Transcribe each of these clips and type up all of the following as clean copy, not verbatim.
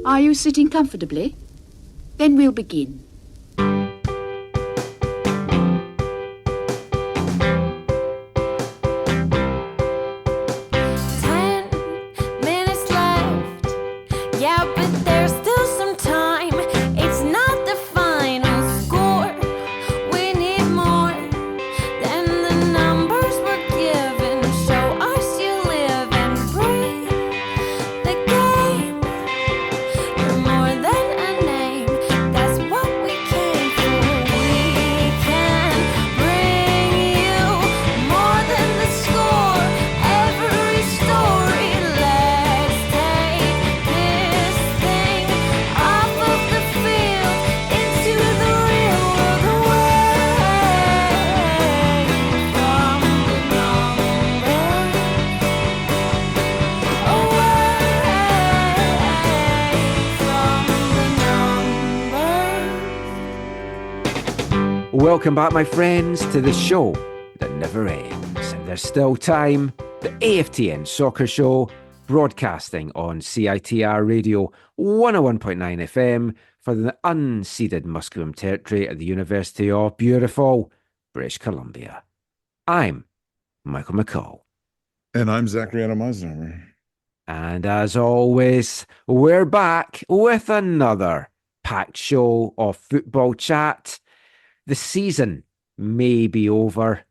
Are you sitting comfortably? Then we'll begin. 10 minutes left. Yeah, but there's still some time. It's not the final score. We need more than the numbers we're given. Show us you live and breathe the game. You're more than a name. That's what we came for. We can bring you more than the score. Every story. Let's take this thing off of the field into the real world, away from the numbers, away from the numbers. Welcome back, my friends, to the show that never ends. And there's still time. The AFTN Soccer Show, broadcasting on CITR Radio 101.9 FM for the unceded Musqueam territory at the University of beautiful British Columbia. I'm Michael McCall. And I'm Zachary Adam Eisenhower. And as always, we're back with another packed show of football chat. The season may be over,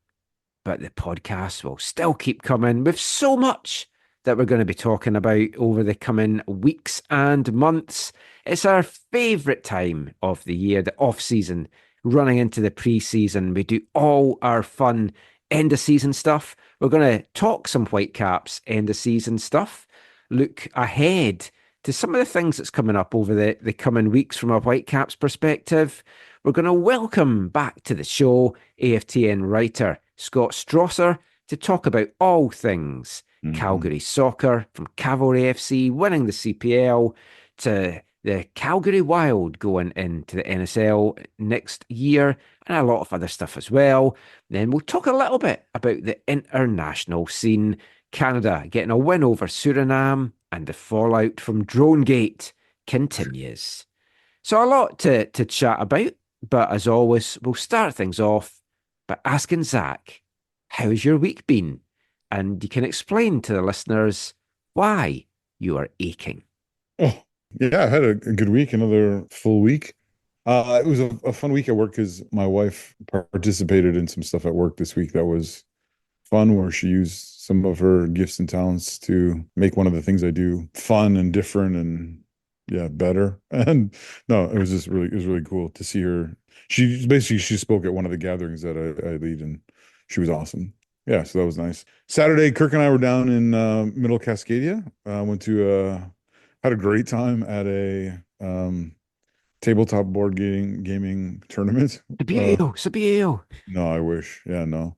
but the podcast will still keep coming with so much that we're going to be talking about over the coming weeks and months. It's our favourite time of the year, the off-season, running into the pre-season. We do all our fun end-of-season stuff. We're going to talk some Whitecaps end-of-season stuff, look ahead to some of the things that's coming up over the coming weeks from a Whitecaps perspective. We're going to welcome back to the show AFTN writer Scott Strasser to talk about all things Calgary soccer, from Cavalry FC winning the CPL to the Calgary Wild going into the NSL next year, and a lot of other stuff as well. Then we'll talk a little bit about the international scene. Canada getting a win over Suriname, and the fallout from Dronegate continues. So a lot to chat about, but as always, we'll start things off by asking Zach, how's your week been? And you can explain to the listeners why you are aching. Oh, yeah, I had a good week, another full week. It was a fun week at work because my wife participated in some stuff at work this week that was fun, where she used some of her gifts and talents to make one of the things I do fun and different and better. And no, it was really cool to see her. She spoke at one of the gatherings that I lead, and she was awesome. Yeah, so that was nice. Saturday, Kirk and I were down in Middle Cascadia. Had a great time at a tabletop board gaming tournament. Sabio. No, I wish. Yeah, no.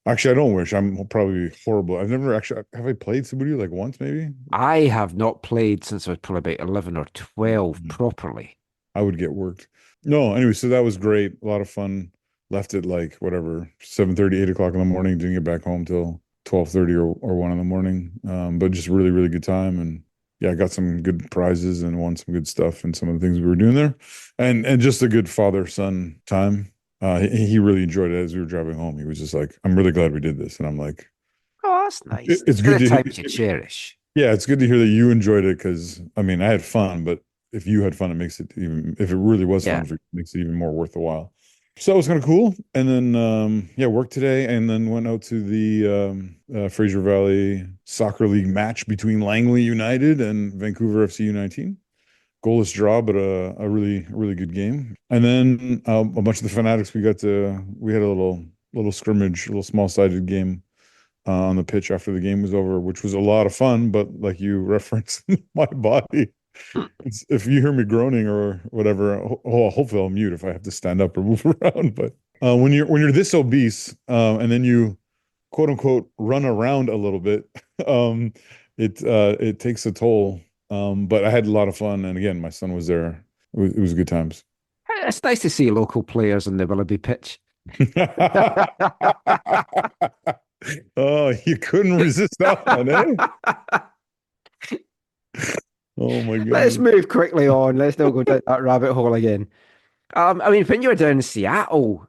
Actually, I don't wish. I'm probably horrible. I've never actually, have I played Sabio like once maybe? I have not played since I was probably about 11 or 12 properly. I would get worked. No, anyway, so that was great. A lot of fun. Left at like whatever, 7:30, 8 o'clock in the morning. Didn't get back home till 12:30 or 1 in the morning. But just really, really good time. And yeah, I got some good prizes and won some good stuff and some of the things we were doing there. And just a good father-son time. He really enjoyed it as we were driving home. He was just like, I'm really glad we did this. And I'm like, oh, that's nice. It's good to times you cherish. Yeah, it's good to hear that you enjoyed it, because I mean, I had fun, but if you had fun, it makes it even, if it really was fun, it makes it even more worth the while. So that was kind of cool. And then, worked today, and then went out to the Fraser Valley Soccer League match between Langley United and Vancouver FC U19. Goalless draw, but a really, really good game. And then a bunch of the Fanatics, we had a little scrimmage, a little small-sided game on the pitch after the game was over, which was a lot of fun. But like you referenced, my body, if you hear me groaning or whatever, hopefully I'll mute if I have to stand up or move around. But when you're this obese, and then you quote unquote run around a little bit, it takes a toll. But I had a lot of fun, and again, my son was there. It was good times. It's nice to see local players on the Willoughby pitch. Oh, you couldn't resist that one, eh? Oh my Let's goodness. move quickly on. Let's not go down that rabbit hole again. I mean, when you were down in Seattle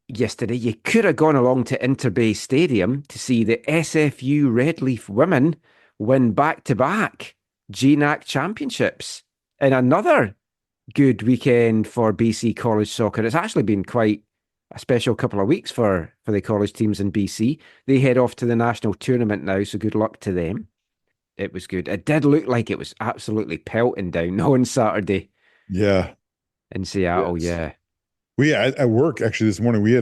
yesterday, you could have gone along to Interbay Stadium to see the SFU Red Leaf women win back-to-back GNAC championships in another good weekend for BC college soccer. It's actually been quite a special couple of weeks for the college teams in BC. They head off to the national tournament now, so good luck to them. It was good. It did look like it was absolutely pelting down on Saturday Yeah. in Seattle. Yes. Yeah. We at work actually this morning we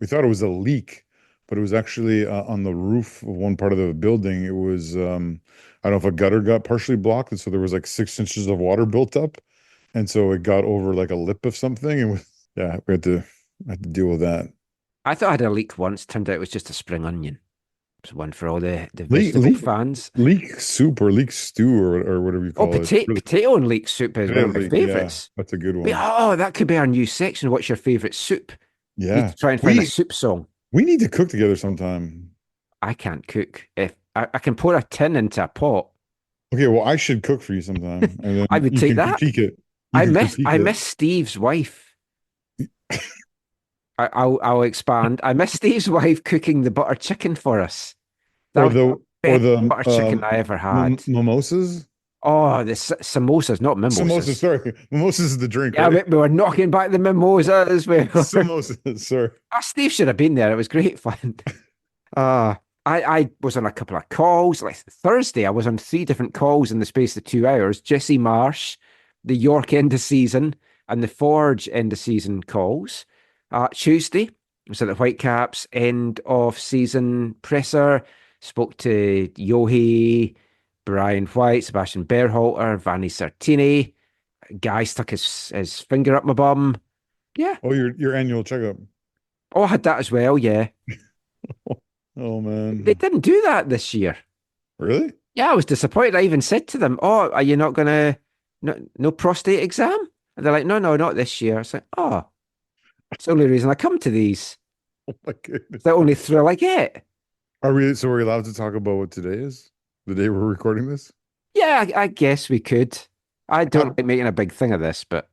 thought it was a leak, but it was actually on the roof of one part of the building. It was I don't know if a gutter got partially blocked, and so there was like 6 inches of water built up, and so it got over like a lip of something, and yeah, we had to deal with that. I thought I had a leak once. Turned out it was just a spring onion. It was one for all the Leek, vegetable leek, fans. leek soup or leek stew or whatever you Oh, call it. Really, potato and leek soup is one of my yeah, favourites. that's a good But, one. oh, that could be our new section. What's your favourite soup? Need Yeah, to try and find a soup song. we need to cook together sometime. I can't cook. If I can pour a tin into a pot. Okay, well, I should cook for you sometime, and then I would you take can that. critique it. You can critique I it. miss Steve's wife. I'll expand. I miss Steve's wife cooking the butter chicken for us. That Or was the the or best the butter chicken I ever had. mimosas. Oh, the samosas, not Samosas, mimosas. sorry. Mimosas is the drink, Yeah, right? we were knocking back the mimosas. Samosas, sorry. Steve should have been there. It was great fun. Uh, I was on a couple of calls. Like Thursday, I was on 3 different calls in the space of 2 hours. Jesse Marsh, the York end of season, and the Forge end of season calls. Tuesday, I was at the Whitecaps end of season presser. Spoke to Yohei, Brian White, Sebastian Berhalter, Vanni Sartini. Guy stuck his finger up my bum. Yeah. Oh, your annual checkup. Oh, I had that as well. Yeah. Oh They man. didn't do that this year. Really? Yeah, I was disappointed. I even said to them, "Oh, are you not gonna no prostate exam?" And they're like, "No, no, not this year." I was like, "Oh, it's the only reason I come to these. Oh my It's goodness. the only thrill I get." Are we allowed to talk about what today is? The day we're recording this? Yeah, I guess we could. I don't Happy, like making a big thing of this, but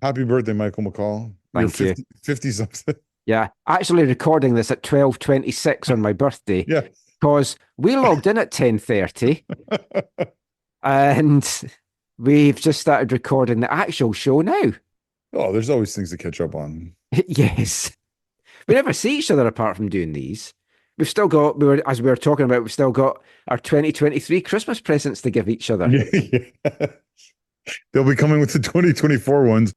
happy birthday, Michael McCall. You're thank you. 50 something. Yeah, actually recording this at 12:26 on my birthday Yeah. because we logged in at 10:30 and we've just started recording the actual show now. Oh, there's always things to catch up on. Yes. We never see each other apart from doing these. We've still got, as we were talking about, we've still got our 2023 Christmas presents to give each other. Yeah. They'll be coming with the 2024 ones.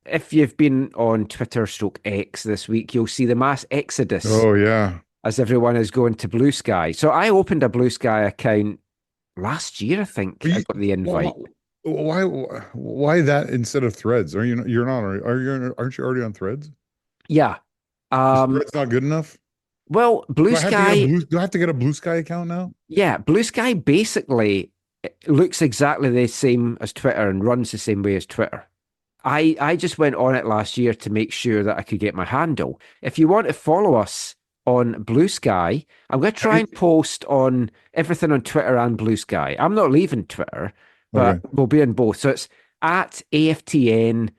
If you've been on Twitter / X this week, you'll see the mass exodus Oh yeah. as everyone is going to Blue Sky. So I opened a Blue Sky account last year, I think. I got the invite. Why that instead of Threads? You're not, aren't you already on Threads? Yeah. Is Threads not good enough? Well, Blue Sky. Do I have to get a Blue Sky account now? Yeah, Blue Sky basically looks exactly the same as Twitter and runs the same way as Twitter. I just went on it last year to make sure that I could get my handle. If you want to follow us on Blue Sky, I'm going to try and post on everything on Twitter and Blue Sky. I'm not leaving Twitter, but Okay. we'll be on both. So it's at aftn.bsky.social.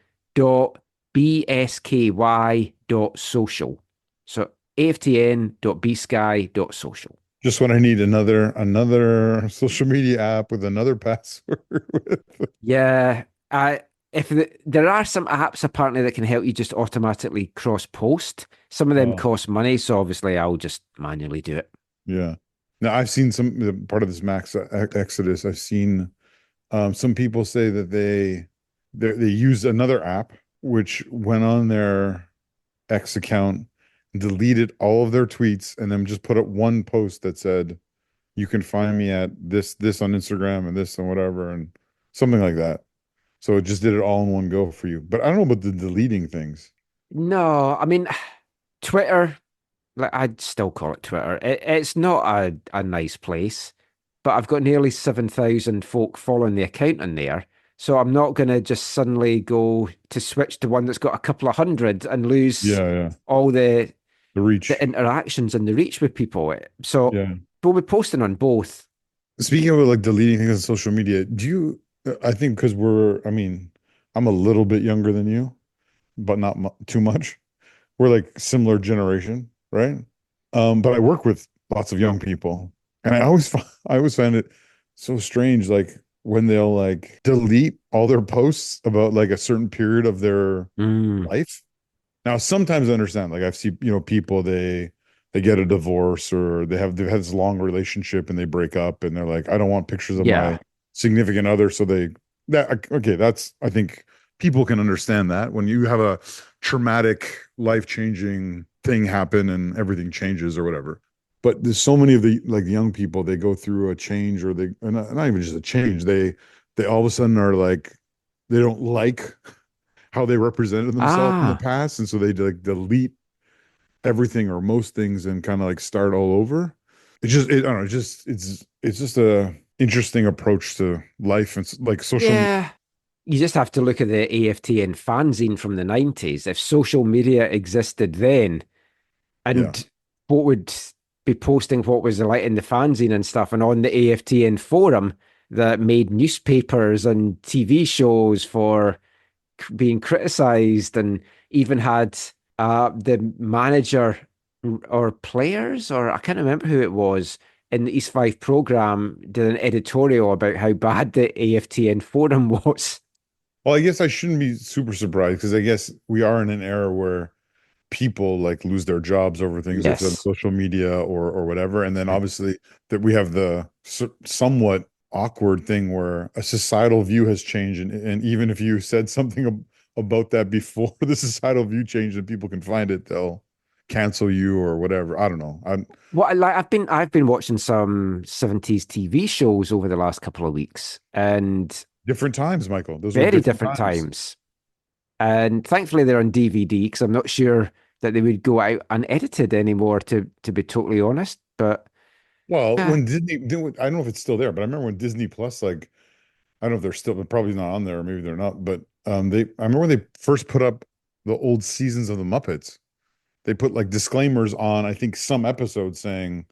So aftn.bsky.social. Just when I need another social media app with another password. Yeah, there are some apps apparently that can help you just automatically cross post. Some of them Oh. cost money, so obviously I'll just manually do it. Yeah. Now I've seen part of this max exodus. I've seen some people say that they used another app which went on their X account, deleted all of their tweets, and then just put up one post that said, "You can find me at this on Instagram and this and whatever," and something like that. So it just did it all in one go for you. But I don't know about the deleting things. No, I mean, Twitter, like I'd still call it Twitter. It's not a nice place, but I've got nearly 7,000 folk following the account in there. So I'm not going to just suddenly go to switch to one that's got a couple of hundred and lose all the reach, the interactions and the reach with people. So yeah. we'll be posting on both. Speaking of like deleting things on social media, do I think because I mean, I'm a little bit younger than you, but not mu too much. We're like similar generation, right? But I work with lots of young people, and I always find it so strange, like when they'll like delete all their posts about like a certain period of their Mm, life. Now, sometimes I understand, like I've seen, people they get a divorce or they've had this long relationship and they break up and they're like, I don't want pictures of my yeah. significant other. So okay, that's I think people can understand that when you have a traumatic, life-changing thing happen and everything changes or whatever. But there's so many of the like young people, they go through a change or not even just a change. They all of a sudden are like they don't like how they represented themselves in the Ah, past, and so they like delete everything or most things and kind of like start all over. I don't know, it's just a interesting approach to life and like social media. yeah. You just have to look at the AFTN fanzine from the 90s. If social media existed then, Yeah. and what would be posting what was like in the fanzine and stuff, and on the AFTN forum that made newspapers and TV shows for being criticized, and even had the manager or players, or I can't remember who it was, in the East Five program did an editorial about how bad the AFTN forum was. Well, I guess I shouldn't be super surprised because I guess we are in an era where people like lose their jobs over things they've said on Yes. social media or whatever. And then obviously that we have the somewhat awkward thing where a societal view has changed. And even if you said something about that before the societal view changed and people can find it, they'll cancel you or whatever. I don't know. What like I've been watching some 70s TV shows over the last couple of weeks, and Different times, Michael. Those were very different different times. times. And thankfully they're on DVD, because I'm not sure that they would go out unedited anymore, to be totally honest. But Well, yeah, I don't know if it's still there, but I remember when Disney Plus, like, I don't know if they're still, but probably not on there, or maybe they're not. But I remember when they first put up the old seasons of the Muppets. They put like disclaimers on, I think, some episodes saying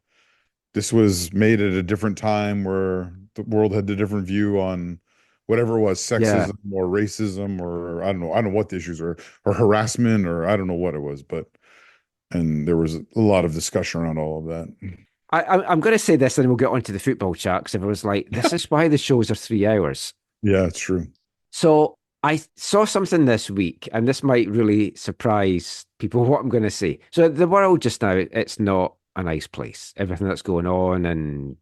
this was made at a different time where the world had a different view on whatever it was, yeah. sexism or racism or I don't know what the issues are, or harassment, or I don't know what it was, but and there was a lot of discussion around all of that. I'm going to say this, and we'll get on to the football chat, because everyone's like, this is why the shows are 3 hours. Yeah, it's true. So I saw something this week, and this might really surprise people what I'm going to say. So the world just now, it's not a nice place. Everything that's going on and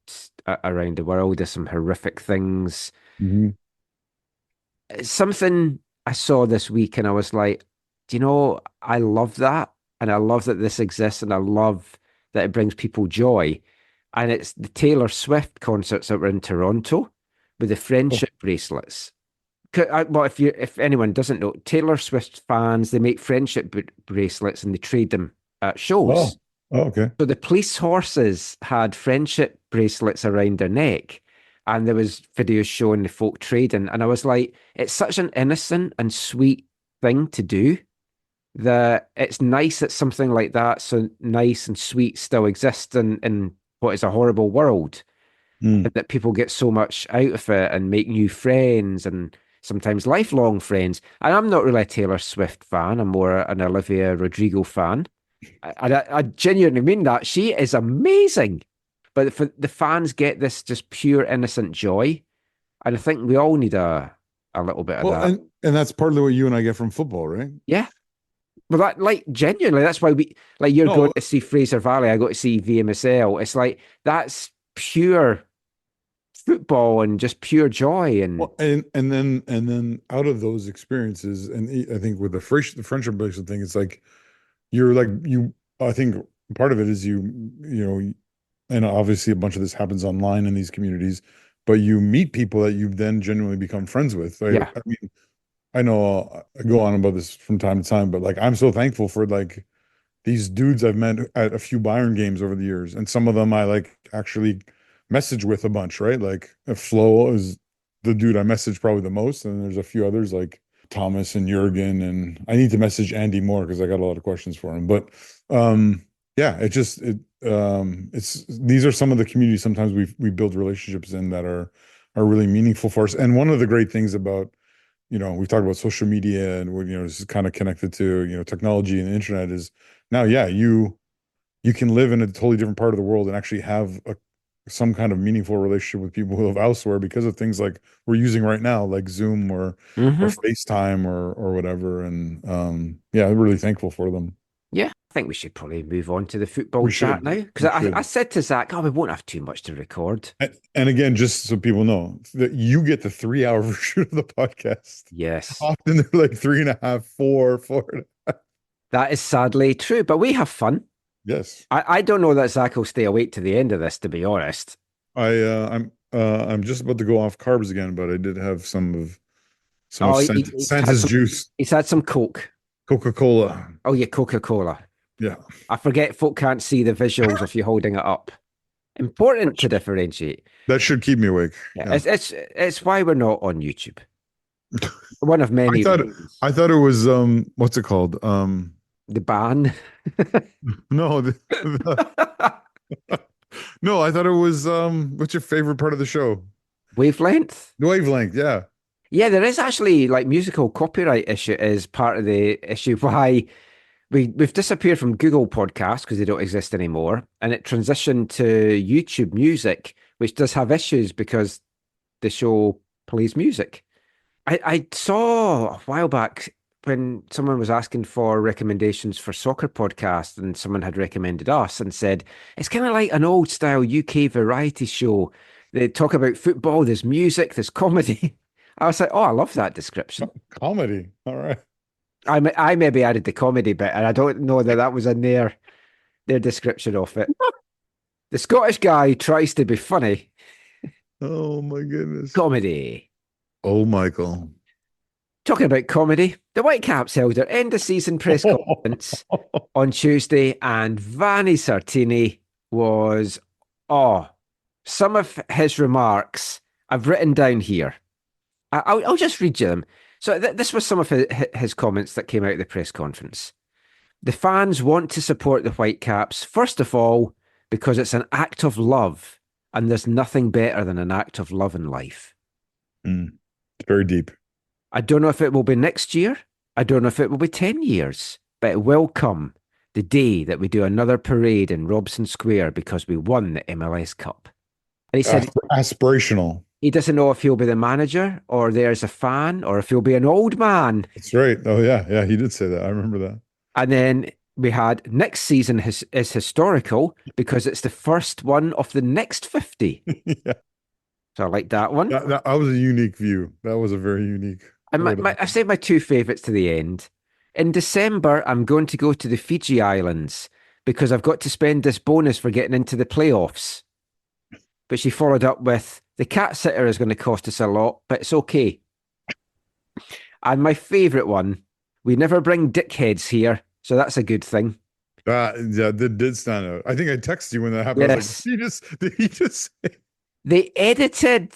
around the world, there's some horrific things. Mhm. Something I saw this week, and I was like, do you know, I love that. And I love that this exists, and I love that it brings people joy. And it's the Taylor Swift concerts that were in Toronto with the Oh, friendship bracelets. Well, if anyone doesn't know, Taylor Swift fans, they make friendship bracelets and they trade them at oh, shows. oh, okay. So the police horses had friendship bracelets around their neck, and there was videos showing the folk trading. And I was like, it's such an innocent and sweet thing to do, that it's nice that something like that, so nice and sweet, still exists in what is a horrible world, Mm. and that people get so much out of it and make new friends, and sometimes lifelong friends. And I'm not really a Taylor Swift fan. I'm more an Olivia Rodrigo fan. I genuinely mean that. She is amazing. But for the fans get this just pure innocent joy. And I think we all need a little bit of Well, that. and that's partly what you and I get from football, right? Yeah. But that, like, genuinely, that's why like, you're going No, to see Fraser Valley, I go to see VMSL. It's like, that's pure football and just pure joy. And well, and then out of those experiences, and I think with the friendship bracelet thing, it's like you're like you. I think part of it is you know, and obviously a bunch of this happens online in these communities, but you meet people that you've then genuinely become friends with. yeah, I mean, I know I go on about this from time to time, but like I'm so thankful for like these dudes I've met at a few Bayern games over the years, and some of them I like actually message with a bunch, right? Like Flo is the dude I message probably the most, and there's a few others like Thomas and Jurgen, and I need to message Andy more because I got a lot of questions for him. But yeah, it's these are some of the communities sometimes we build relationships in that are are really meaningful for us. And one of the great things about, we've talked about social media and this is kind of connected to, technology and the internet is now, you can live in a totally different part of the world and actually have some kind of meaningful relationship with people who live elsewhere because of things like we're using right now, like Zoom or FaceTime or whatever. And I'm really thankful for them. Yeah, I think we should probably move on to the football chat now. Because I said to Zach, we won't have too much to record. And again, just so people know, that you get the 3-hour version of the podcast. Yes. Often they're like 3.5, 4. That is sadly true, but we have fun. Yes. I don't know that Zach will stay awake to the end of this, to be honest. I'm just about to go off carbs again, but I did have some of Santa's juice. He's had some Coke. Coca-Cola. Oh, yeah, Coca-Cola. Yeah. I forget folk can't see the visuals if you're holding it up. Important to differentiate. That should keep me awake. Yeah. It's why we're not on YouTube. One of many. I thought it was what's it called? The ban. No. No, I thought it was what's your favorite part of the show? Wavelength? The wavelength, yeah. Yeah, there is actually like musical copyright issue is part of the issue why we've disappeared from Google Podcasts because they don't exist anymore, and it transitioned to YouTube Music, which does have issues because the show plays music. I saw a while back when someone was asking for recommendations for soccer podcasts, and someone had recommended us and said it's kind of like an old style UK variety show. They talk about football, there's music, there's comedy. I was like, oh, I love that description. Comedy. All right. I maybe added the comedy bit, and I don't know that was in their description of it. The Scottish guy tries to be funny. Oh, my goodness. Comedy. Oh, Michael. Talking about comedy, the Whitecaps held their end-of-season press conference on Tuesday, and Vanni Sartini was, some of his remarks I've written down here. I'll just read you them. So this was some of his comments that came out of the press conference. The fans want to support the Whitecaps, first of all, because it's an act of love, and there's nothing better than an act of love in life. It's very deep. I don't know if it will be next year. I don't know if it will be 10 years, but it will come the day that we do another parade in Robson Square because we won the MLS Cup. And he said, aspirational. He doesn't know if he'll be the manager or there's a fan or if he'll be an old man. That's right. Oh, yeah. Yeah, he did say that. I remember that. And then we had next season is historical because it's the first one of the next 50. Yeah. So I like that one. That was a unique view. That was a very unique. And I've saved my two favourites to the end. In December, I'm going to go to the Fiji Islands because I've got to spend this bonus for getting into the playoffs. But she followed up with, the cat sitter is going to cost us a lot, but it's okay. And my favourite one, we never bring dickheads here, so that's a good thing. Yeah, that did stand out. I think I texted you when that happened. Yes. I was like, did he just say? They edited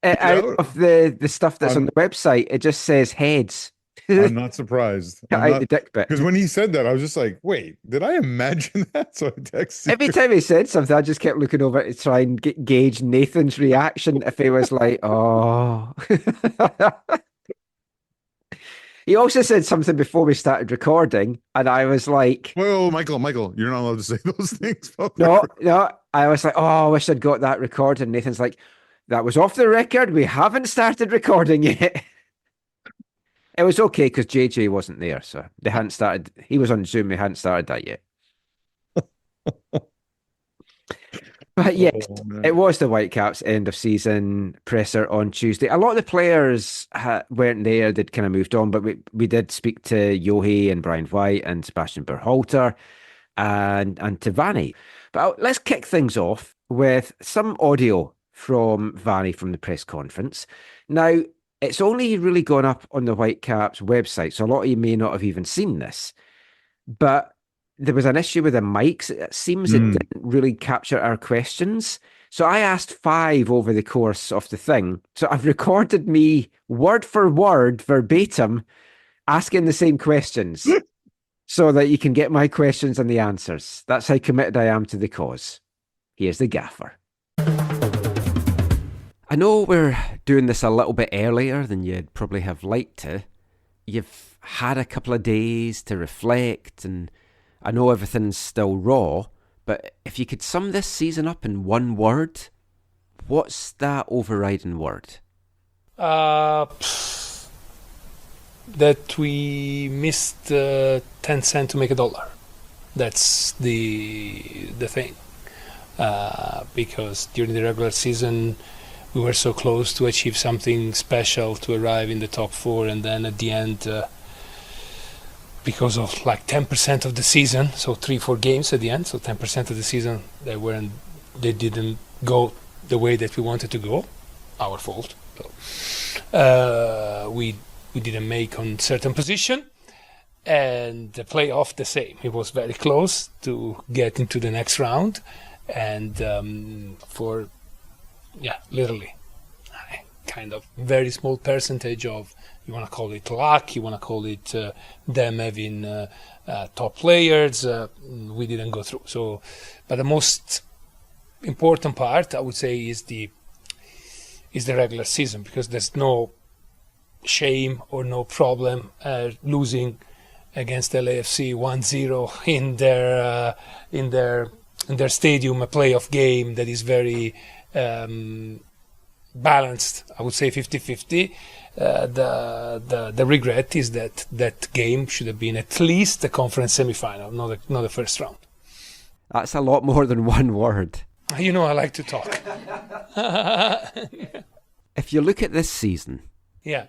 it out of the stuff that's on the website. It just says heads. I'm not surprised. The dick bit. Because when he said that, I was just like, wait, did I imagine that? So I texted Every time he said something, I just kept looking over to try and gauge Nathan's reaction if he was like, oh. He also said something before we started recording, and I was like, whoa, Michael, you're not allowed to say those things. No. I was like, oh, I wish I'd got that recorded. Nathan's like, that was off the record. We haven't started recording yet. It was okay because JJ wasn't there, so they hadn't started. He was on Zoom. They hadn't started that yet. But yes, it was the Whitecaps end of season presser on Tuesday. A lot of the players weren't there. They'd kind of moved on, but we did speak to Yohei and Brian White and Sebastian Berhalter and to Vanni. But let's kick things off with some audio from Vanni from the press conference. Now, it's only really gone up on the Whitecaps website, so a lot of you may not have even seen this. But there was an issue with the mics. It seems it didn't really capture our questions. So I asked 5 over the course of the thing. So I've recorded me word for word, verbatim, asking the same questions so that you can get my questions and the answers. That's how committed I am to the cause. Here's the gaffer. I know we're doing this a little bit earlier than you'd probably have liked to. You've had a couple of days to reflect, and I know everything's still raw, but if you could sum this season up in one word, what's that overriding word? That we missed 10 cents to make a dollar. That's the thing. Because during the regular season, we were so close to achieve something special, to arrive in the top 4, and then at the end, because of like 10% of the season, so 3-4 games at the end, so 10% of the season, they didn't go the way that we wanted to go. Our fault. So, we didn't make on certain position, and the playoff the same. It was very close to get into the next round, and literally kind of very small percentage of, you want to call it luck, you want to call it them having top players, we didn't go through. So, but the most important part, I would say, is the regular season, because there's no shame or no problem losing against LAFC 1-0 in their stadium, a playoff game that is very balanced. I would say 50-50. The regret is that game should have been at least a conference semi-final, not a first round. That's a lot more than one word. You know, I like to talk. If you look at this season, yeah,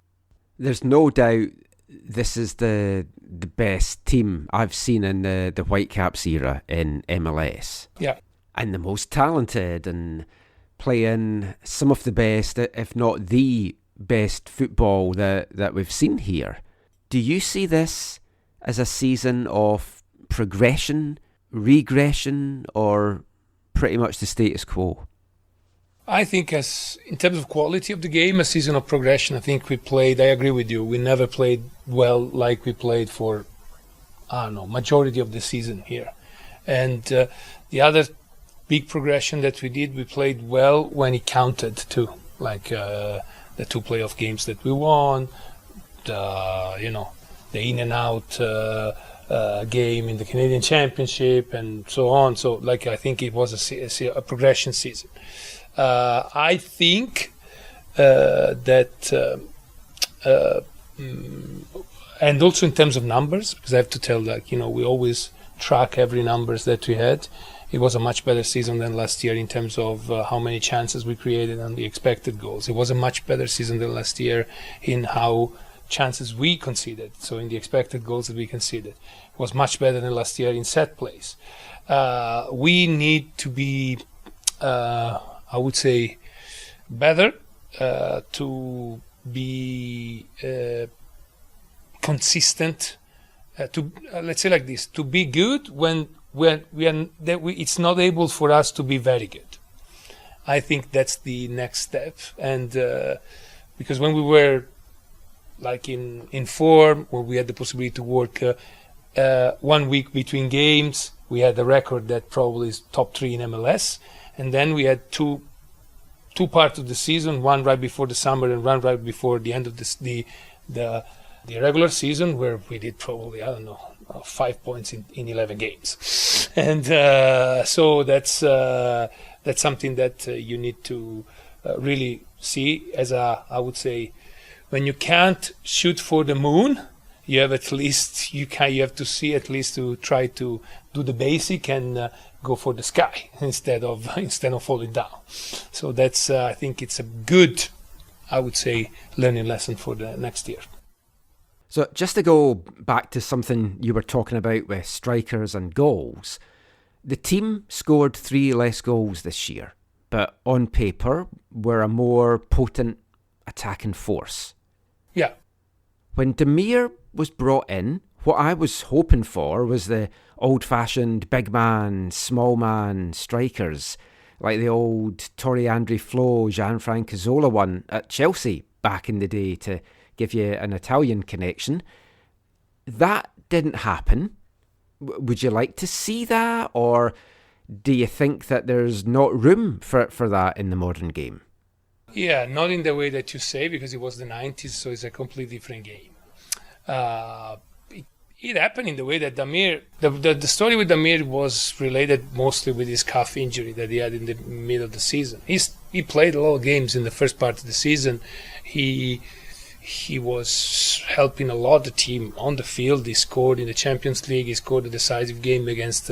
there's no doubt this is the best team I've seen in the Whitecaps era in MLS. Yeah. And the most talented, and playing some of the best, if not the best football that we've seen here. Do you see this as a season of progression, regression, or pretty much the status quo? I think, as in terms of quality of the game, a season of progression. I think I agree with you, we never played well like we played for, majority of the season here. And the other big progression that we did, we played well when it counted too, like the 2 playoff games that we won, the in and out game in the Canadian Championship, and so on. So, I think it was a progression season. I think that, and also in terms of numbers, because I have to tell, we always track every numbers that we had. It was a much better season than last year in terms of how many chances we created and the expected goals. It was a much better season than last year in how chances we conceded, so in the expected goals that we conceded. It was much better than last year in set plays. We need to be, I would say, better to be consistent, let's say like this, to be good when it's not able for us to be very good. I think that's the next step. And because when we were in form, when we had the possibility to work 1 week between games, we had a record that probably is top 3 in MLS. And then we had two parts of the season, one right before the summer and one right before the end of the regular season, where we did probably, 5 points in 11 games. And so that's something that you need to really see as I would say, when you can't shoot for the moon, you have at least, you have to see at least to try to do the basic and go for the sky instead of falling down. So that's I think it's a good, I would say, learning lesson for the next year. So just to go back to something you were talking about with strikers and goals, the team scored 3 less goals this year, but on paper were a more potent attacking force. Yeah. When Demir was brought in, what I was hoping for was the old-fashioned big man, small man strikers, like the old Torre André Flo, Gianfranco Zola one at Chelsea back in the day, to give you an Italian connection. That didn't happen. Would you like to see that, or do you think that there's not room for that in the modern game? Yeah, not in the way that you say, because it was the 90s, so it's a completely different game. It happened in the way that Damir, the story with Damir was related mostly with his calf injury that he had in the middle of the season. He played a lot of games in the first part of the season. He was helping a lot the team on the field. He scored in the Champions League. He scored a decisive game against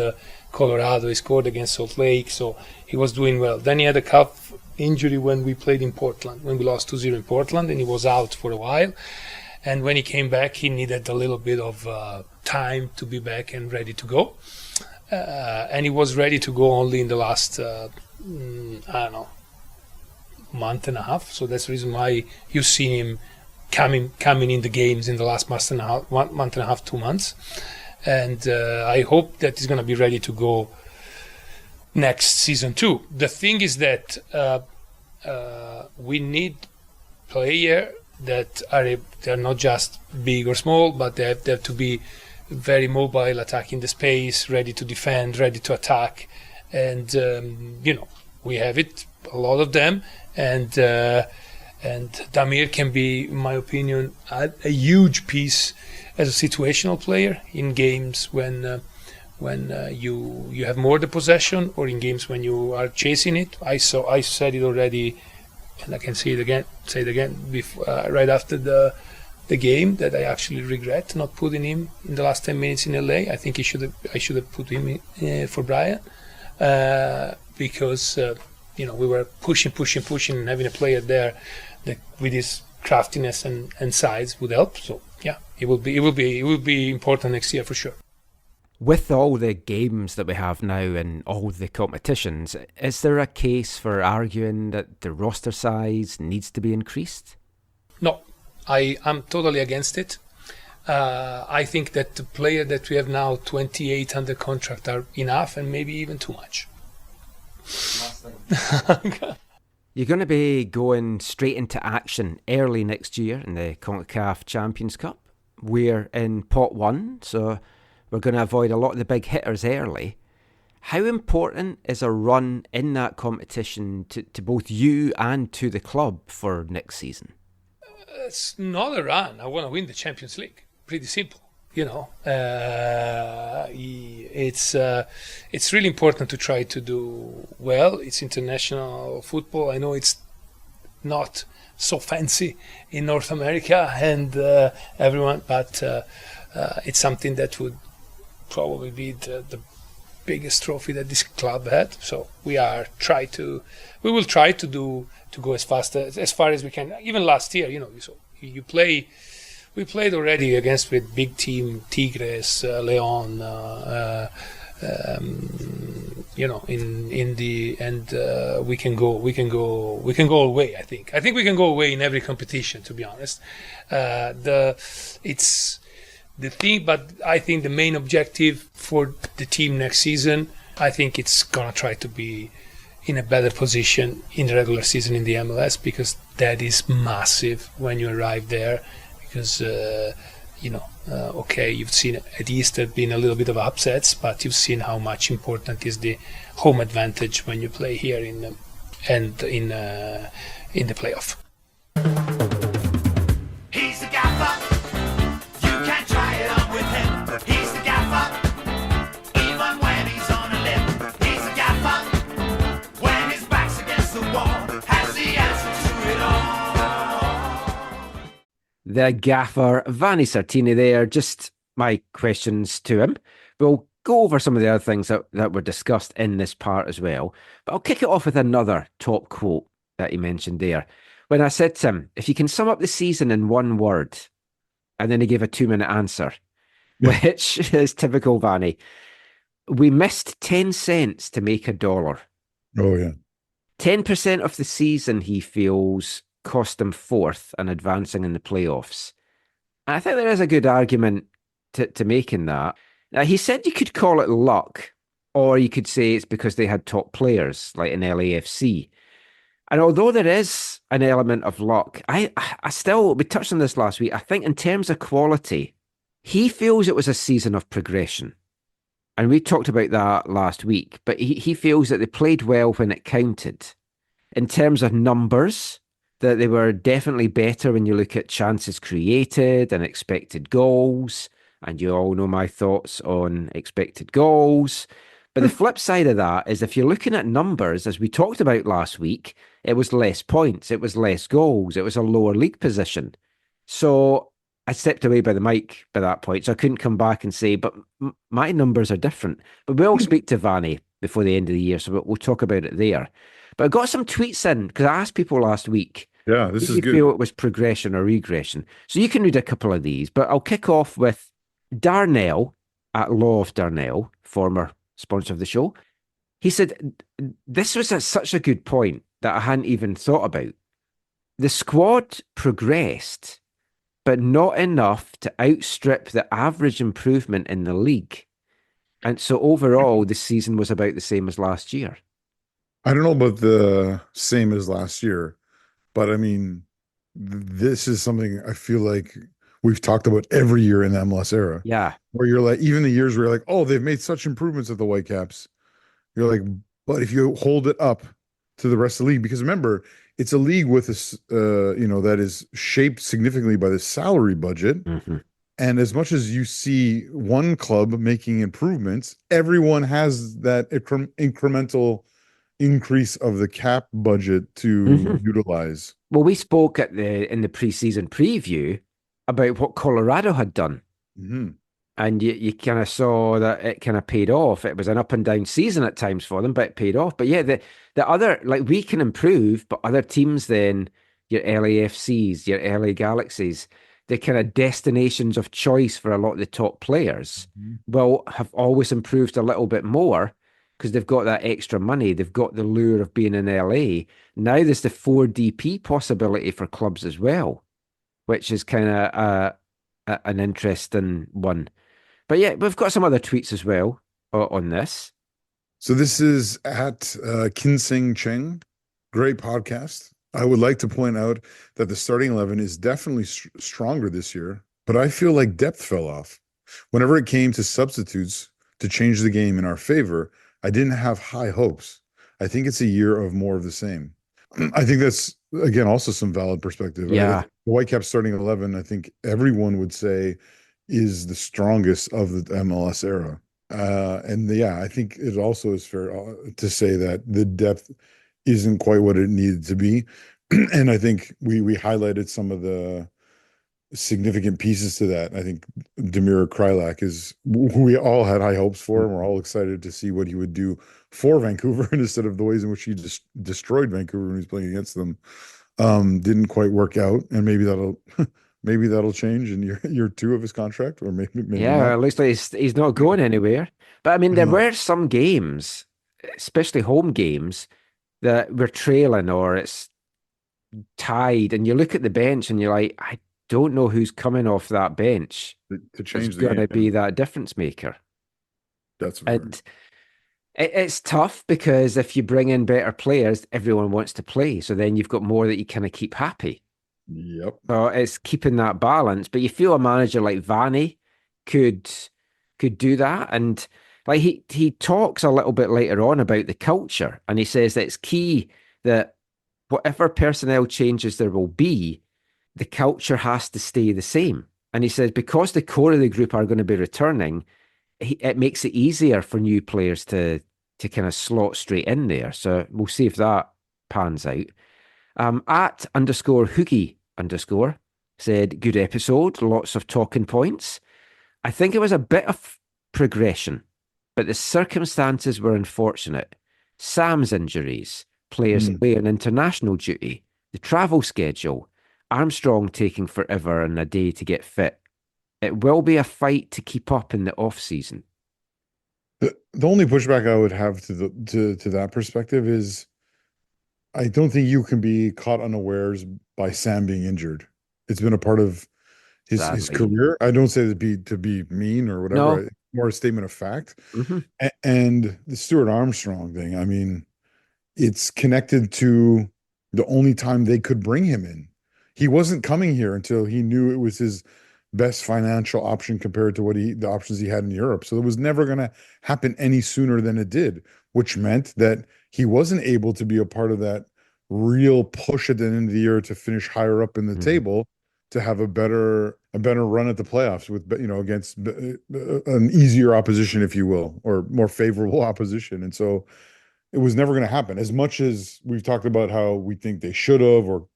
Colorado. He scored against Salt Lake. So he was doing well. Then he had a calf injury when we played in Portland, when we lost 2-0 in Portland, and he was out for a while. And when he came back, he needed a little bit of time to be back and ready to go. And he was ready to go only in the last, month and a half. So that's the reason why you've seen him coming in the games in the last month and a half, 2 months. And I hope that he's going to be ready to go next season too. The thing is that we need players that they're not just big or small, but they have to be very mobile, attacking the space, ready to defend, ready to attack. And we have it, a lot of them, and Damir can be, in my opinion, a huge piece as a situational player in games when you have more the possession, or in games when you are chasing it. I said it already, and I can say it again before, right after the game, that I actually regret not putting him in the last 10 minutes in LA. I think I should have put him in, for Brian, because we were pushing, and having a player there that with his craftiness and size would help. So yeah, it will be important next year for sure. With all the games that we have now and all the competitions, is there a case for arguing that the roster size needs to be increased? No, I'm totally against it. I think that the player that we have now, 28 under contract, are enough, and maybe even too much. You're going to be going straight into action early next year in the CONCACAF Champions Cup. We're in pot 1, so we're going to avoid a lot of the big hitters early. How important is a run in that competition to both you and to the club for next season? It's not a run. I want to win the Champions League. Pretty simple. It's really important to try to do well. It's international football. I know it's not so fancy in North America and everyone, but it's something that would probably be the biggest trophy that this club had. So we will try to go as far as we can. Even last year, so we played already with big team, Tigres, Leon, in the end, we can go away. I think we can go away in every competition, to be honest. It's the thing, but I think the main objective for the team next season, I think it's gonna try to be in a better position in the regular season in the MLS, because that is massive when you arrive there. Because you've seen at East there have been a little bit of upsets, but you've seen how much important is the home advantage when you play here in the playoff. He's the gaffer. You can't try it on with him. He's the gaffer. Even when he's on a limb. He's the gaffer. When his back's against the wall, has the answer to it all. The gaffer, Vanni Sartini there. Just my questions to him. We'll go over some of the other things that were discussed in this part as well. But I'll kick it off with another top quote that he mentioned there. When I said to him, if you can sum up the season in one word, and then he gave a 2-minute answer, which is typical Vanni. We missed 10 cents to make $1. Oh, yeah. 10% of the season, he feels, cost him fourth and advancing in the playoffs. And I think there is a good argument to making that. Now, he said you could call it luck, or you could say it's because they had top players, like in LAFC. And although there is an element of luck, I still, we touched on this last week, I think in terms of quality, he feels it was a season of progression. And we talked about that last week, but he feels that they played well when it counted. In terms of numbers, that they were definitely better when you look at chances created and expected goals. And you all know my thoughts on expected goals. But the flip side of that is if you're looking at numbers, as we talked about last week, it was less points, it was less goals, it was a lower league position. So I stepped away by the mic by that point, so I couldn't come back and say, but my numbers are different. But we'll speak to Vanni before the end of the year, so we'll talk about it there. But I got some tweets in because I asked people last week, Yeah, this do is you good. feel it was progression or regression? So you can read a couple of these, but I'll kick off with Darnell at Law of Darnell, former sponsor of the show. He said, this was such a good point that I hadn't even thought about. The squad progressed, but not enough to outstrip the average improvement in the league. And so overall, the season was about the same as last year. I don't know about the same as last year, but I mean, this is something I feel like we've talked about every year in the MLS era. Yeah. Where you're like, even the years where you're like, oh, they've made such improvements at the Whitecaps. You're like, but if you hold it up to the rest of the league, because remember, it's a league with this, that is shaped significantly by the salary budget. Mm-hmm. And as much as you see one club making improvements, everyone has that incremental increase of the cap budget to utilize. Well, we spoke in the preseason preview about what Colorado had done. Mm-hmm. And you kind of saw that it kind of paid off. It was an up and down season at times for them, but it paid off. But yeah, the other, like, we can improve, but other teams then, your LAFCs, your LA Galaxies, the kind of destinations of choice for a lot of the top players will have always improved a little bit more because they've got that extra money. They've got the lure of being in LA. Now there's the 4DP possibility for clubs as well, which is kind of an interesting one. But yeah, we've got some other tweets as well on this. So this is at Kinsing Cheng. Great podcast. I would like to point out that the starting 11 is definitely stronger this year, but I feel like depth fell off. Whenever it came to substitutes to change the game in our favor, I didn't have high hopes. I think it's a year of more of the same. I think that's, again, also some valid perspective. Yeah. The Whitecaps starting 11, I think everyone would say is the strongest of the MLS era. I think it also is fair to say that the depth isn't quite what it needed to be. And I think we highlighted some of the significant pieces to that. I think Damir Krylak is who we all had high hopes for, and we're all excited to see what he would do for Vancouver instead of the ways in which he destroyed Vancouver when he was playing against them. Didn't quite work out, and maybe that'll change in year 2 of his contract, or maybe yeah, not. it looks like he's not going anywhere. But I mean, there were some games, especially home games, that we're trailing or it's tied, and you look at the bench and you're like, I don't know who's coming off that bench to change that's the going to game. be that difference maker. That's fair. And it's tough because if you bring in better players, everyone wants to play. So then you've got more that you kind of keep happy. Yep. So it's keeping that balance. But you feel a manager like Vanni could do that. And like he talks a little bit later on about the culture, and he says that it's key that whatever personnel changes there will be, the culture has to stay the same. And he says because the core of the group are going to be returning, it makes it easier for new players to kind of slot straight in there. So we'll see if that pans out. At _Hoogie_ said, good episode, lots of talking points. I think it was a bit of progression, but the circumstances were unfortunate. Sam's injuries, players away on international duty, the travel schedule, Armstrong taking forever and a day to get fit. It will be a fight to keep up in the off season. The only pushback I would have to that perspective is I don't think you can be caught unawares by Sam being injured. It's been a part of his career. I don't say to be mean or whatever. No. More a statement of fact. Mm-hmm. And the Stuart Armstrong thing, I mean, it's connected to the only time they could bring him in. He wasn't coming here until he knew it was his best financial option compared to the options he had in Europe. So it was never going to happen any sooner than it did, which meant that he wasn't able to be a part of that real push at the end of the year to finish higher up in the table, to have a better run at the playoffs with, against an easier opposition, if you will, or more favorable opposition. And so it was never going to happen. As much as we've talked about how we think they should have or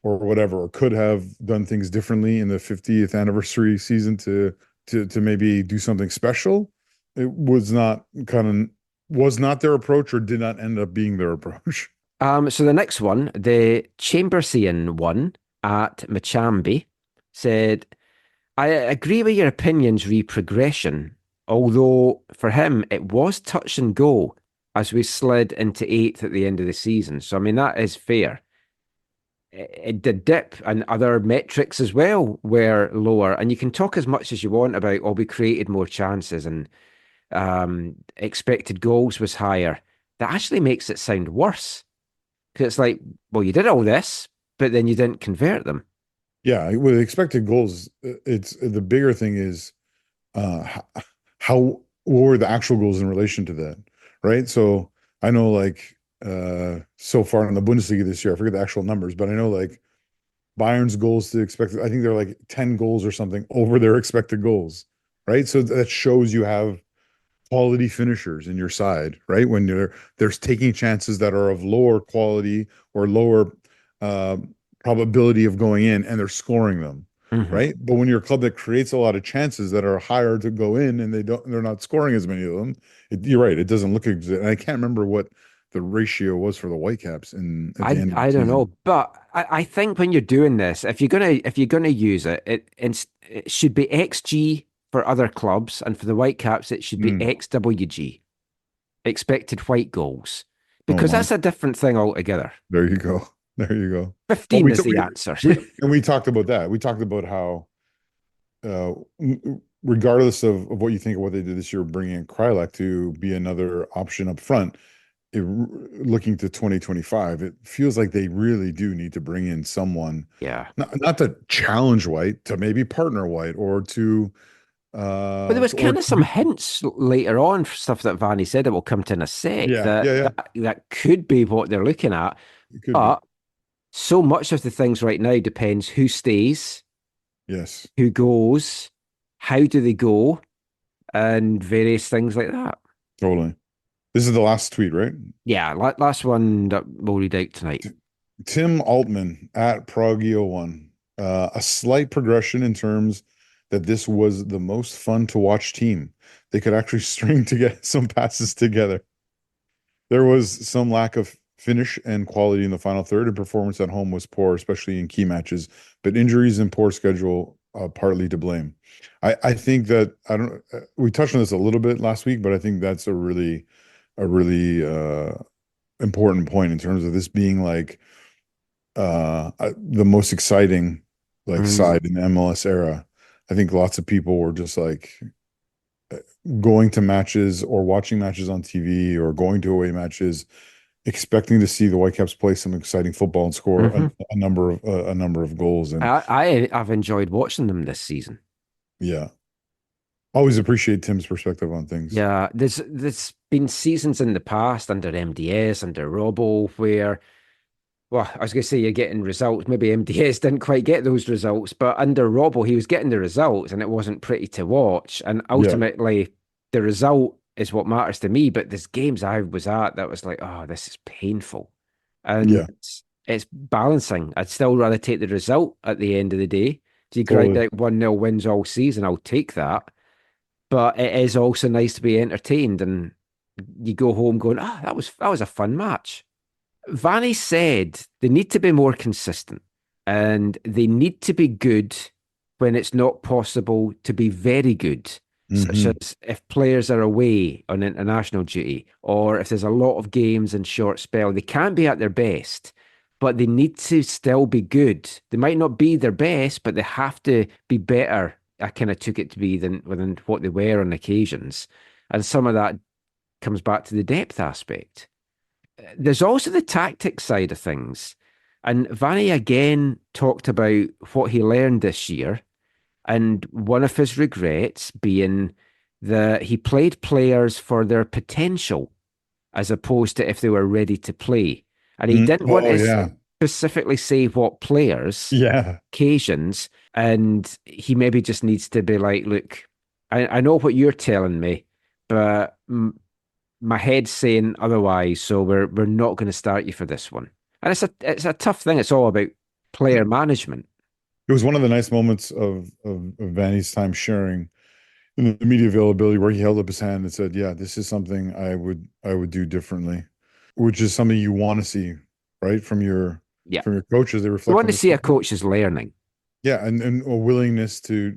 whatever, or could have done things differently in the 50th anniversary season to maybe do something special, it was not their approach, or did not end up being their approach. So the next one, the Chambersian one at Machambi said, I agree with your opinions re progression, although for him it was touch and go as we slid into 8th at the end of the season. So, I mean, that is fair. It did dip, and other metrics as well were lower. And you can talk as much as you want about, we created more chances and expected goals was higher. That actually makes it sound worse. Because it's like, well, you did all this, but then you didn't convert them. Yeah, with expected goals, it's the bigger thing is what were the actual goals in relation to that, right? So I know, like, so far in the Bundesliga this year, I forget the actual numbers, but I know, like, Bayern's goals to expected, I think they're like 10 goals or something over their expected goals, right? So that shows you have quality finishers in your side, right? When they're taking chances that are of lower quality or lower probability of going in, and they're scoring them, right? But when you're a club that creates a lot of chances that are higher to go in, and they're not scoring as many of them, you're right, it doesn't look exact. I can't remember what the ratio was for the Whitecaps at the end of the season. I don't know, but I think when you're doing this, if you're gonna use it, it should be XG for other clubs, and for the Whitecaps it should be XWG, expected white goals, because that's a different thing altogether. There you go. 15 is the answer. And we talked about that. We talked about how, regardless of what you think of what they did this year, bringing in Krylak to be another option up front, looking to 2025, it feels like they really do need to bring in someone. Yeah. Not to challenge White, to maybe partner White, or to. But there was kind of some hints later on, stuff that Vanni said that will come to in a sec. That could be what they're looking at. But so much of the things right now depends who stays, yes, who goes, how do they go, and various things like that. Totally. This is the last tweet, right? Yeah, last one that we'll read out tonight. Tim Altman at Prague01. A slight progression in terms that this was the most fun to watch team. They could actually string together some passes together. There was some lack of finish and quality in the final third, and performance at home was poor, especially in key matches, but injuries and poor schedule partly to blame. I think that we touched on this a little bit last week, but I think that's a really important point in terms of this being like the most exciting side in the MLS era. I think lots of people were just like going to matches or watching matches on TV or going to away matches, expecting to see the Whitecaps play some exciting football and score a number of goals. And I've enjoyed watching them this season. Yeah, always appreciate Tim's perspective on things. Yeah, there's been seasons in the past under MDS, under Robbo, where, well, I was going to say you're getting results. Maybe MDS didn't quite get those results, but under Robbo, he was getting the results, and it wasn't pretty to watch. And ultimately, the result is what matters to me. But there's games I was at that was like, oh, this is painful. And it's balancing. I'd still rather take the result at the end of the day. If you grind out 1-0 wins all season, I'll take that. But it is also nice to be entertained, and you go home going, that was a fun match. Vanni said they need to be more consistent, and they need to be good when it's not possible to be very good, such as if players are away on international duty, or if there's a lot of games in short spell. They can't be at their best, but they need to still be good. They might not be their best, but they have to be better. I kind of took it to be than what they were on occasions. And some of that comes back to the depth aspect. There's also the tactic side of things. And Vanni again talked about what he learned this year. And one of his regrets being that he played players for their potential as opposed to if they were ready to play. And he didn't want to yeah. specifically say what players, Yeah. occasions, and he maybe just needs to be like, look, I know what you're telling me, but my head's saying otherwise, so we're not going to start you for this one. And it's a tough thing. It's all about player management. It was one of the nice moments of Vanni's time sharing in the media availability where he held up his hand and said, "Yeah, this is something I would do differently," which is something you want to see, right? From your coaches. They reflect. You want to see a coach's learning. Yeah, and a willingness to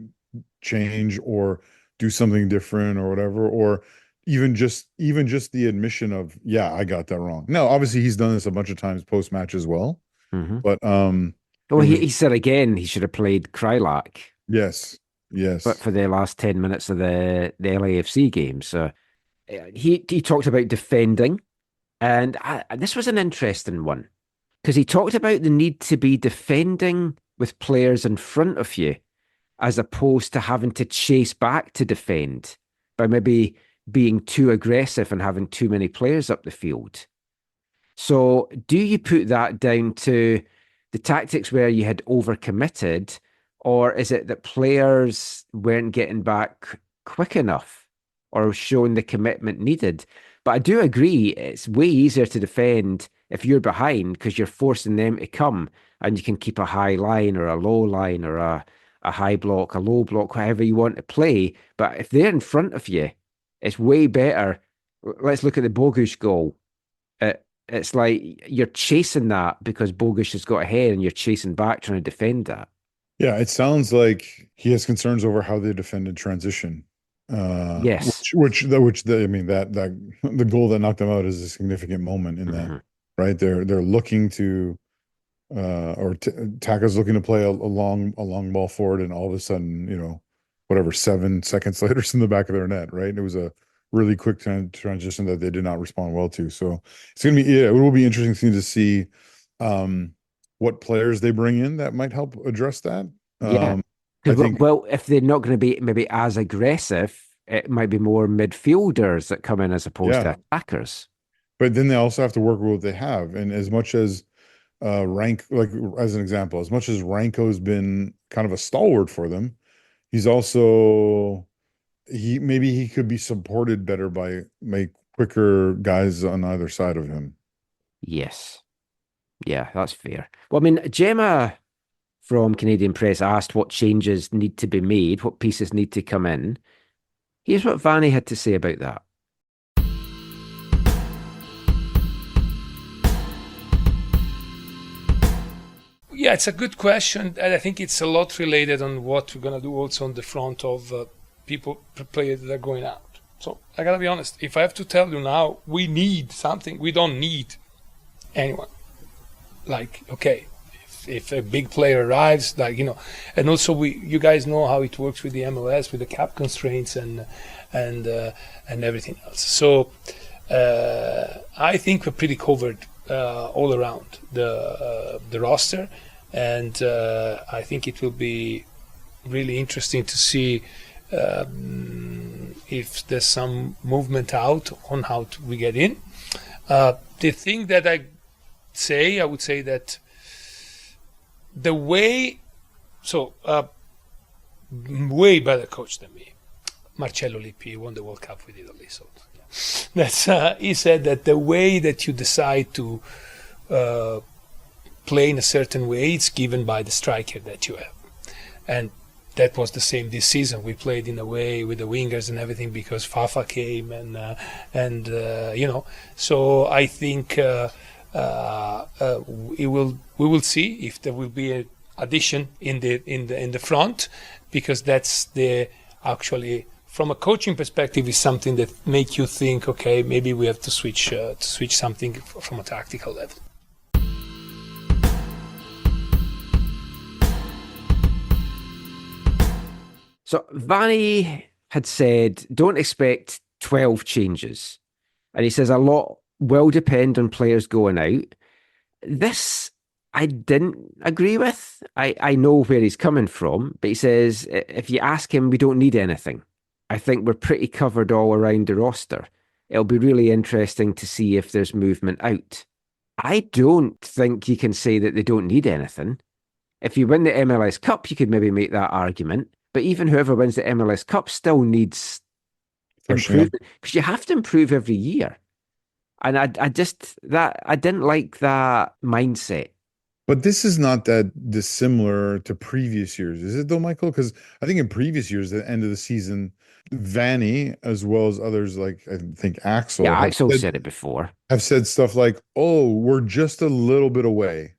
change or do something different or whatever, or even just the admission of, yeah, I got that wrong. Now, obviously, he's done this a bunch of times post match as well, but well, he said again he should have played Krylak. Yes. But for the last 10 minutes of the LAFC game. So he talked about defending. And this was an interesting one because he talked about the need to be defending with players in front of you as opposed to having to chase back to defend by maybe being too aggressive and having too many players up the field. So do you put that down to the tactics where you had overcommitted, or is it that players weren't getting back quick enough or showing the commitment needed? But I do agree, it's way easier to defend if you're behind because you're forcing them to come and you can keep a high line or a low line or a high block, a low block, however you want to play. But if they're in front of you, it's way better. Let's look at the Bogusz goal. It's like you're chasing that because Bogusz has got ahead and you're chasing back trying to defend that. Yeah, it sounds like he has concerns over how they defended transition. Yes, that the goal that knocked them out is a significant moment in that, right? They're looking to, Taka's looking to play a long ball forward, and all of a sudden, whatever, 7 seconds later, it's in the back of their net, right? And it was a really quick transition that they did not respond well to. So it's gonna be, it will be interesting to see what players they bring in that might help address that. Yeah. Well, if they're not going to be maybe as aggressive, it might be more midfielders that come in as opposed to attackers. But then they also have to work with what they have. And as much as Rank, like as an example, as much as Ranko's been kind of a stalwart for them, he's also he could be supported better by quicker guys on either side of him. Yes. Yeah, that's fair. Well, I mean, Gemma from Canadian Press asked what changes need to be made, what pieces need to come in. Here's what Vanni had to say about that. Yeah, it's a good question, and I think it's a lot related on what we're gonna do also on the front of players that are going out. So I gotta be honest. If I have to tell you now, we need something. We don't need anyone. Like, okay, if a big player arrives, and also you guys know how it works with the MLS, with the cap constraints and everything else. So I think we're pretty covered all around the roster, and I think it will be really interesting to see if there's some movement out on how we get in. The thing that I would say that the way better coach than me, Marcello Lippi won the World Cup with Italy. So that's he said that the way that you decide to play in a certain way, it's given by the striker that you have, and that was the same this season. We played in a way with the wingers and everything because Fafa came and So I think. We will see if there will be an addition in the front, because that's actually from a coaching perspective is something that make you think, okay, maybe we have to switch something from a tactical level. So Vanni had said, don't expect 12 changes. And he says a lot will depend on players going out. This I didn't agree with. I know where he's coming from, but he says if you ask him, we don't need anything. I think we're pretty covered all around the roster. It'll be really interesting to see if there's movement out. I don't think you can say that they don't need anything. If you win the MLS Cup, you could maybe make that argument. But even whoever wins the MLS Cup still needs Freshening up. improvement because you have to improve every year. And I didn't like that mindset. But this is not that dissimilar to previous years, is it though, Michael? Because I think in previous years, at the end of the season, Vanny, as well as others like I think Axel, Yeah, Axel said it before. have said stuff like, "Oh, we're just a little bit away.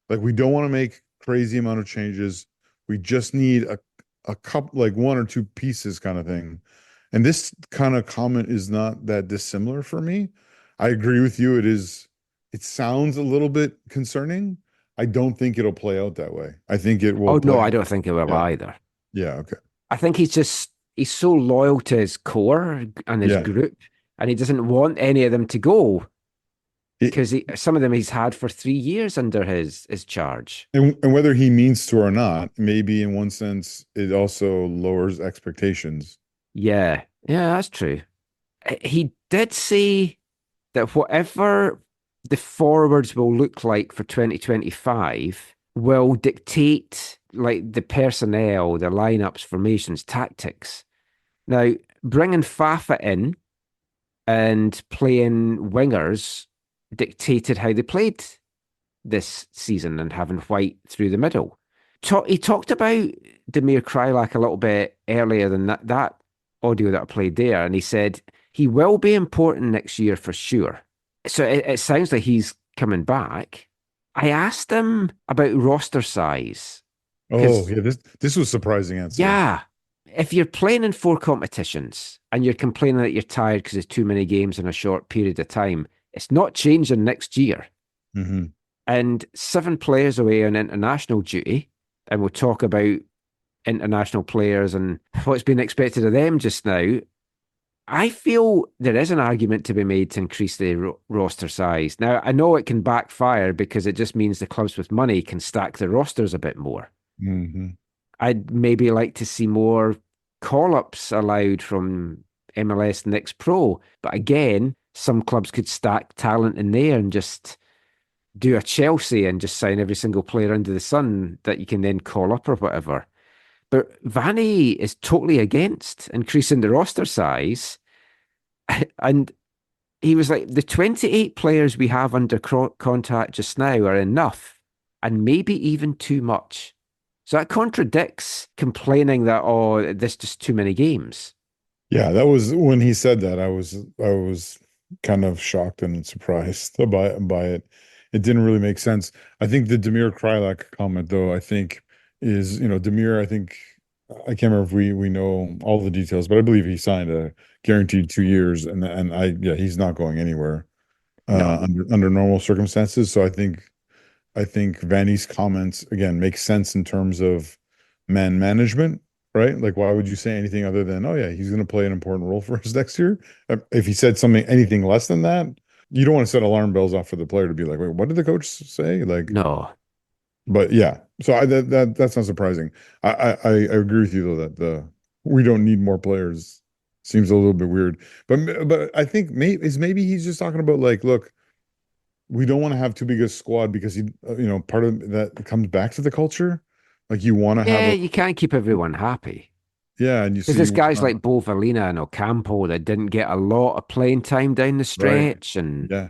Like we don't want to make crazy amount of changes. We just need a couple, like one or two pieces kind of thing." And this kind of comment is not that dissimilar for me. I agree with you. It sounds a little bit concerning. I don't think it'll play out that way. I think it will Oh no, play. I don't think it will Yeah. either. Yeah, okay. I think he's so loyal to his core and his Yeah. group, and he doesn't want any of them to go It- because some of them he's had for 3 years under his charge. and whether he means to or not, maybe in one sense, it also lowers expectations. Yeah, yeah, that's true. He did say that whatever the forwards will look like for 2025 will dictate like the personnel, the lineups, formations, tactics. Now, bringing Fafa in and playing wingers dictated how they played this season and having White through the middle. He talked about Damir Krylak a little bit earlier than that audio that I played there, and he said he will be important next year for sure. So it sounds like he's coming back. I asked him about roster size. Oh, yeah, this was a surprising answer. Yeah. If you're playing in 4 competitions and you're complaining that you're tired because there's too many games in a short period of time, it's not changing next year. Mm-hmm. And 7 players away on international duty, and we'll talk about international players and what's been expected of them just now. I feel there is an argument to be made to increase the roster size. Now, I know it can backfire because it just means the clubs with money can stack the rosters a bit more. Mm-hmm. I'd maybe like to see more call-ups allowed from MLS Next Pro. But again, some clubs could stack talent in there and just do a Chelsea and just sign every single player under the sun that you can then call up or whatever. But Vanni is totally against increasing the roster size. And he was like, the 28 players we have under contract just now are enough and maybe even too much. So that contradicts complaining that, oh, there's just too many games. Yeah, that was when he said that. I was kind of shocked and surprised by it. It didn't really make sense. I think the Damir Krylak comment, though, I think is, Damir, I think, I can't remember if we know all the details, but I believe he signed a guaranteed 2 years, and he's not going anywhere under normal circumstances. So I think Vanny's comments again make sense in terms of man management, right? Like, why would you say anything other than, oh yeah, he's going to play an important role for us next year? If he said anything less than that, you don't want to set alarm bells off for the player to be like, wait, what did the coach say? Like, no. But yeah, so that's not surprising. I agree with you though that we don't need more players seems a little bit weird. But I think maybe he's just talking about like, look, we don't want to have too big a squad because part of that comes back to the culture. Like you want to have you can't keep everyone happy. Yeah, and because there's guys like Bo Valina and Ocampo that didn't get a lot of playing time down the stretch, right. And yeah.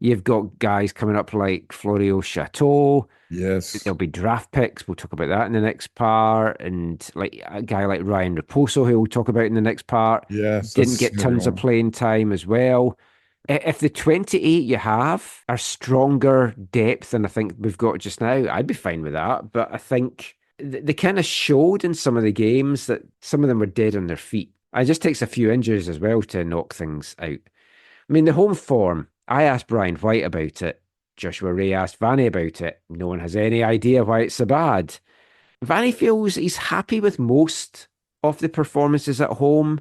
You've got guys coming up like Florio Chateau. Yes. There'll be draft picks. We'll talk about that in the next part. And like a guy like Ryan Raposo, who we'll talk about in the next part. Yes. Didn't get tons of playing time as well. If the 28 you have are stronger depth than I think we've got just now, I'd be fine with that. But I think they kind of showed in some of the games that some of them were dead on their feet. It just takes a few injuries as well to knock things out. I mean, the home form, I asked Brian White about it. Joshua Ray asked Vanni about it. No one has any idea why it's so bad. Vanni feels he's happy with most of the performances at home.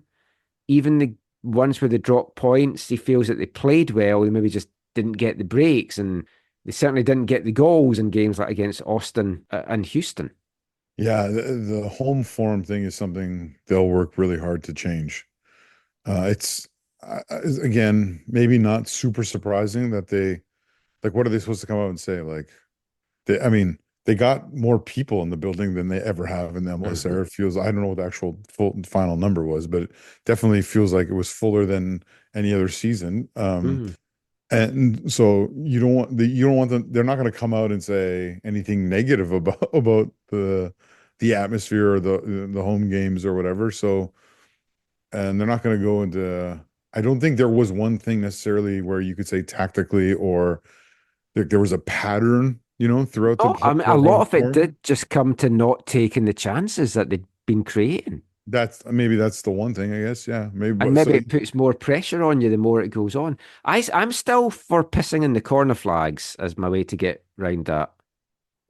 Even the ones where they dropped points, he feels that they played well. They maybe just didn't get the breaks, and they certainly didn't get the goals in games like against Austin and Houston. Yeah, the home form thing is something they'll work really hard to change. It's again, maybe not super surprising that they like, what are they supposed to come out and say? Like, I mean, they got more people in the building than they ever have in the MLS era. It feels, I don't know what the actual final number was, but it definitely feels like it was fuller than any other season. And so you don't want them. They're not going to come out and say anything negative about the atmosphere or the home games or whatever. So, and they're not going to go into. I don't think there was one thing necessarily where you could say tactically or there was a pattern, throughout the. I mean, a lot of it did just come to not taking the chances that they'd been creating. That's the one thing, I guess. Yeah, maybe. And maybe it puts more pressure on you the more it goes on. I'm still for pissing in the corner flags as my way to get round that.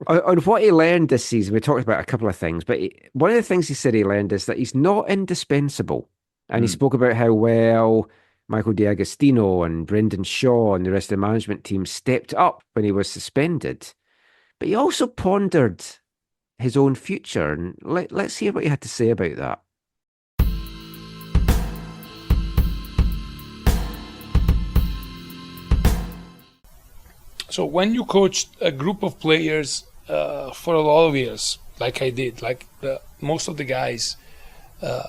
On what he learned this season, we talked about a couple of things, but one of the things he said he learned is that he's not indispensable. And he spoke about how well Michael D'Agostino and Brendan Shaw and the rest of the management team stepped up when he was suspended. But he also pondered his own future. And let's hear what he had to say about that. So when you coached a group of players for a lot of years, like I did, like most of the guys, they've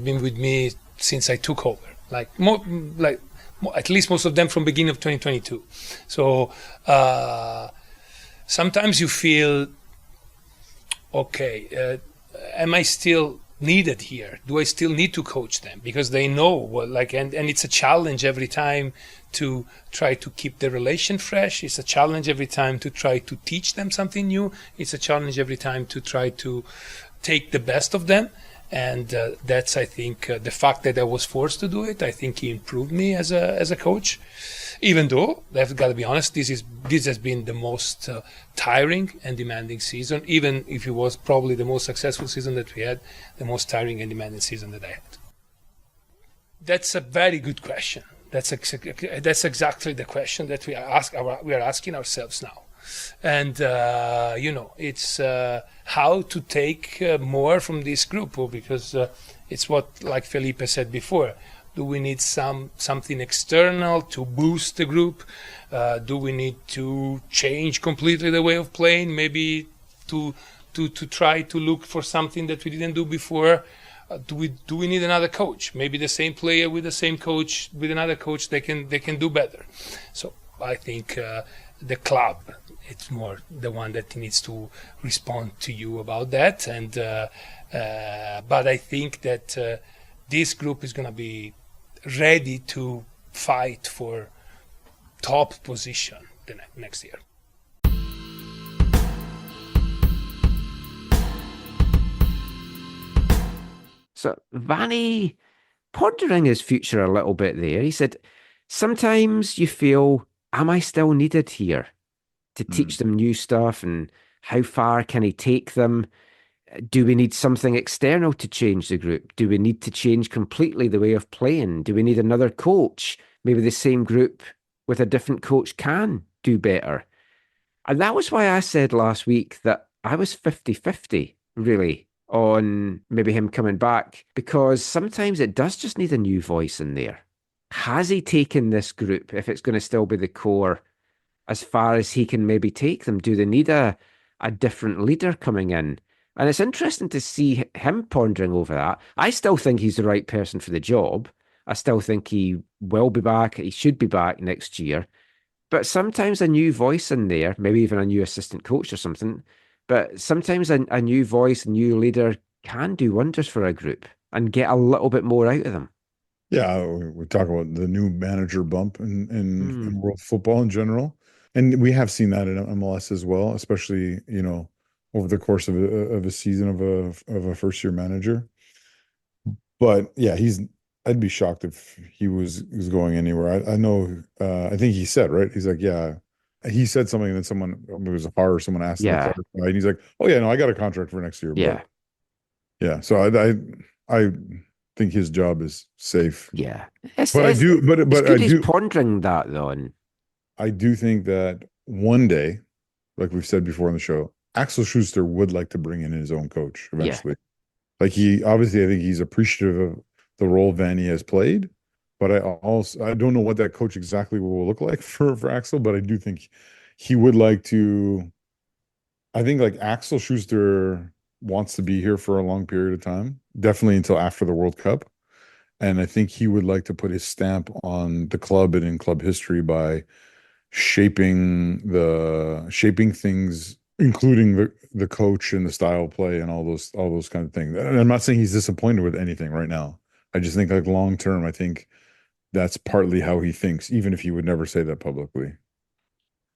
been with me since I took over. At least most of them from beginning of 2022. So sometimes you feel, okay, am I still needed here? Do I still need to coach them? Because they know and it's a challenge every time to try to keep the relation fresh. It's a challenge every time to try to teach them something new. It's a challenge every time to try to take the best of them. And that's, I think, the fact that I was forced to do it. I think he improved me as a coach. Even though, I've got to be honest, this has been the most tiring and demanding season. Even if it was probably the most successful season that we had, the most tiring and demanding season that I had. That's a very good question. That's exactly the question that we are asking ourselves now. And it's how to take more from this group, because it's what, like Felipe said before, do we need something external to boost the group? Do we need to change completely the way of playing, maybe to try to look for something that we didn't do before? Do we need another coach? Maybe the same player with the same coach, with another coach, they can do better. So I think the club, it's more the one that needs to respond to you about that. And but I think that this group is going to be ready to fight for top position the next year. So Vanni, pondering his future a little bit there, he said, sometimes you feel, am I still needed here to teach them new stuff, and how far can he take them? Do we need something external to change the group? Do we need to change completely the way of playing? Do we need another coach? Maybe the same group with a different coach can do better. And that was why I said last week that I was 50-50, really, on maybe him coming back, because sometimes it does just need a new voice in there. Has he taken this group, if it's going to still be the core, as far as he can maybe take them? Do they need a different leader coming in? And it's interesting to see him pondering over that. I still think he's the right person for the job. I still think he will be back. He should be back next year. But sometimes a new voice in there, maybe even a new assistant coach or something, but sometimes a new voice, a new leader can do wonders for a group and get a little bit more out of them. Yeah, we talk about the new manager bump in world football in general. And we have seen that in MLS as well, especially, over the course of a season of a first year manager. But yeah, I'd be shocked if he was going anywhere. I know, I think he said, right? He's like, yeah, he said something and then someone, it was a par or someone asked him to clarify, and he's like, oh yeah, no, I got a contract for next year. Yeah. But yeah. So I think his job is safe. Yeah. But I do he's pondering that though. And I do think that one day, like we've said before on the show, Axel Schuster would like to bring in his own coach eventually. Yeah. Like I think he's appreciative of the role Vanni has played, but I don't know what that coach exactly will look like for Axel, but I do think he would like to. I think like Axel Schuster wants to be here for a long period of time, definitely until after the World Cup. And I think he would like to put his stamp on the club and in club history by shaping things, including the coach and the style of play and all those kind of things. And I'm not saying he's disappointed with anything right now. I just think like long term, I think that's partly how he thinks, even if he would never say that publicly.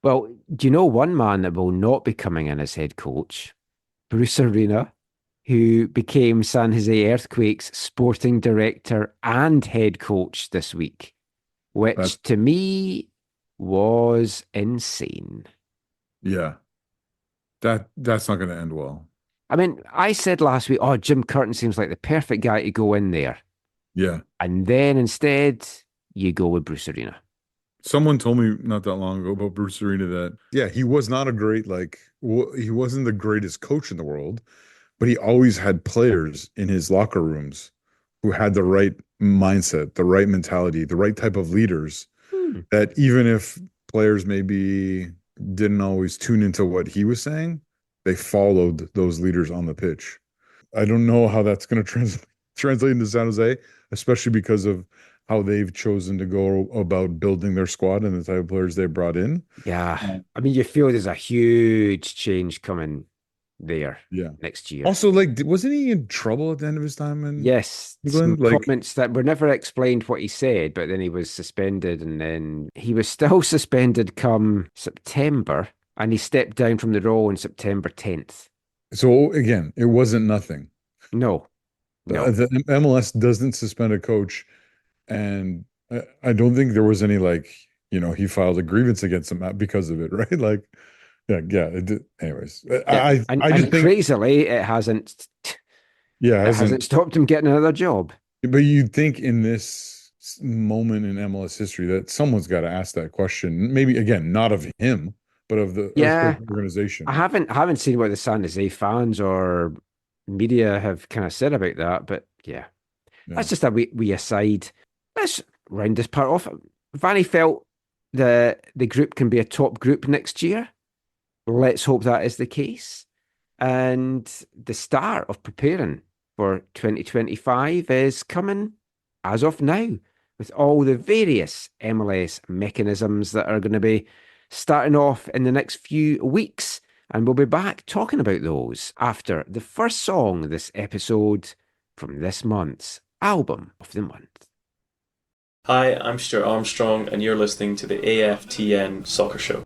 Well, do you know one man that will not be coming in as head coach? Bruce Arena, who became San Jose Earthquakes sporting director and head coach this week, which to me was insane. Yeah. That's not going to end well. I mean, I said last week, oh, Jim Curtin seems like the perfect guy to go in there. Yeah. And then instead, you go with Bruce Arena. Someone told me not that long ago about Bruce Arena that, yeah, he was not a great, he wasn't the greatest coach in the world, but he always had players in his locker rooms who had the right mindset, the right mentality, the right type of leaders that even if players maybe didn't always tune into what he was saying, they followed those leaders on the pitch. I don't know how that's going to translate into San Jose, especially because of how they've chosen to go about building their squad and the type of players they brought in. Yeah. I mean, you feel there's a huge change coming there next year. Also, wasn't he in trouble at the end of his time in Yes. England? Some comments that were never explained what he said, but then he was suspended, and then he was still suspended come September, and he stepped down from the role on September 10th. So again, it wasn't nothing. No. The MLS doesn't suspend a coach, and I don't think there was any he filed a grievance against him because of it, right? Like, yeah. It did. Anyways, yeah. I just think crazily it hasn't. Yeah, it hasn't stopped him getting another job. But you'd think in this moment in MLS history that someone's got to ask that question. Maybe again, not of him, but of the organization. I haven't seen what the San Jose fans or media have kind of said about that, but yeah. That's just a wee aside. Let's round this part off. Vanni felt the group can be a top group next year. Let's hope that is the case. And the start of preparing for 2025 is coming as of now, with all the various MLS mechanisms that are going to be starting off in the next few weeks. And we'll be back talking about those after the first song this episode from this month's album of the month. Hi, I'm Stuart Armstrong, and you're listening to the AFTN Soccer Show.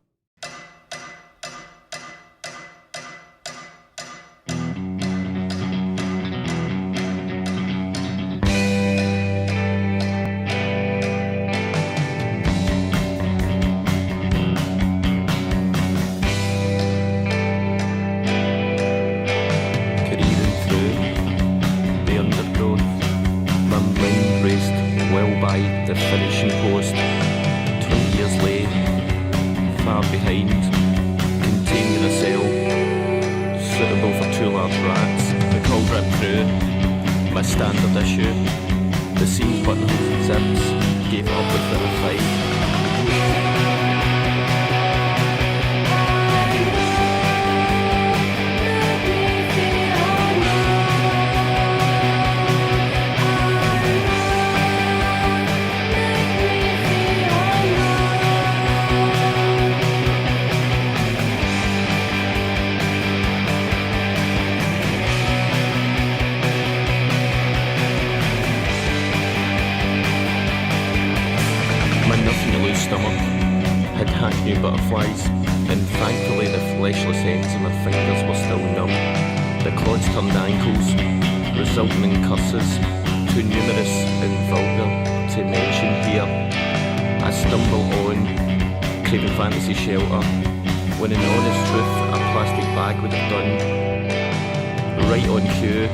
Right on cue,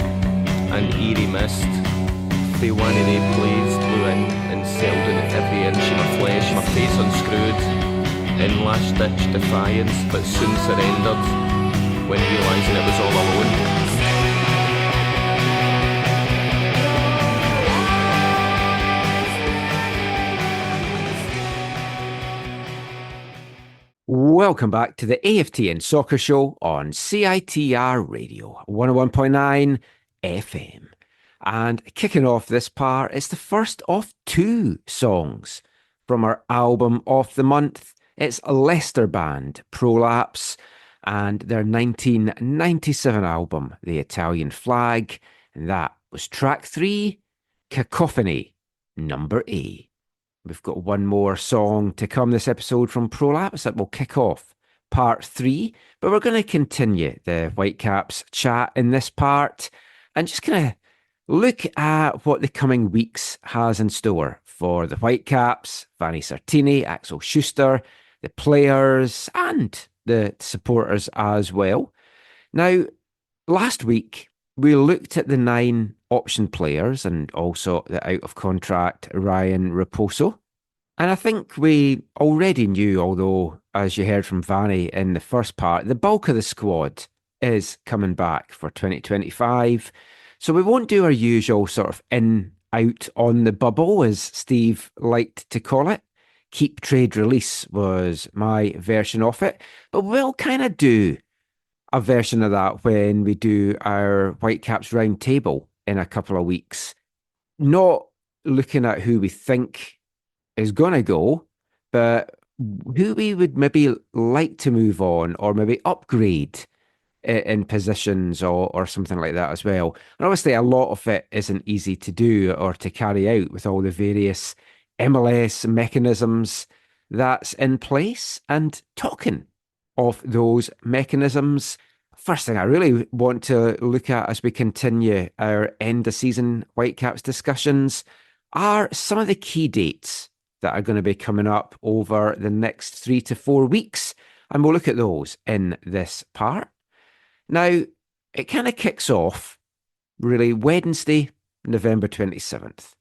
an Eerie missed. They one of their plays blew in and settled in every inch of my flesh, my face unscrewed in last-ditch defiance, but soon surrendered when realising it was all alone. Welcome back to the AFTN Soccer Show on CITR Radio 101.9 FM. And kicking off this part, it's the first of two songs from our album of the month. It's Leicester band Prolapse and their 1997 album, The Italian Flag. And that was track 3, Cacophony, number A. We've got one more song to come this episode from Prolapse that will kick off part 3, but we're going to continue the Whitecaps chat in this part and just kind of look at what the coming weeks has in store for the Whitecaps, Vanni Sartini, Axel Schuster, the players and the supporters as well. Now, last week we looked at the 9 option players and also the out-of-contract Ryan Raposo. And I think we already knew, although, as you heard from Vanni in the first part, the bulk of the squad is coming back for 2025. So we won't do our usual sort of in, out on the bubble, as Steve liked to call it. Keep, trade, release was my version of it. But we'll kind of do a version of that when we do our Whitecaps round table in a couple of weeks. Not looking at who we think is going to go, but who we would maybe like to move on or maybe upgrade in positions or something like that as well. And obviously a lot of it isn't easy to do or to carry out with all the various MLS mechanisms that's in place. And talking of those mechanisms, first thing I really want to look at as we continue our end of season Whitecaps discussions are some of the key dates that are going to be coming up over the next 3 to 4 weeks. And we'll look at those in this part. Now, it kind of kicks off really Wednesday, November 27th.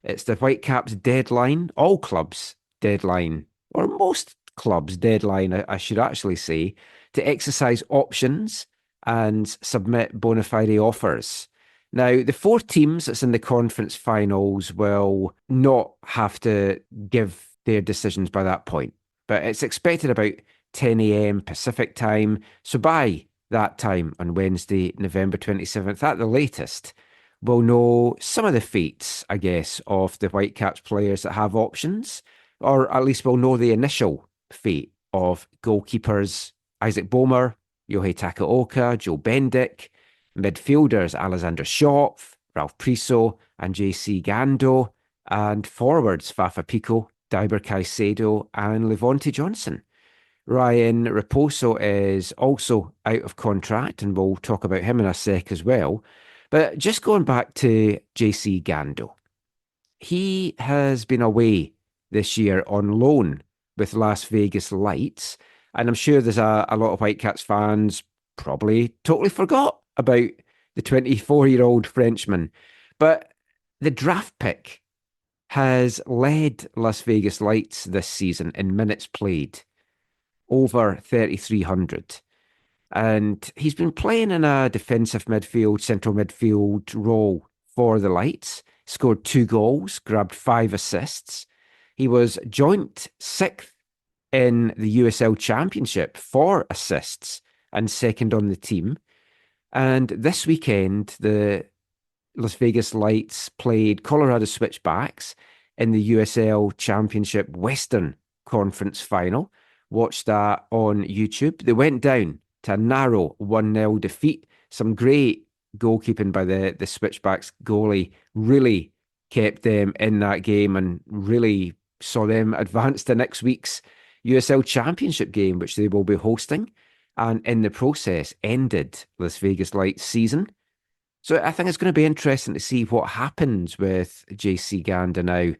It's the Whitecaps deadline, all clubs deadline, or most clubs deadline, I should actually say, to exercise options and submit bona fide offers. Now, the 4 teams that's in the conference finals will not have to give their decisions by that point, but it's expected about 10 a.m. Pacific time. So by that time on Wednesday, November 27th, at the latest, we'll know some of the fates, I guess, of the Whitecaps players that have options, or at least we'll know the initial fate of goalkeepers Isaac Boehmer, Yohei Takaoka, Joe Bendick, midfielders Alexander Schopf, Ralph Priso and JC Gando, and forwards Fafa Pico, Diber Caicedo and Levante Johnson. Ryan Raposo is also out of contract, and we'll talk about him in a sec as well. But just going back to JC Gando, he has been away this year on loan with Las Vegas Lights, and I'm sure there's a lot of Whitecaps fans probably totally forgot about the 24-year-old Frenchman. But the draft pick has led Las Vegas Lights this season in minutes played, over 3,300. And he's been playing in a defensive midfield, central midfield role for the Lights, scored 2 goals, grabbed 5 assists. He was joint 6th in the USL Championship for assists and second on the team. And this weekend, the Las Vegas Lights played Colorado Switchbacks in the USL Championship Western Conference Final. Watched that on YouTube. They went down to a narrow 1-0 defeat. Some great goalkeeping by the Switchbacks goalie really kept them in that game and really saw them advance to next week's USL Championship game, which they will be hosting, and in the process ended Las Vegas Lights season. So I think it's going to be interesting to see what happens with JC Gando now.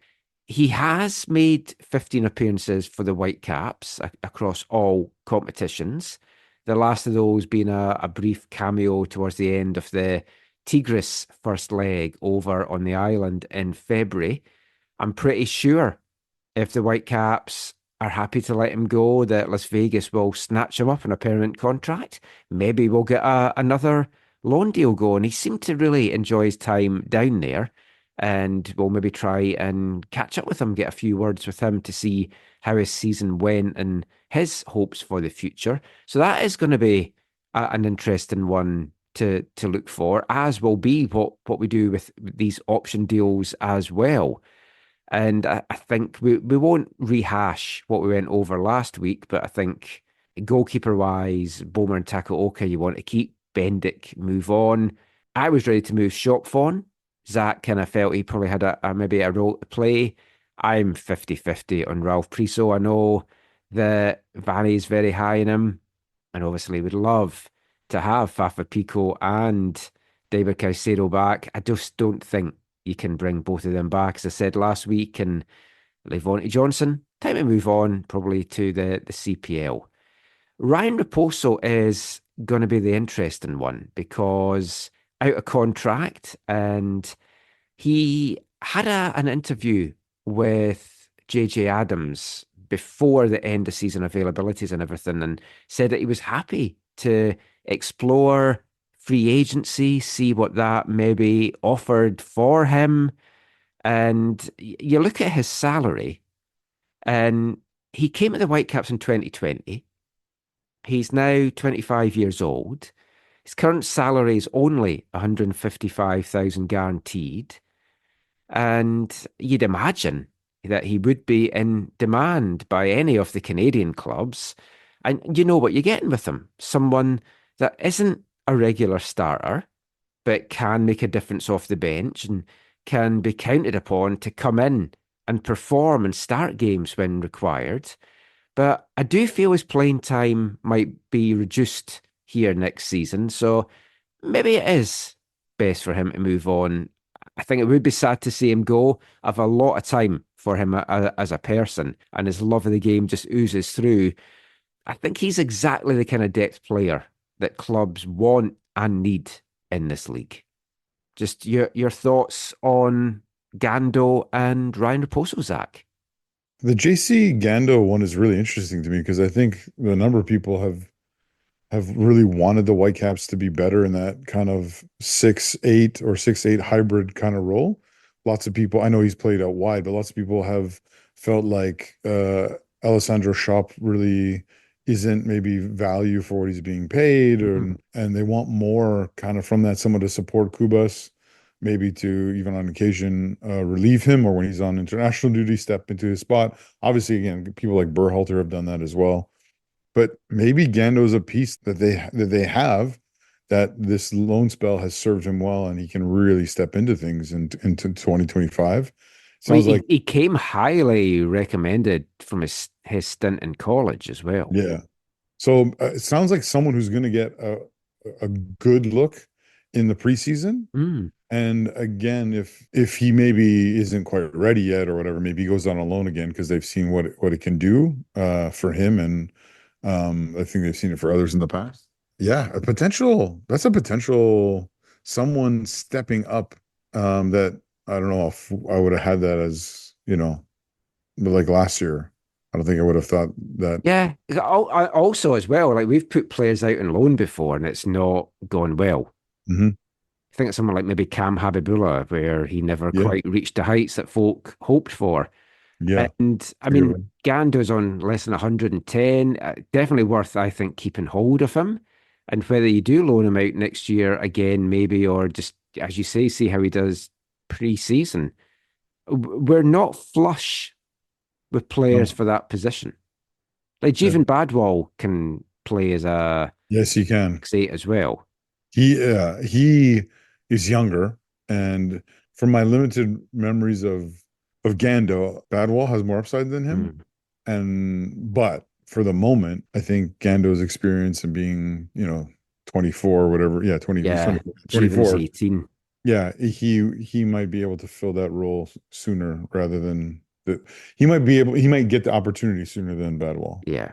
He has made 15 appearances for the Whitecaps across all competitions. The last of those being a brief cameo towards the end of the Tigres first leg over on the island in February. I'm pretty sure if the Whitecaps are happy to let him go, that Las Vegas will snatch him up on a permanent contract. Maybe we'll get another loan deal going. He seemed to really enjoy his time down there. and we'll maybe try and catch up with him, get a few words with him to see how his season went and his hopes for the future. So that is going to be an interesting one to look for, as will be what we do with these option deals as well. And I think we won't rehash what we went over last week, but I think goalkeeper wise, Bowman and Takaoka, you want to keep. Bendick, move on. I was ready to move Shopfon. Zach kind of felt he probably had maybe a role to play. I'm 50-50 on Ralph Priso. I know that Vanni's very high in him, and obviously would love to have Fafa Pico and David Caicedo back. I just don't think you can bring both of them back, as I said last week. And Levonte Johnson, time to move on, probably to the CPL. Ryan Raposo is going to be the interesting one because out of contract, and he had an interview with JJ Adams before the end of season availabilities and everything, and said that he was happy to explore free agency, see what that maybe offered for him. And you look at his salary, and he came to the Whitecaps in 2020. He's now 25 years old. His current salary is only 155,000 guaranteed. And you'd imagine that he would be in demand by any of the Canadian clubs. And you know what you're getting with him. Someone that isn't a regular starter, but can make a difference off the bench and can be counted upon to come in and perform and start games when required. But I do feel his playing time might be reduced here next season. So maybe it is best for him to move on. I think it would be sad to see him go. I've a lot of time for him as a person, and his love of the game just oozes through. I think he's exactly the kind of depth player that clubs want and need in this league. Just your thoughts on Gando and Ryan Raposo, Zach? The JC Gando one is really interesting to me because I think a number of people have really wanted the Whitecaps to be better in that kind of 6'8" or 6'8" hybrid kind of role. Lots of people, I know he's played out wide, but lots of people have felt like Alessandro Schopp really isn't maybe value for what he's being paid, and they want more kind of from that, someone to support Kubas, maybe to even on occasion relieve him, or when he's on international duty, step into his spot. Obviously, again, people like Berhalter have done that as well. But maybe Gando's a piece that they have, that this loan spell has served him well, and he can really step into things into 2025. Sounds like he came highly recommended from his stint in college as well. Yeah. So it sounds like someone who's going to get a good look in the preseason. And again, if he maybe isn't quite ready yet or whatever, maybe he goes on a loan again because they've seen what it can do for him, and I think they've seen it for others in the past. Yeah, that's a potential someone stepping up that I don't know if I would have had that as, but like last year, I don't think I would have thought that. Yeah. Also as well, like we've put players out on loan before and it's not gone well. Mm-hmm. I think it's someone like maybe Cam Habibullah, where he never quite reached the heights that folk hoped for. Yeah. And I mean, Gando's on less than 110. Definitely worth, I think, keeping hold of him. And whether you do loan him out next year again, maybe, or just, as you say, see how he does pre-season. We're not flush with players for that position. Like Jeevan Badwal can play as a yes, he can 6'8" as well. He is younger, and from my limited memories of Gando, Badwal has more upside than him. But for the moment, I think Gando's experience and being 24 or whatever, 24, 18. Yeah, he might be able to fill that role sooner rather than he might get the opportunity sooner than Badwal. Yeah.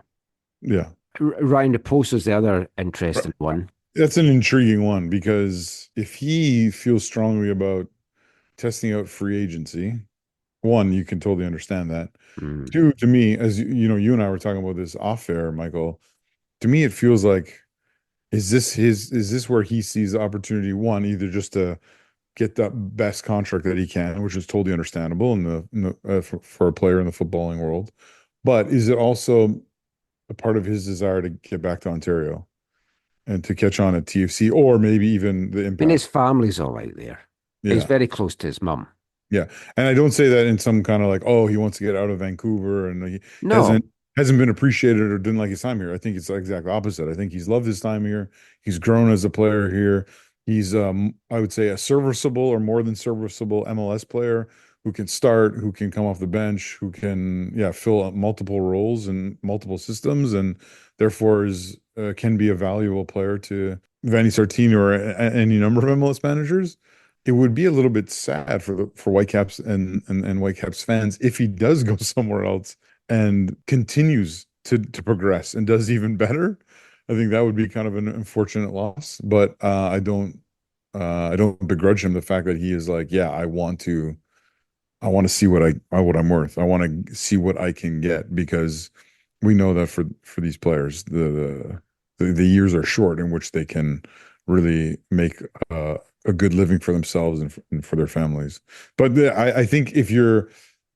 Ryan Raposo's the other interesting one. That's an intriguing one because if he feels strongly about testing out free agency, one, you can totally understand that. Two, to me, as you and I were talking about this off air, Michael, to me it feels like is this where he sees the opportunity, one, either just to get the best contract that he can, which is totally understandable for a player in the footballing world. But is it also a part of his desire to get back to Ontario and to catch on at TFC, or maybe even the I mean, Impact? his family's all out there. He's Yeah, very close to his mum. yeah. And I don't say that in some kind of like, oh, he wants to get out of Vancouver and he No, hasn't been appreciated or didn't like his time here. I think it's the exact opposite. I think he's loved his time here. He's grown as a player here. He's I would say a serviceable or more than serviceable MLS player who can start, who can come off the bench, who can fill up multiple roles and multiple systems, and therefore is can be a valuable player to Vanni Sartini or any number of MLS managers. It would be a little bit sad for Whitecaps and Whitecaps fans if he does go somewhere else and continues to progress and does even better. I think that would be kind of an unfortunate loss, but I don't begrudge him the fact that he is like, yeah, I want to see what I'm worth. I want to see what I can get, because we know that for these players, the years are short in which they can really make a good living for themselves and for their families. But I think if you're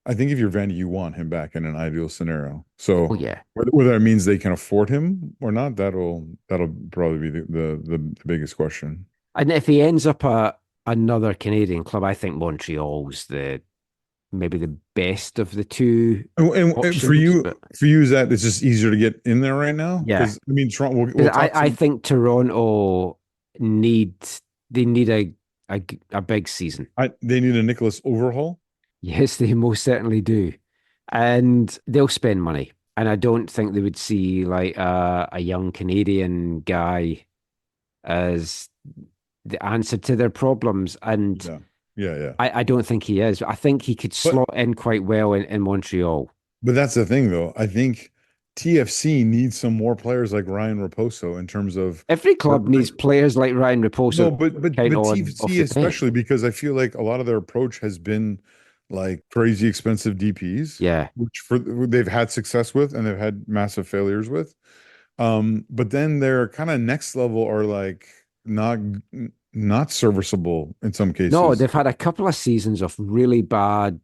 Vandy, you want him back in an ideal scenario. So yeah. whether that means they can afford him or not, that'll probably be the biggest question. And if he ends up at another Canadian club, I think Montreal's maybe the best of the two. And options, for you, is that it's just easier to get in there right now? Yeah. I mean, Toronto. I think Toronto need a big season. They need a Nicholas overhaul. Yes, they most certainly do. And they'll spend money. And I don't think they would see like a young Canadian guy as the answer to their problems. And yeah. I don't think he is. I think he could slot in quite well in Montreal. But that's the thing, though. I think TFC needs some more players like Ryan Raposo in terms of every club needs players like Ryan Raposo. No, but TFC especially, because I feel like a lot of their approach has been like crazy expensive DPs. Yeah, which they've had success with and they've had massive failures with. But then their kind of next level are like not serviceable in some cases. No, they've had a couple of seasons of really bad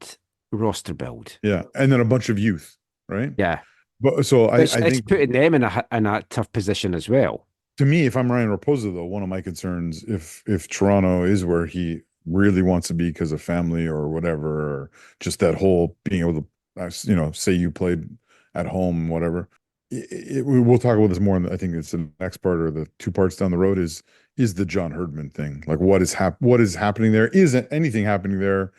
roster build. Yeah, and then a bunch of youth, right? Yeah. But so I think it's putting them in a tough position as well. To me, if I'm Ryan Raposo, though, one of my concerns, if Toronto is where he really wants to be because of family or whatever, or just that whole being able to, say you played at home, whatever. We'll talk about this more. I think it's the next part or the two parts down the road is the John Herdman thing. Like what is happening there? Isn't anything happening there?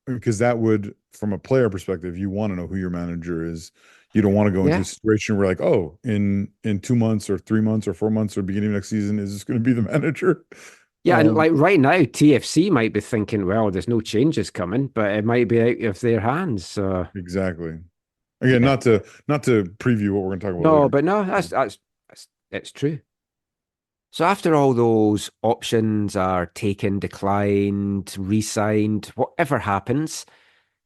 Because that would, from a player perspective, you want to know who your manager is. You don't want to go into a situation where like, oh, in 2 months or 3 months or 4 months or beginning of next season, is this going to be the manager? Yeah, and like right now, TFC might be thinking, well, there's no changes coming, but it might be out of their hands. So exactly. Again, not to preview what we're going to talk about. No, later. but no, it's true. So after all those options are taken, declined, re-signed, whatever happens,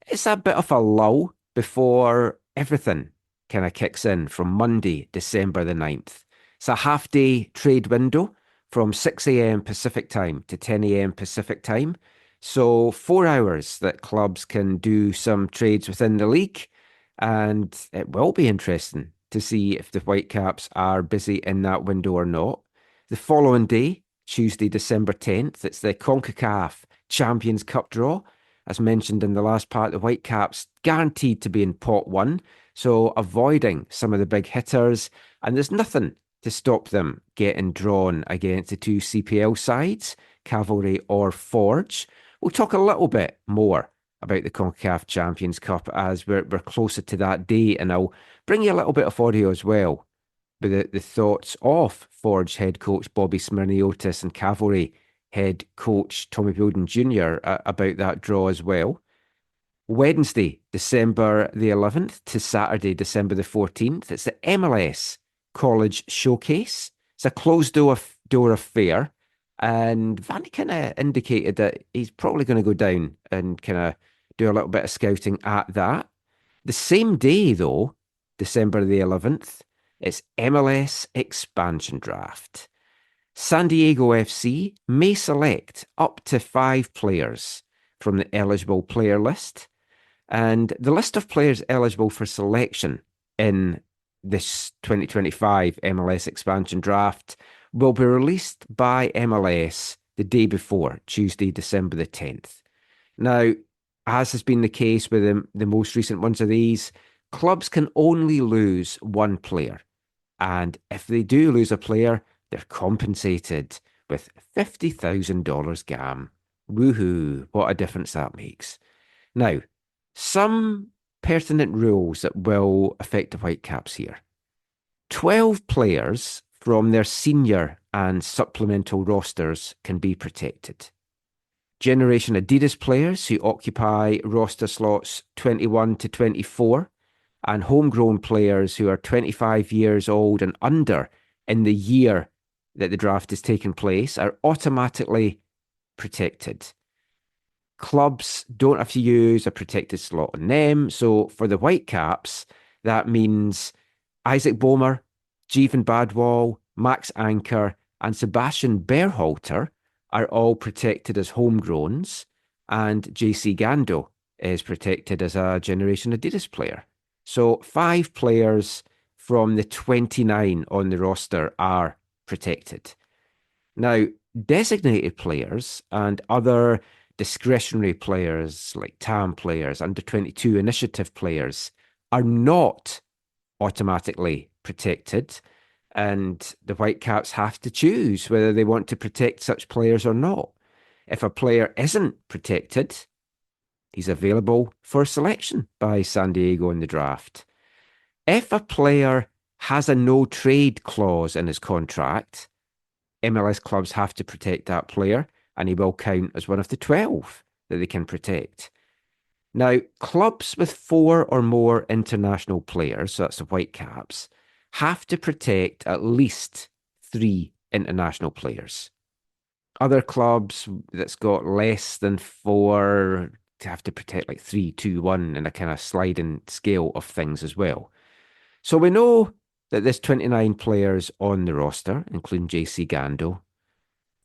it's a bit of a lull before everything kind of kicks in from Monday, December the 9th. It's a half-day trade window from 6 a.m. Pacific time to 10 a.m. Pacific time. So 4 hours that clubs can do some trades within the league. And it will be interesting to see if the Whitecaps are busy in that window or not. The following day, Tuesday, December 10th, it's the CONCACAF Champions Cup draw. As mentioned in the last part, the Whitecaps guaranteed to be in pot 1, so avoiding some of the big hitters. And there's nothing to stop them getting drawn against the two CPL sides, Cavalry or Forge. We'll talk a little bit more about the CONCACAF Champions Cup as we're closer to that day, and I'll bring you a little bit of audio as well with the thoughts of Forge head coach Bobby Smirniotis and Cavalry head coach Tommy Bilden Jr. About that draw as well. Wednesday, December the 11th to Saturday, December the 14th, it's the MLS College Showcase. It's a closed door affair, and Vanni kind of indicated that he's probably going to go down and kind of do a little bit of scouting at that. The same day, though, December the 11th, it's MLS Expansion Draft. San Diego FC may select up to 5 players from the eligible player list, and the list of players eligible for selection in this 2025 MLS expansion draft will be released by MLS the day before, Tuesday, December the 10th. Now, as has been the case with the most recent ones of these, clubs can only lose one player. And if they do lose a player, they're compensated with $50,000 GAM. Woohoo, what a difference that makes. Now, some pertinent rules that will affect the Whitecaps here. 12 players from their senior and supplemental rosters can be protected. Generation Adidas players who occupy roster slots 21 to 24 and homegrown players who are 25 years old and under in the year that the draft is taking place are automatically protected. Clubs don't have to use a protected slot on them. So for the Whitecaps, that means Isaac Boehmer, Jeevan Badwal, Max Anker, and Sebastian Berhalter are all protected as homegrowns, and JC Gando is protected as a Generation Adidas player. So 5 players from the 29 on the roster are protected. Now, designated players and other discretionary players like TAM players, under 22 initiative players are not automatically protected, and the Whitecaps have to choose whether they want to protect such players or not. If a player isn't protected, he's available for selection by San Diego in the draft. If a player has a no trade clause in his contract, MLS clubs have to protect that player, and he will count as one of the 12 that they can protect. Now, clubs with 4 or more international players, so that's the Whitecaps, have to protect at least 3 international players. Other clubs that's got less than 4 have to protect like 3, 2, 1 in a kind of sliding scale of things as well. So we know that there's 29 players on the roster, including JC Gando.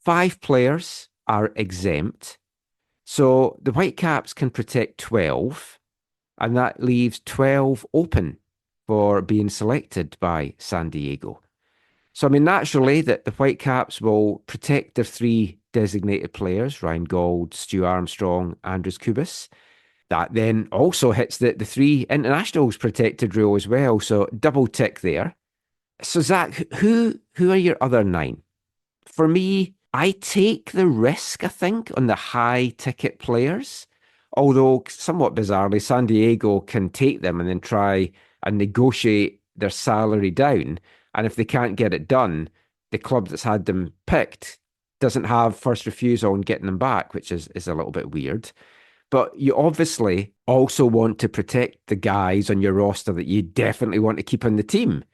5 players are exempt. So the Whitecaps can protect 12, and that leaves 12 open for being selected by San Diego. So, I mean, naturally, that the Whitecaps will protect their 3 designated players, Ryan Gauld, Stu Armstrong, Andres Kubis. That then also hits the 3 internationals protected rule as well, so double tick there. So, Zach, who are your other 9? For me, I take the risk, I think, on the high-ticket players, although somewhat bizarrely, San Diego can take them and then try and negotiate their salary down. And if they can't get it done, the club that's had them picked doesn't have first refusal on getting them back, which is a little bit weird. But you obviously also want to protect the guys on your roster that you definitely want to keep on the team.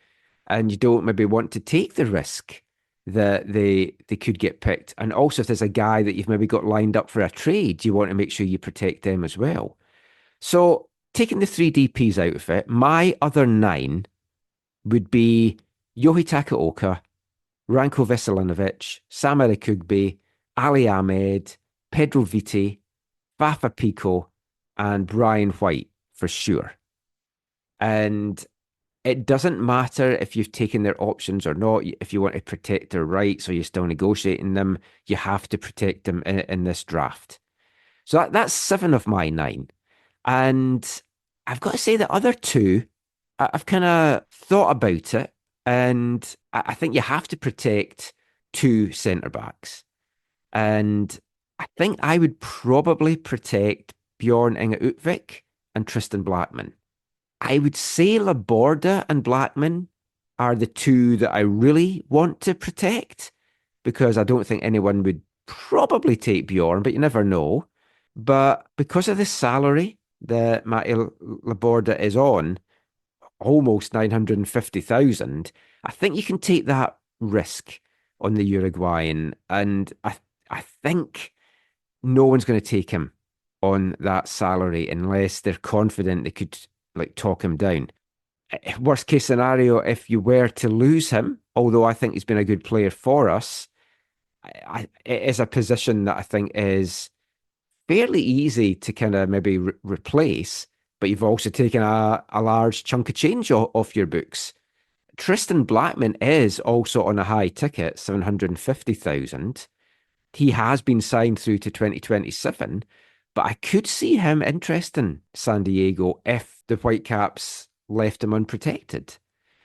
And you don't maybe want to take the risk that they could get picked. And also, if there's a guy that you've maybe got lined up for a trade, you want to make sure you protect them as well. So taking the 3 DPs out of it, my other 9 would be Yohi Takaoka, Ranko Veselinovic, Samara Kugbe, Ali Ahmed, Pedro Vite, Fafa Pico, and Brian White for sure. And it doesn't matter if you've taken their options or not. If you want to protect their rights or you're still negotiating them, you have to protect them in this draft. So that's 7 of my 9. And I've got to say the other 2, I've kind of thought about it, and I think you have to protect 2 centre-backs. And I think I would probably protect Bjorn Inge Utvik and Tristan Blackman. I would say Laborda and Blackman are the 2 that I really want to protect, because I don't think anyone would probably take Bjorn, but you never know. But because of the salary that Matty Laborda is on, almost 950,000, I think you can take that risk on the Uruguayan, and I think no one's going to take him on that salary unless they're confident they could talk him down. Worst case scenario, if you were to lose him, although I think he's been a good player for us, it is a position that I think is fairly easy to kind of maybe replace, but you've also taken a large chunk of change off your books. Tristan Blackman is also on a high ticket, 750,000. He has been signed through to 2027, but I could see him interesting San Diego if the Whitecaps left him unprotected.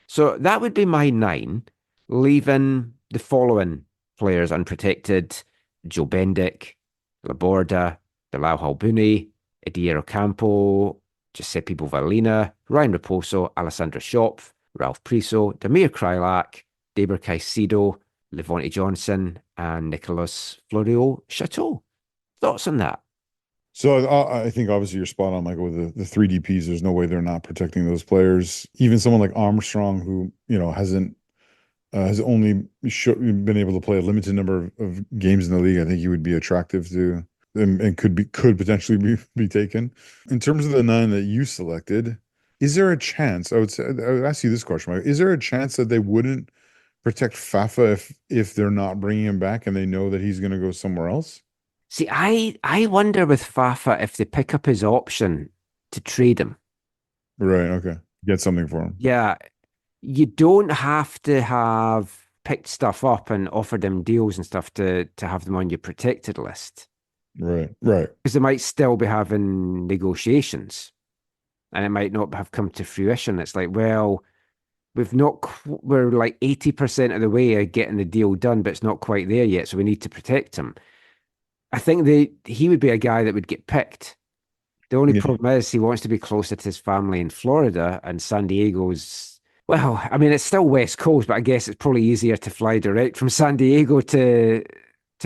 So that would be my 9, leaving the following players unprotected: Joe Bendick, Laborda, Bilal Halbuni, Edier Ocampo, Giuseppe Bovallina, Ryan Raposo, Alessandro Schopf, Ralph Priso, Damir Krylak, Daber Caicedo, Levonte Johnson, and Nicolas Florio Chateau. Thoughts on that? So I think obviously you're spot on, Michael, with the 3 DPs. There's no way they're not protecting those players. Even someone like Armstrong, who, has only been able to play a limited number of games in the league. I think he would be attractive to, and could potentially be taken. In terms of the 9 that you selected, is there a chance? I would ask you this question, Michael. Is there a chance that they wouldn't protect Fafa if they're not bringing him back and they know that he's going to go somewhere else? See, I wonder with Fafa if they pick up his option to trade him. Right, okay. Get something for him. Yeah, you don't have to have picked stuff up and offered him deals and stuff to have them on your protected list. Right. Because they might still be having negotiations and it might not have come to fruition. It's like, well, we're like 80% of the way of getting the deal done, but it's not quite there yet, so we need to protect him. I think he would be a guy that would get picked. The only problem is he wants to be closer to his family in Florida, and San Diego's, well, I mean, it's still West Coast, but I guess it's probably easier to fly direct from San Diego to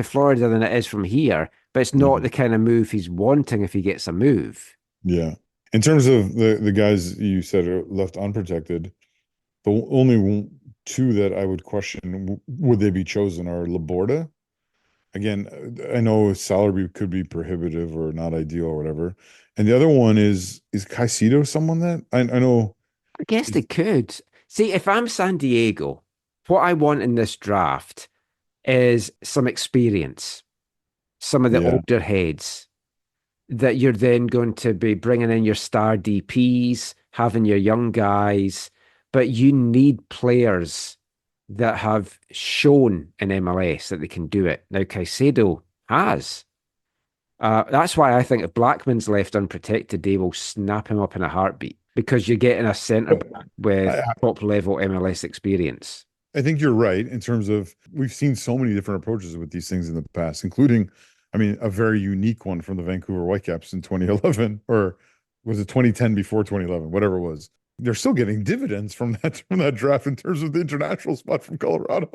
Florida than it is from here. But it's not the kind of move he's wanting if he gets a move. Yeah. In terms of the guys you said are left unprotected, the only 2 that I would question, would they be chosen, are Laborda. Again, I know salary could be prohibitive or not ideal or whatever. And the other one is Caicedo someone that I know? I guess they could. See, if I'm San Diego, what I want in this draft is some experience, some of the older heads that you're then going to be bringing in your star DPs, having your young guys, but you need players that have shown in MLS that they can do it. Now, Caicedo has. That's why I think if Blackman's left unprotected, they will snap him up in a heartbeat, because you're getting a centre back with top-level MLS experience. I think you're right in terms of we've seen so many different approaches with these things in the past, including, I mean, a very unique one from the Vancouver Whitecaps in 2011, or was it 2010 before 2011, whatever it was. They're still getting dividends from that draft in terms of the international spot from Colorado,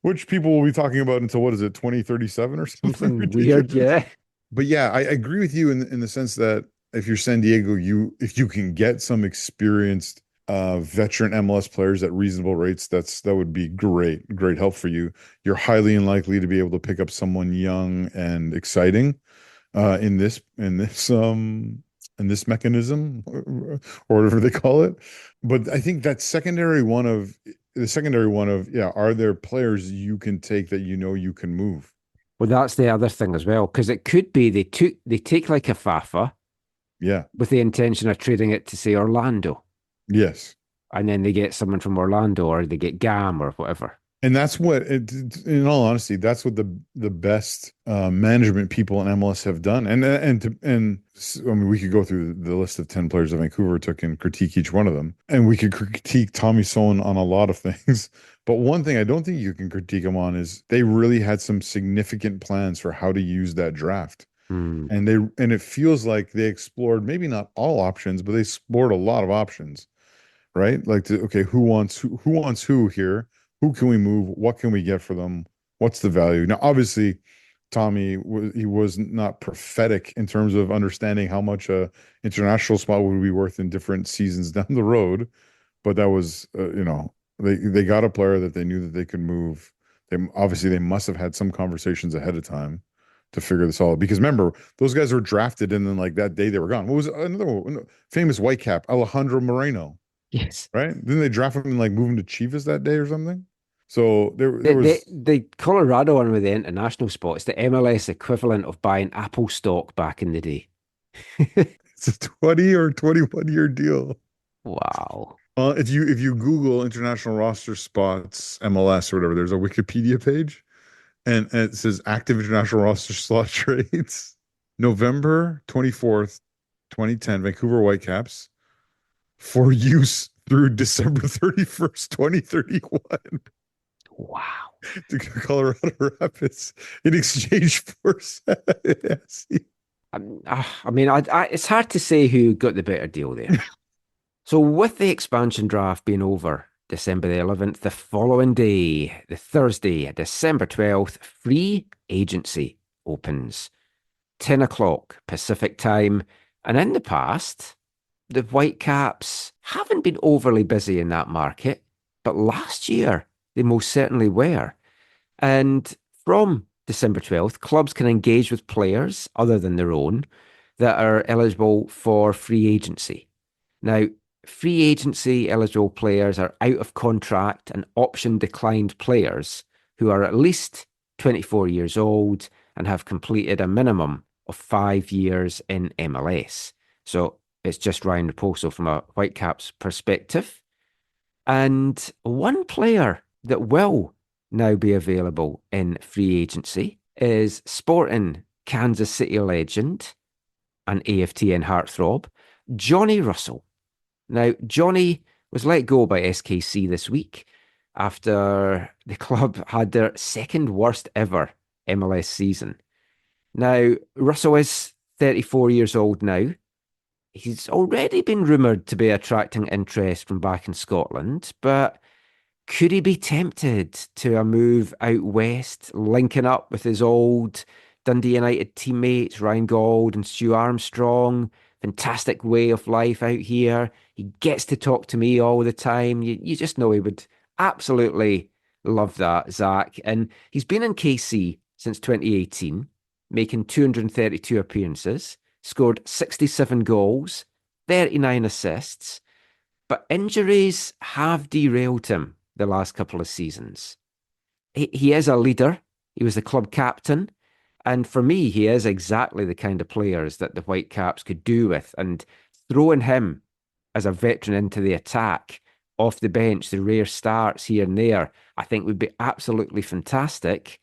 which people will be talking about until, what is it, 2037 or something weird, yeah. But yeah, I agree with you in the sense that if you're San Diego, if you can get some experienced veteran MLS players at reasonable rates, that would be great help for you. You're highly unlikely to be able to pick up someone young and exciting in this mechanism, or whatever they call it. But I think that secondary one of, are there players you can take that you can move? Well, that's the other thing as well, because it could be they take like a Fafa, with the intention of trading it to, say, Orlando. Yes. And then they get someone from Orlando, or they get Gam or whatever. And that's what, in all honesty, that's what the best management people in MLS have done. And I mean, we could go through the list of 10 players that Vancouver took and critique each one of them. And we could critique Tommy Sohn on a lot of things. But one thing I don't think you can critique him on is they really had some significant plans for how to use that draft. And it feels like they explored maybe not all options, but they explored a lot of options, right? Like, who wants who here? Who can we move? What can we get for them? What's the value? Now, obviously, Tommy was not prophetic in terms of understanding how much a international spot would be worth in different seasons down the road, but that was, they got a player that they knew that they could move. They must have had some conversations ahead of time to figure this all out. Because remember, those guys were drafted, and then like that day they were gone. What was another famous Whitecap, Alejandro Moreno? Yes. Right? Didn't they draft him and like move him to Chivas that day or something? So there was The Colorado one with the international spot is the MLS equivalent of buying Apple stock back in the day. it's a 20 or 21-year deal. Wow. If you Google international roster spots MLS or whatever, there's a Wikipedia page, and it says active international roster slot trades. November 24th, 2010, Vancouver Whitecaps for use through December 31st, 2031. Wow. To Colorado Rapids in exchange for I mean, it's hard to say who got the better deal there. So with the expansion draft being over December the 11th, the following day, the Thursday, December 12th, free agency opens. 10 o'clock Pacific time. And in the past, the Whitecaps haven't been overly busy in that market, but last year they most certainly were. And from December 12th, clubs can engage with players other than their own that are eligible for free agency. Now, free agency eligible players are out of contract and option declined players who are at least 24 years old and have completed a minimum of 5 years in MLS. So it's just Ryan Raposo from a Whitecaps perspective. And one player that will now be available in free agency is Sporting Kansas City legend and AFTN heartthrob, Johnny Russell. Now, Johnny was let go by SKC this week after the club had their second worst ever MLS season. Now, Russell is 34 years old now. He's already been rumoured to be attracting interest from back in Scotland, but could he be tempted to a move out west, linking up with his old Dundee United teammates, Ryan Gauld and Stu Armstrong? Fantastic way of life out here. He gets to talk to me all the time. You just know he would absolutely love that, Zach. And he's been in KC since 2018, making 232 appearances, scored 67 goals, 39 assists, but injuries have derailed him the last couple of seasons. He is a leader. He was the club captain. And for me, he is exactly the kind of players that the Whitecaps could do with. And throwing him as a veteran into the attack, off the bench, the rare starts here and there, I think would be absolutely fantastic,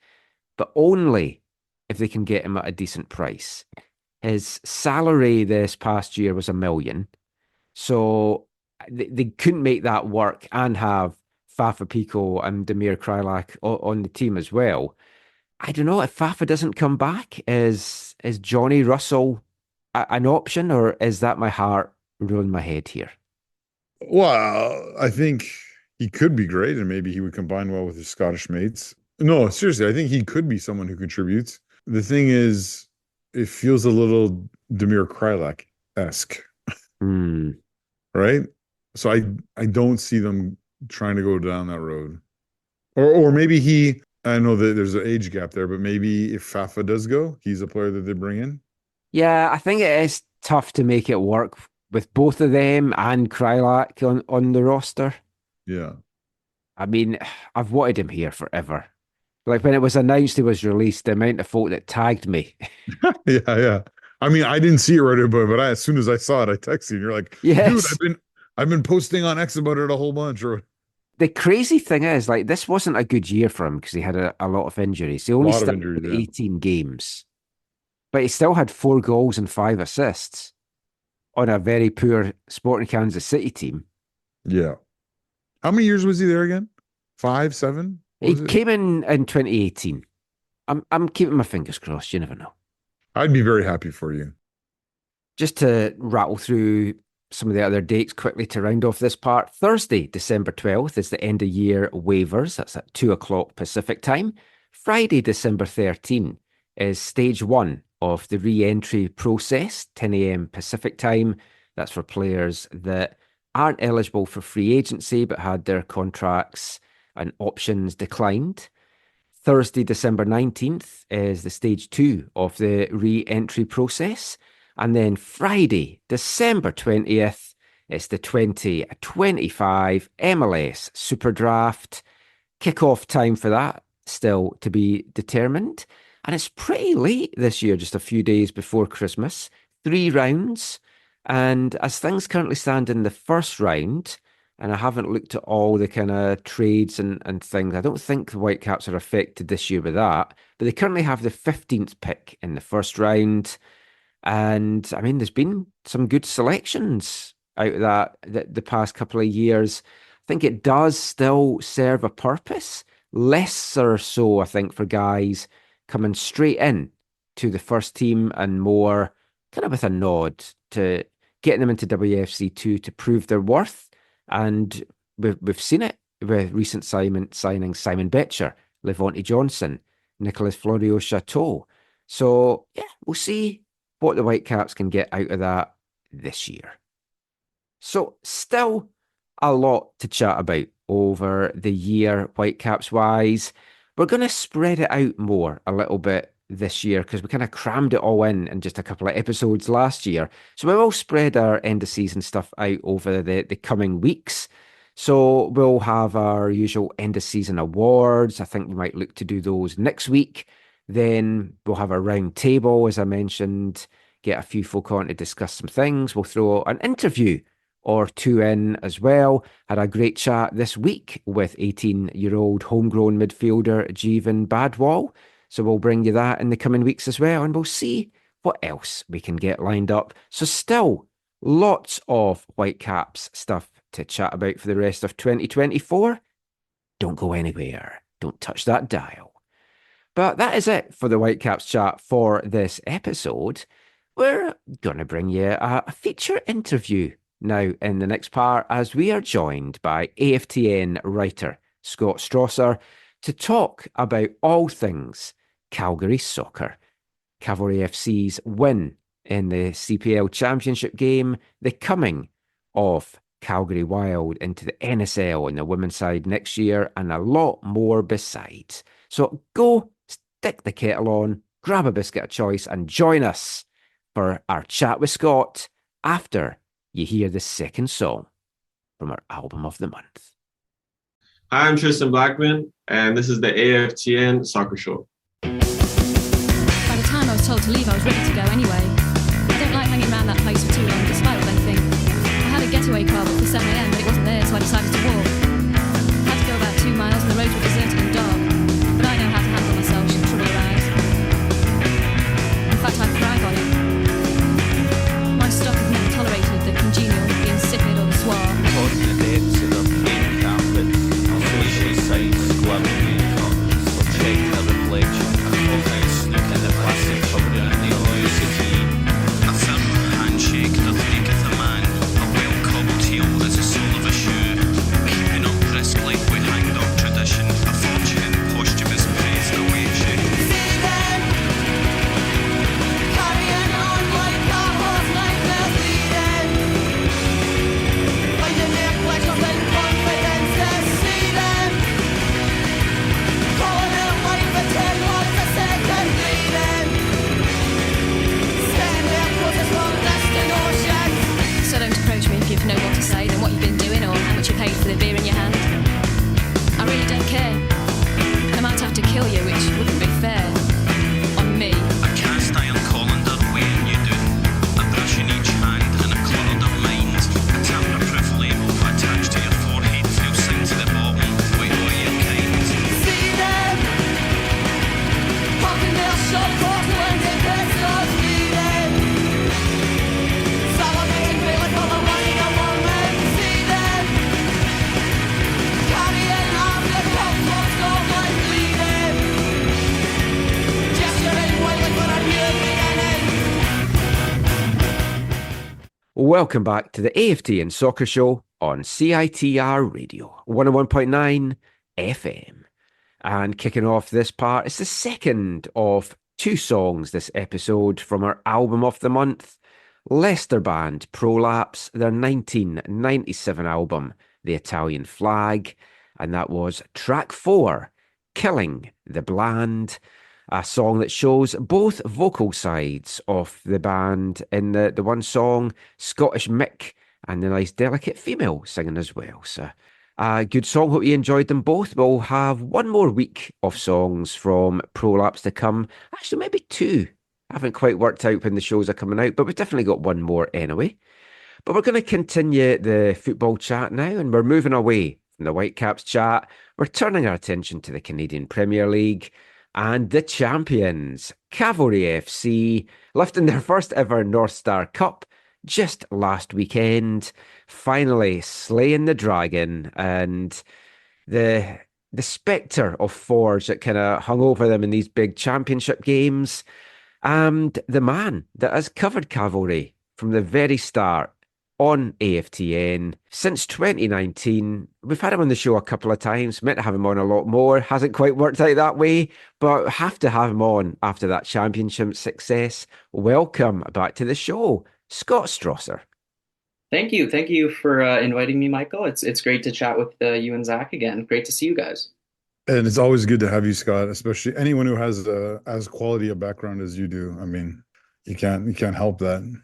but only if they can get him at a decent price. His salary this past year was $1 million. So they couldn't make that work and have Fafa Pico and Damir Krylak on the team as well. I don't know if Fafa doesn't come back. Is Johnny Russell an option, or is that my heart ruling my head here? Well, I think he could be great, and maybe he would combine well with his Scottish mates. No, seriously, I think he could be someone who contributes. The thing is, it feels a little Damir Krylak-esque, right? So I don't see them trying to go down that road. Or maybe I know that there's an age gap there, but maybe if Fafa does go, he's a player that they bring in. Yeah, I think it is tough to make it work with both of them and Krylak on the roster. Yeah. I mean, I've wanted him here forever. Like when it was announced he was released, the amount of folk that tagged me. Yeah. I mean, I didn't see it right away, but as soon as I saw it, I texted you. And you're like, yes. Dude, I've been posting on X about it a whole bunch. The crazy thing is, like, this wasn't a good year for him because he had a lot of injuries. He only started 18 games, but he still had 4 goals and 5 assists on a very poor Sporting Kansas City team. Yeah. How many years was he there again? 5, 7? He came in 2018. I'm keeping my fingers crossed. You never know. I'd be very happy for you. Just to rattle through some of the other dates quickly to round off this part. Thursday, December 12th is the end of year waivers. That's at 2 o'clock Pacific time. Friday, December 13th is stage 1 of the re-entry process, 10 a.m. Pacific time. That's for players that aren't eligible for free agency but had their contracts and options declined. Thursday, December 19th is the stage 2 of the re-entry process. And then Friday, December 20th, it's the 2025 MLS Super Draft. kick-off time for that still to be determined. And it's pretty late this year, just a few days before Christmas. 3 rounds. And as things currently stand in the first round, and I haven't looked at all the kind of trades and things, I don't think the Whitecaps are affected this year with that, but they currently have the 15th pick in the first round. And I mean, there's been some good selections out of that the past couple of years. I think it does still serve a purpose, less or so, I think, for guys coming straight in to the first team and more kind of with a nod to getting them into WFC2 to prove their worth. And we've seen it with recent signings, Simon Betcher, Levonte Johnson, Nicolas Florio-Chateau. So, yeah, we'll see what the Whitecaps can get out of that this year. So, still a lot to chat about over the year, Whitecaps-wise. We're going to spread it out more a little bit this year because we kind of crammed it all in just a couple of episodes last year. So we will spread our end of season stuff out over the coming weeks. So we'll have our usual end of season awards. I think we might look to do those next week. Then we'll have a round table, as I mentioned, get a few folk on to discuss some things. We'll throw an interview or 2 in as well. Had a great chat this week with 18-year-old homegrown midfielder Jeevan Badwal. So we'll bring you that in the coming weeks as well, and we'll see what else we can get lined up. So still lots of Whitecaps stuff to chat about for the rest of 2024. Don't go anywhere. Don't touch that dial. But that is it for the Whitecaps chat for this episode. We're going to bring you a feature interview now in the next part as we are joined by AFTN writer Scott Strasser to talk about all things Calgary soccer. Cavalry FC's win in the CPL Championship game, the coming of Calgary Wild into the NSL on the women's side next year, and a lot more besides. So go stick the kettle on, grab a biscuit of choice, and join us for our chat with Scott after you hear the second song from our album of the month. Hi, I'm Tristan Blackman, and this is the AFTN Soccer Show. By the time I was told to leave, I was ready to go anyway. I don't like hanging around that place for too long, despite what they think. I had a getaway car booked for 7 a.m, but it wasn't there, so I decided to walk. I had to go about 2 miles, and the roads were deserted and dark. But I know how to handle myself should trouble arise. In fact, I thrive on it. My stock has never tolerated the congenial, the insipid, or the suave. Caught in the depths of their pain carpet, social sites, glowing curtains, or check the reflection of the snook in the plastic covering in the obesity. A firm handshake that maketh a man, a well-cobbled heel is the sole of a shoe. Keeping up briskly with hang-dog tradition, a fortune posthumous praise awaits you. See them carrying on like cowboys, like they're bleeding. Finding their pleasures and confidence to see them. Calling it life for 10 months a second bleeding. Stand there closest from distant oceans. So don't approach me if you know what to say, than what you've been doing, or how much you paid for the beer in your hand. I really don't care. And I might have to kill you, which wouldn't be fair. On me. A cast iron colander weighing you down, a brush in each hand and a cluttered of minds, a tamper-proof label attached to your forehead feels sink to the bottom, wait for your kind. See them popping their shot porcelain and pistols bleeding. Salivating greatly for the money of woman. See them carrying on the comfort goblin bleeding. Gesturing wildly for a new beginning. Welcome back to the AFTN Soccer Show on CITR Radio 101.9 FM. And kicking off this part, it's the second of 2 songs this episode from our album of the month, Leicester band Prolapse, their 1997 album, The Italian Flag, and that was track 4, Killing the Bland, a song that shows both vocal sides of the band in the one song, Scottish Mick, and the nice delicate female singing as well. So Good song. Hope you enjoyed them both. We'll have one more week of songs from Prolapse to come. Actually, maybe two. Haven't quite worked out when the shows are coming out, but we've definitely got one more anyway. But we're going to continue the football chat now, and we're moving away from the Whitecaps chat. We're turning our attention to the Canadian Premier League and the champions, Cavalry FC, lifting their first ever North Star Cup just last weekend, finally slaying the dragon, and the spectre of Forge that kind of hung over them in these big championship games, and the man that has covered Cavalry from the very start on AFTN since 2019. We've had him on the show a couple of times, meant to have him on a lot more, hasn't quite worked out that way, but have to have him on after that championship success. Welcome back to the show, Scott Strasser. Thank you for inviting me, Michael. It's great to chat with you and Zach again. Great to see you guys. And it's always good to have you, Scott, especially anyone who has as quality a background as you do. I mean, you can't help that.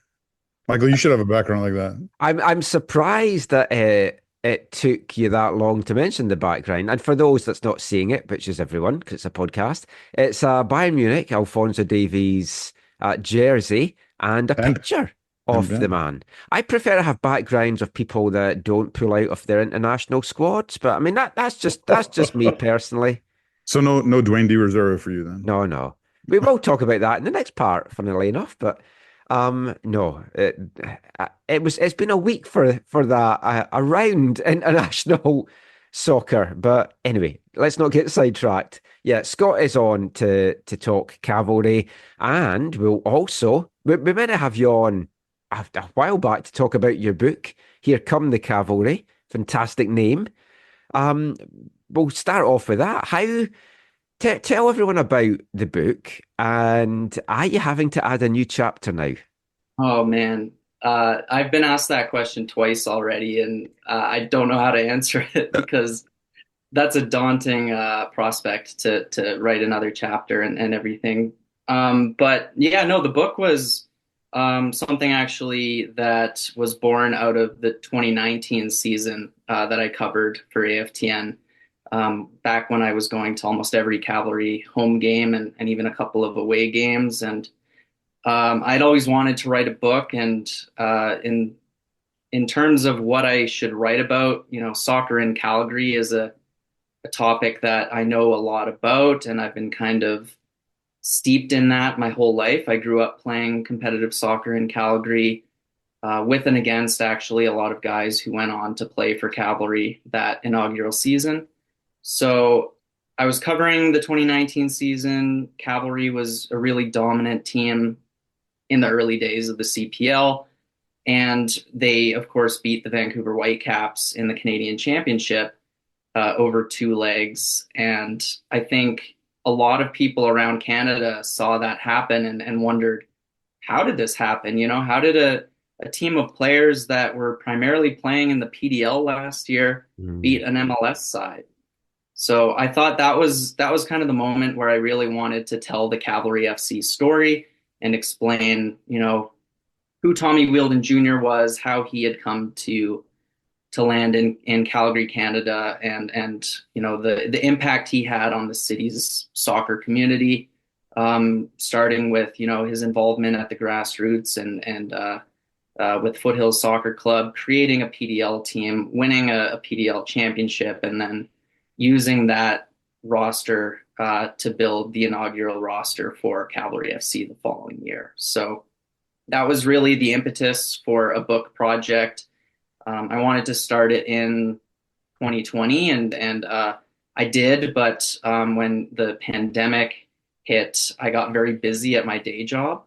Michael, you should have a background like that. I'm surprised that it took you that long to mention the background. And for those that's not seeing it, which is everyone, because it's a podcast, it's a Bayern Munich, Alphonso Davies jersey and a picture of the man. I prefer to have backgrounds of people that don't pull out of their international squads, but I mean that's just me personally. So no Dwayne De Reserve for you then? No. We will talk about that in the next part, funnily enough, but no, it's been a week for that around international soccer. But anyway, let's not get sidetracked. Yeah, Scott is on to talk Cavalry, and we'll also we meant to have you on a while back to talk about your book, Here Come the Cavalry. Fantastic name. We'll start off with that. Tell everyone about the book, and are you having to add a new chapter now? Oh man, I've been asked that question twice already, and I don't know how to answer it because that's a daunting prospect to write another chapter and everything. But yeah, no, the book was something actually that was born out of the 2019 season that I covered for AFTN. Back when I was going to almost every Cavalry home game and even a couple of away games. And I'd always wanted to write a book. And in terms of what I should write about, soccer in Calgary is a topic that I know a lot about, and I've been kind of steeped in that my whole life. I grew up playing competitive soccer in Calgary, with and against actually a lot of guys who went on to play for Cavalry that inaugural season. So I was covering the 2019 season. Cavalry was a really dominant team in the early days of the CPL. And they, of course, beat the Vancouver Whitecaps in the Canadian Championship over two legs. And I think a lot of people around Canada saw that happen and wondered, how did this happen? How did a team of players that were primarily playing in the PDL last year beat an MLS side? So I thought that was kind of the moment where I really wanted to tell the Cavalry FC story and explain, who Tommy Wheeldon Jr. was, how he had come to land in Calgary, Canada, and the impact he had on the city's soccer community, starting with his involvement at the grassroots and with Foothills Soccer Club, creating a PDL team, winning a PDL championship, and then using that roster to build the inaugural roster for Cavalry FC the following year. So that was really the impetus for a book project. I wanted to start it in 2020, and I did, but when the pandemic hit, I got very busy at my day job.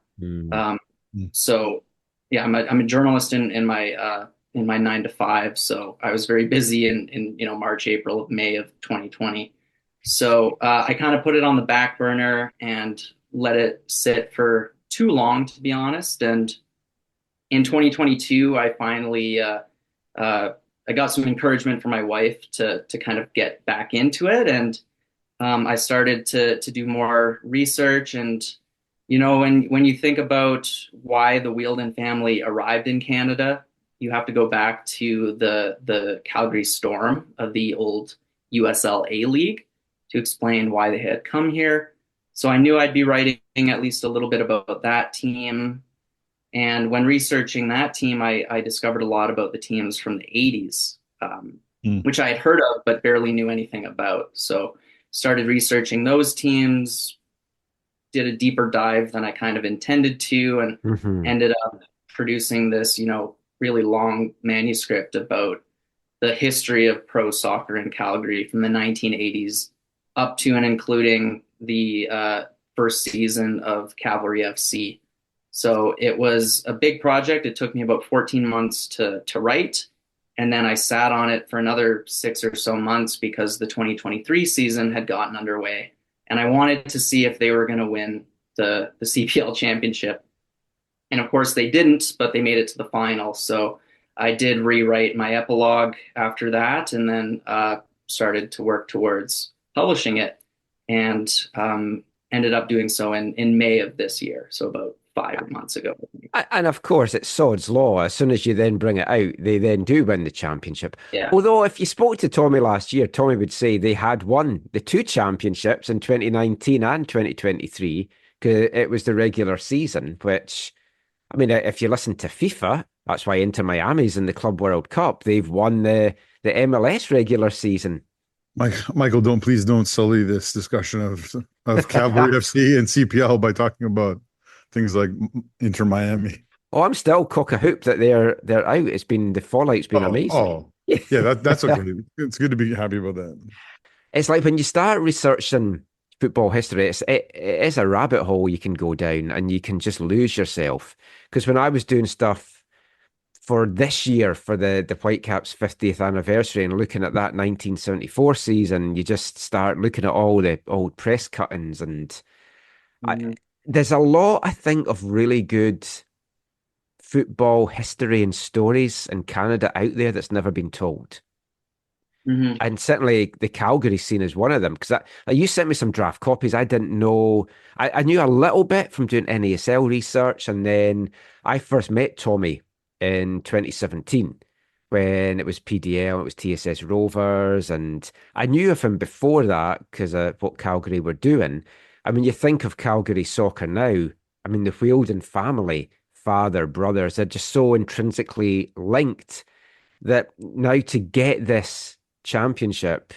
So yeah, I'm a journalist in my 9 to 5. So I was very busy in March, April, May of 2020. So I kind of put it on the back burner and let it sit for too long, to be honest. And in 2022, I finally I got some encouragement from my wife to kind of get back into it, and I started to do more research. And when you think about why the Wheeldon family arrived in Canada, you have to go back to the Calgary Storm of the old USL A League to explain why they had come here. So I knew I'd be writing at least a little bit about that team. And when researching that team, I discovered a lot about the teams from the 80s, which I had heard of but barely knew anything about. So started researching those teams, did a deeper dive than I kind of intended to, and ended up producing this, really long manuscript about the history of pro soccer in Calgary from the 1980s up to and including the first season of Cavalry FC. So it was a big project. It took me about 14 months to write. And then I sat on it for another 6 or so months because the 2023 season had gotten underway. And I wanted to see if they were going to win the CPL championship. And of course they didn't, but they made it to the final. So I did rewrite my epilogue after that, and then started to work towards publishing it, and ended up doing so in May of this year. So about 5 months ago. And of course, it's sod's law. As soon as you then bring it out, they then do win the championship. Yeah. Although if you spoke to Tommy last year, Tommy would say they had won the 2 championships in 2019 and 2023 because it was the regular season, which, I mean, if you listen to FIFA, that's why Inter Miami's in the Club World Cup. They've won the MLS regular season. Michael, please don't sully this discussion of Cavalry FC and CPL by talking about things like Inter Miami. Oh, I'm still cock-a-hoop that they're out. The fallout's been amazing. Yeah, that's okay. It's good to be happy about that. It's like when you start researching football history, it is a rabbit hole you can go down and you can just lose yourself. Because when I was doing stuff for this year, for the Whitecaps 50th anniversary, and looking at that 1974 season, you just start looking at all the old press cuttings, and there's a lot, I think, of really good football history and stories in Canada out there that's never been told. And certainly the Calgary scene is one of them, because you sent me some draft copies. I didn't know. I knew a little bit from doing NASL research, and then I first met Tommy in 2017 when it was PDL, it was TSS Rovers, and I knew of him before that because of what Calgary were doing. I mean, you think of Calgary soccer now, I mean, the Wheeldon family, father, brothers, are just so intrinsically linked that now to get this championship,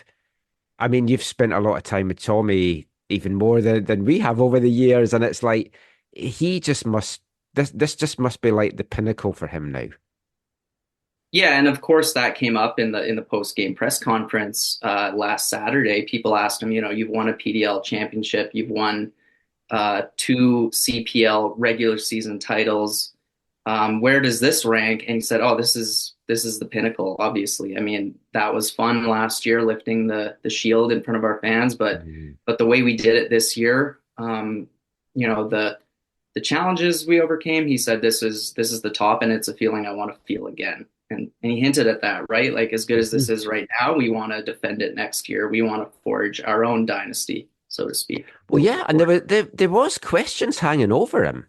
I mean, you've spent a lot of time with Tommy, even more than we have over the years, and it's like, he just must, this just must be like the pinnacle for him now. Yeah, and of course that came up in the post-game press conference last Saturday. People asked him, you've won a PDL championship, you've won 2 CPL regular season titles. Where does this rank? And he said, "Oh, this is the pinnacle." Obviously, I mean, that was fun last year, lifting the shield in front of our fans. But the way we did it this year, the challenges we overcame. He said, "This is the top, and it's a feeling I want to feel again." And he hinted at that, right? Like, as good as this is right now, we want to defend it next year. We want to forge our own dynasty, so to speak. Well, yeah, and there was questions hanging over him.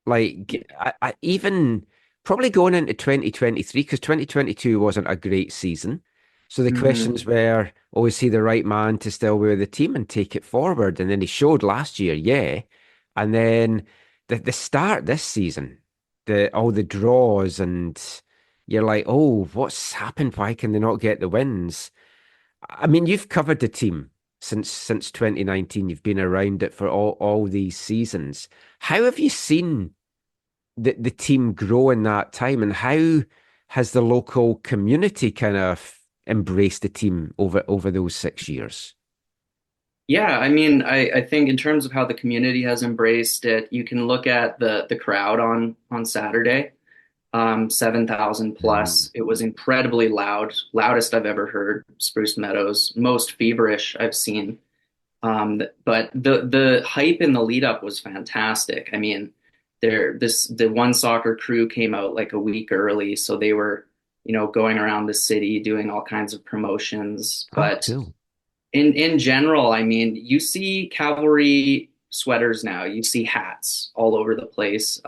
Like, I even probably going into 2023, because 2022 wasn't a great season. So the questions were, is he the right man to still wear the team and take it forward? And then he showed last year, yeah. And then the start this season, all the draws, and you're like, oh, what's happened? Why can they not get the wins? I mean, you've covered the team since 2019. You've been around it for all these seasons. How have you seen the team grow in that time, and how has the local community kind of embraced the team over those 6 years? Yeah, I mean, I think in terms of how the community has embraced it, you can look at the crowd on Saturday, 7,000 plus. It was incredibly loud, loudest I've ever heard Spruce Meadows, most feverish I've seen. But the hype in the lead up was fantastic. I mean, the One Soccer crew came out like a week early, so they were, going around the city doing all kinds of promotions. But cool. in general, I mean, you see Cavalry sweaters now, you see hats all over the place.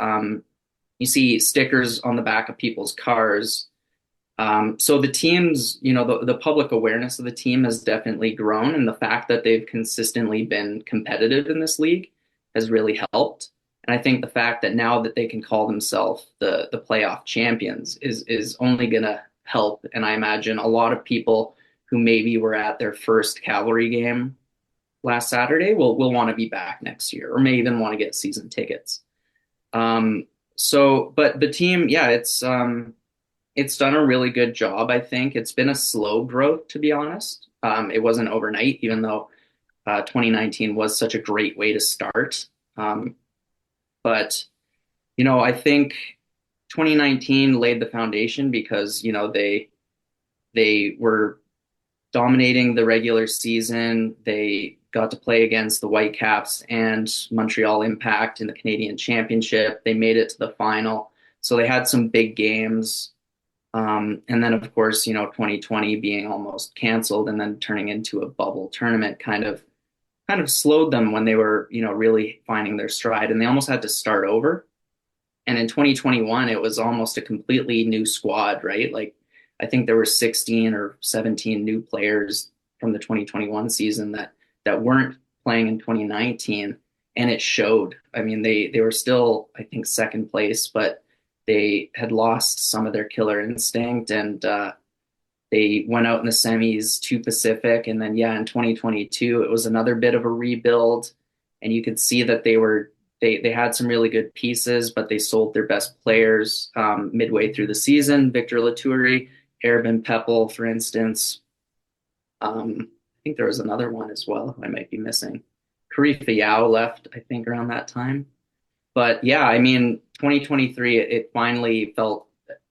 You see stickers on the back of people's cars. So the teams, the public awareness of the team has definitely grown, and the fact that they've consistently been competitive in this league has really helped. And I think the fact that now that they can call themselves the playoff champions is only going to help. And I imagine a lot of people who maybe were at their first Cavalry game last Saturday will want to be back next year, or may even want to get season tickets. But the team, yeah, it's done a really good job. I think it's been a slow growth, to be honest. It wasn't overnight, even though 2019 was such a great way to start. But I think 2019 laid the foundation because they were dominating the regular season. They got to play against the Whitecaps and Montreal Impact in the Canadian Championship. They made it to the final. So they had some big games. And then, of course, 2020 being almost canceled and then turning into a bubble tournament kind of slowed them when they were, really finding their stride. And they almost had to start over. And in 2021, it was almost a completely new squad, right? Like, I think there were 16 or 17 new players from the 2021 season that weren't playing in 2019, and it showed. I mean, they were still, I think, second place, but they had lost some of their killer instinct, and they went out in the semis to Pacific. And then, in 2022, it was another bit of a rebuild, and you could see that they had some really good pieces, but they sold their best players midway through the season. Victor Latourie, Erben Peppel, for instance. I think there was another one as well I might be missing. Karifa Yao left, I think, around that time. But 2023, it finally felt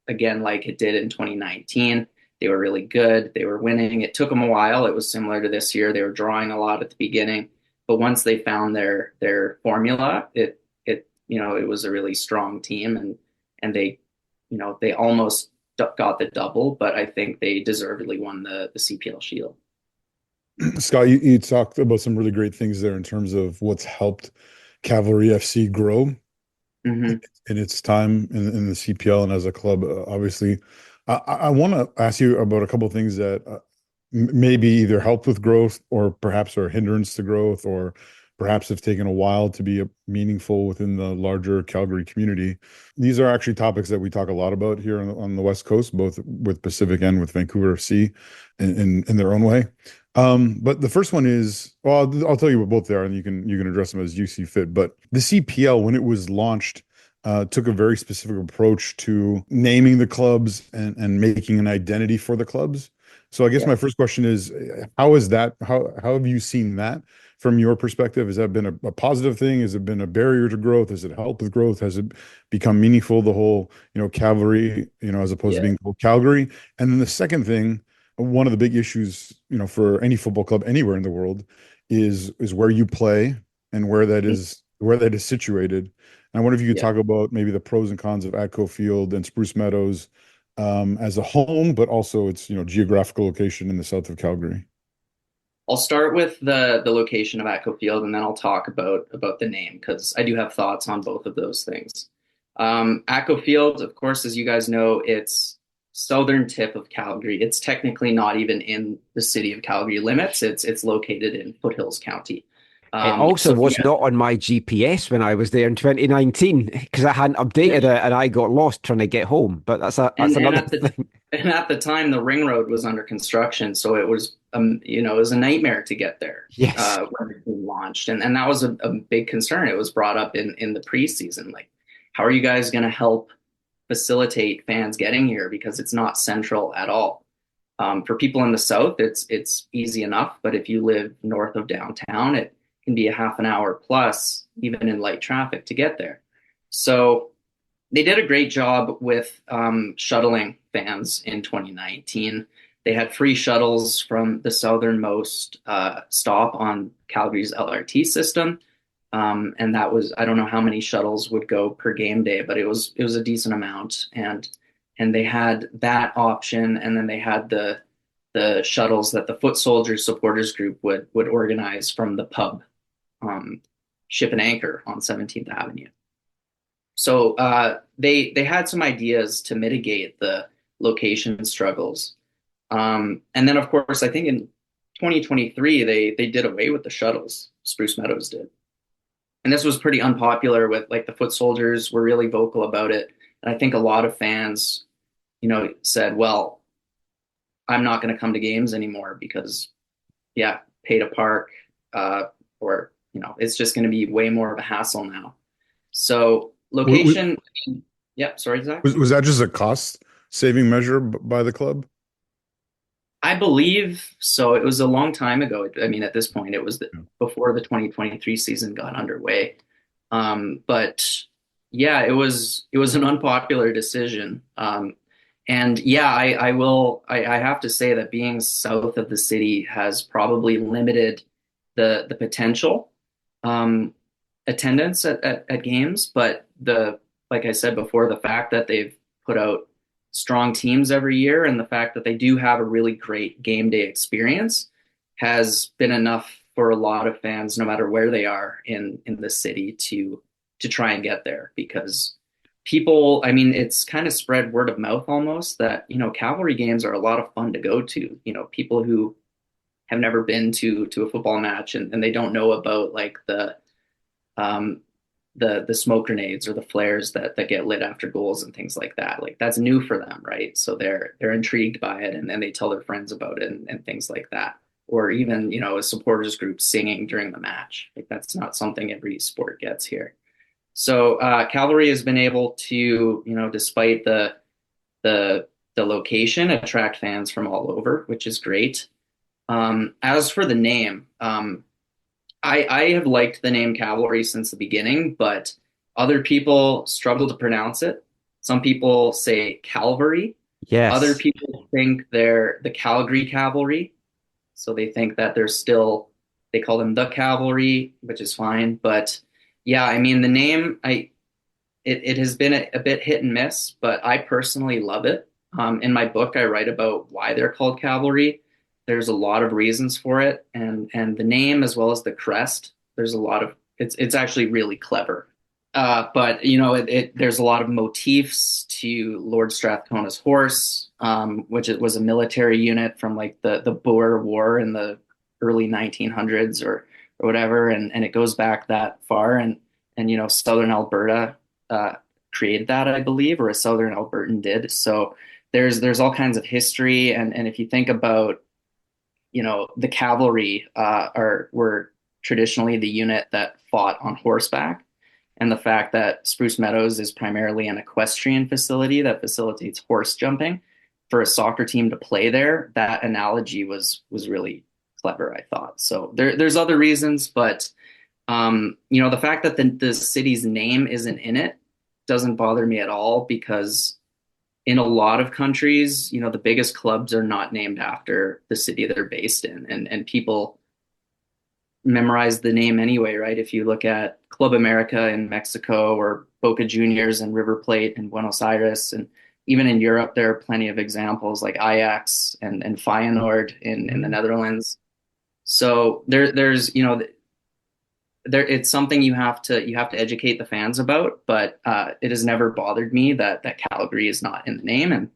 again like it did in 2019. They were really good. They were winning. It took them a while. It was similar to this year. They were drawing a lot at the beginning, but once they found their formula, it was a really strong team, and they almost got the double, but I think they deservedly won the CPL Shield. Scott, you talked about some really great things there in terms of what's helped Cavalry FC grow in its time in the CPL and as a club. Obviously, I want to ask you about a couple of things that maybe either helped with growth or perhaps are a hindrance to growth, or perhaps have taken a while to be meaningful within the larger Calgary community. These are actually topics that we talk a lot about here on the West Coast, both with Pacific and with Vancouver FC in their own way. But the first one is, well, I'll tell you what both they are, and you can address them as you see fit. But the CPL, when it was launched, took a very specific approach to naming the clubs and making an identity for the clubs. So I guess my first question is, how have you seen that from your perspective? Has that been a positive thing? Has it been a barrier to growth? Has it helped with growth? Has it become meaningful, the whole, Cavalry, as opposed to being called Calgary? And then the second thing, one of the big issues, for any football club anywhere in the world is where you play and where that is situated. And I wonder if you could talk about maybe the pros and cons of Atco Field and Spruce Meadows as a home, but also its geographical location in the south of Calgary. I'll start with the location of Atco Field, and then I'll talk about the name, because I do have thoughts on both of those things. Atco Field, of course, as you guys know, it's southern tip of Calgary. It's technically not even in the city of Calgary limits. It's located in Foothills County. It also was not on my GPS when I was there in 2019, because I hadn't updated it and I got lost trying to get home. But that's another thing. And at the time, the ring road was under construction, so it was it was a nightmare to get there. Yes. When it launched, and that was a big concern. It was brought up in the preseason, like, how are you guys going to help facilitate fans getting here, because it's not central at all. For people in the south, it's easy enough, but if you live north of downtown, it can be a half an hour plus, even in light traffic, to get there. So they did a great job with shuttling fans in 2019. They had free shuttles from the southernmost stop on Calgary's LRT system. And that was, I don't know how many shuttles would go per game day, but it was a decent amount. And they had that option, and then they had the shuttles that the Foot Soldiers supporters group would organize from the pub, Ship and Anchor on 17th Avenue. So they had some ideas to mitigate the location struggles. And then, of course, I think in 2023, they did away with the shuttles. Spruce Meadows did. And this was pretty unpopular with like the foot soldiers were really vocal about it. And I think a lot of fans, said, well, I'm not going to come to games anymore because, yeah, pay to park, or, it's just going to be way more of a hassle now. So location, yeah, sorry, Zach. Was that just a cost saving measure by the club? I believe so. It was a long time ago. I mean, at this point, it was before the 2023 season got underway. But yeah, it was an unpopular decision. And yeah, I have to say that being south of the city has probably limited the potential attendance at games. But like I said before, the fact that they've put out strong teams every year and the fact that they do have a really great game day experience has been enough for a lot of fans, no matter where they are in the city, to try and get there. Because people, I mean, it's kind of spread word of mouth almost that, Cavalry games are a lot of fun to go to. People who have never been to a football match and they don't know about like the smoke grenades or the flares that get lit after goals and things like that. Like that's new for them, right? So they're intrigued by it and then they tell their friends about it and things like that. Or even, a supporters group singing during the match. Like that's not something every sport gets here. So Cavalry has been able to, despite the location, attract fans from all over, which is great. As for the name, I have liked the name Cavalry since the beginning, but other people struggle to pronounce it. Some people say Calvary. Yes. Other people think they're the Calgary Cavalry. So they think that they call them the Cavalry, which is fine. But yeah, I mean, the name, it has been a bit hit and miss, but I personally love it. In my book, I write about why they're called Cavalry. There's a lot of reasons for it, and the name as well as the crest. There's a lot of it's actually really clever. But there's a lot of motifs to Lord Strathcona's horse, which was a military unit from like the Boer War in the early 1900s or whatever, and it goes back that far. And Southern Alberta created that, I believe, or a Southern Albertan did. So there's all kinds of history, and if you think about the cavalry were traditionally the unit that fought on horseback, and the fact that Spruce Meadows is primarily an equestrian facility that facilitates horse jumping for a soccer team to play there, that analogy was really clever, I thought. So there's other reasons, but the fact that the city's name isn't in it doesn't bother me at all, because in a lot of countries, the biggest clubs are not named after the city they're based in, and people memorize the name anyway, right? If you look at Club America in Mexico or Boca Juniors and River Plate in Buenos Aires, and even in Europe, there are plenty of examples like Ajax and Feyenoord in the Netherlands. So there's it's something you have to educate the fans about, but it has never bothered me that Calgary is not in the name. And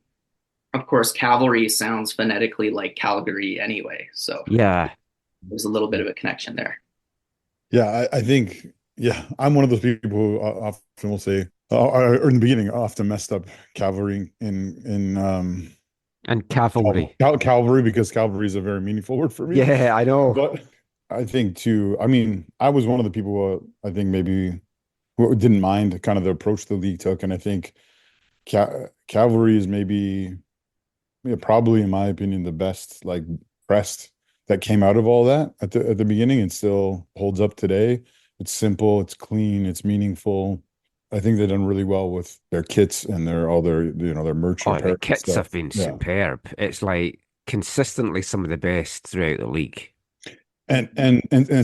of course, Cavalry sounds phonetically like Calgary anyway. So yeah, there's a little bit of a connection there. Yeah, I think, I'm one of those people who often will say, or in the beginning, often messed up Cavalry and Cavalry. Calvary, because Calvary is a very meaningful word for me. Yeah, I know. But I think too, I mean, I was one of the people who I think maybe who didn't mind kind of the approach the league took. And I think Cavalry is probably, in my opinion, the best like crest that came out of all that at the beginning, and still holds up today. It's simple, it's clean, it's meaningful. I think they've done really well with their kits and their merch. Oh, the kits have been superb. It's like consistently some of the best throughout the league. And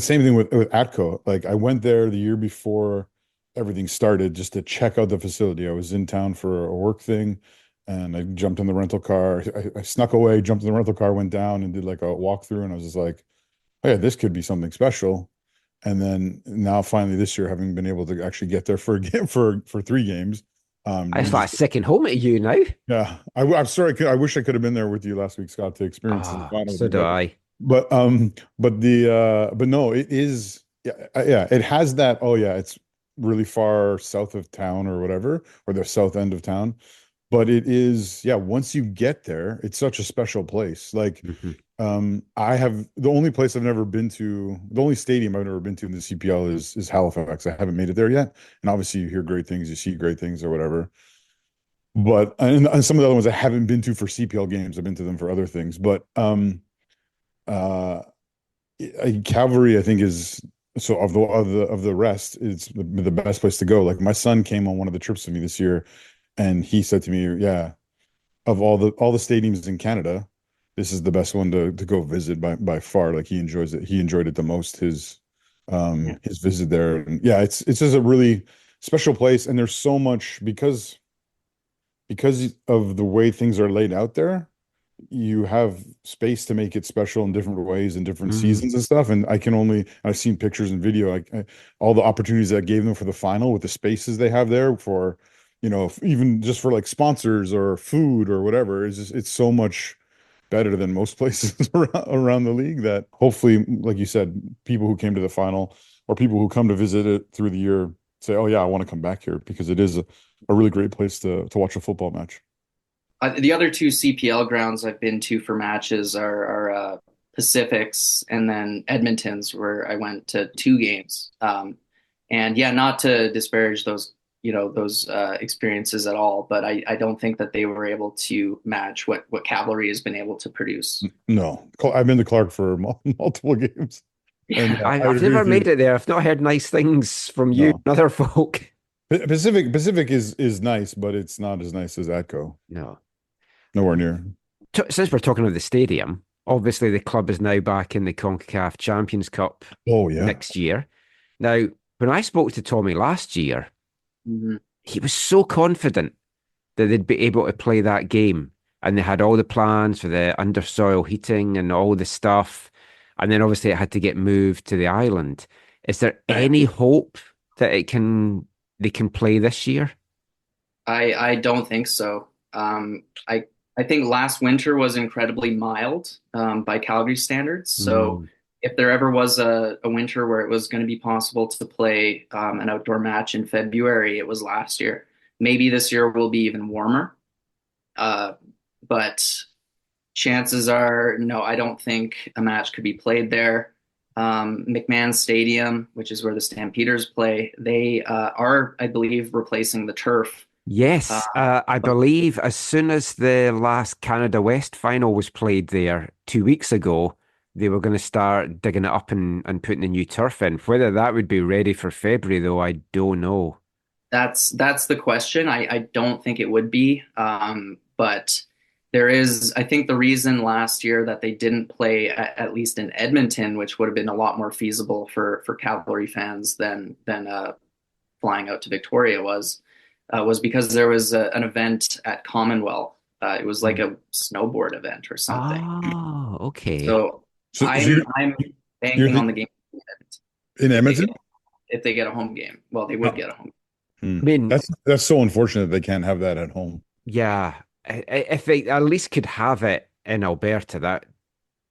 same thing with Atco. Like I went there the year before everything started just to check out the facility. I was in town for a work thing, and I jumped in the rental car. I snuck away, jumped in the rental car, went down and did like a walkthrough, and I was just like, oh yeah, this could be something special. And then now finally this year, having been able to actually get there for a game for 3 games. It's like a second home to you now. Yeah, I'm sorry. I wish I could have been there with you last week, Scott, to experience the final. So do I. But no, it is. Yeah, it has that. Oh yeah, it's really far south of town or whatever, or the south end of town. But it is, yeah, once you get there, it's such a special place. Like, I have the only place I've never been to, the only stadium I've never been to in the CPL is Halifax. I haven't made it there yet. And obviously you hear great things, you see great things or whatever. But and some of the other ones I haven't been to for CPL games, I've been to them for other things. But Cavalry, I think, is so of the rest, it's the best place to go. Like my son came on one of the trips with me this year, and he said to me, "Yeah, of all the stadiums in Canada, this is the best one to go visit by far. Like he enjoys it. He enjoyed it the most. His visit there, and yeah, it's just a really special place. And there's so much because of the way things are laid out there. You have space to make it special in different ways in different seasons and stuff. And I've seen pictures and video, all the opportunities that gave them for the final with the spaces they have there for, even just for like sponsors or food or whatever. It's so much better than most places around the league that hopefully, like you said, people who came to the final or people who come to visit it through the year say, oh yeah, I want to come back here because it is a really great place to watch a football match. The other 2 CPL grounds I've been to for matches are Pacific's and then Edmonton's, where I went to 2 games. And yeah, not to disparage those experiences at all, but I don't think that they were able to match what Cavalry has been able to produce. No, I've been to Clark for multiple games. And I've never made it there. I've not heard nice things from you and other folk. Pacific is nice, but it's not as nice as Atco. No. Nowhere near. Since we're talking about the stadium, obviously the club is now back in the CONCACAF Champions Cup next year. Now, when I spoke to Tommy last year, he was so confident that they'd be able to play that game. And they had all the plans for the undersoil heating and all the stuff. And then obviously it had to get moved to the island. Is there any hope that they can play this year? I don't think so. I think last winter was incredibly mild by Calgary standards. So if there ever was a winter where it was going to be possible to play an outdoor match in February, it was last year. Maybe this year will be even warmer. But chances are, no, I don't think a match could be played there. McMahon Stadium, which is where the Stampeders play, they are, I believe, replacing the turf. Yes, I believe as soon as the last Canada West final was played there 2 weeks ago, they were going to start digging it up and putting the new turf in. Whether that would be ready for February, though, I don't know. That's the question. I don't think it would be. But there is, I think the reason last year that they didn't play at least in Edmonton, which would have been a lot more feasible for Cavalry fans than flying out to Victoria was because there was an event at Commonwealth. It was like a snowboard event or something. Oh, okay. So I'm banking on the game in Edmonton. If they get a home game, well, they would get a home game. I mean, that's so unfortunate they can't have that at home. Yeah, if they at least could have it in Alberta,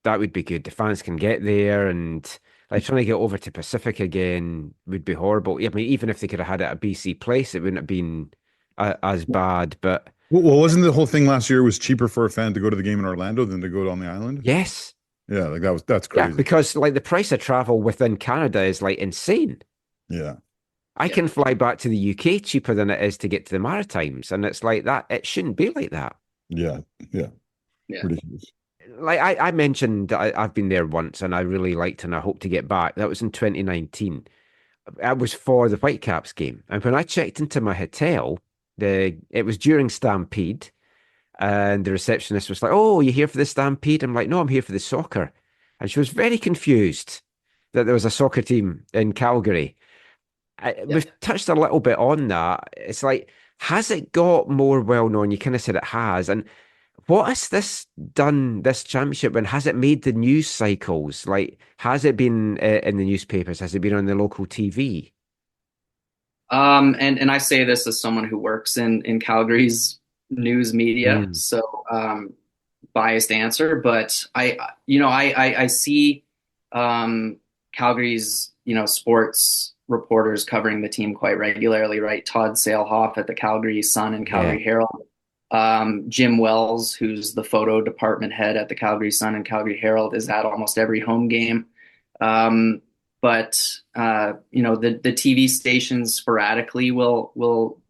that would be good. The fans can get there, and like trying to get over to Pacific again would be horrible. I mean, even if they could have had it at BC Place, it wouldn't have been as bad. But well, wasn't the whole thing last year was cheaper for a fan to go to the game in Orlando than to go on the island? Yes. Yeah, like that's crazy. Yeah, because like the price of travel within Canada is like insane. Yeah. I can fly back to the UK cheaper than it is to get to the Maritimes, and it's like that. It shouldn't be like that. Yeah. Ridiculous. Like I mentioned, I've been there once, and I really liked it, and I hope to get back. That was in 2019. It was for the Whitecaps game, and when I checked into my hotel, it was during Stampede, and the receptionist was like, "Oh, you here for the Stampede?" I'm like, "No, I'm here for the soccer," and she was very confused that there was a soccer team in Calgary. We've touched a little bit on that. It's like, has it got more well-known? You kind of said it has. And What has this done, this championship, and has it made the news cycles? Like, has it been in the newspapers? Has it been on the local TV? And I say this as someone who works in Calgary's news media, so biased answer, but I see Calgary's sports reporters covering the team quite regularly, right? Todd Salehoff at the Calgary Sun and Calgary Herald, Jim Wells, who's the photo department head at the Calgary Sun and Calgary Herald, is at almost every home game. But the TV stations sporadically will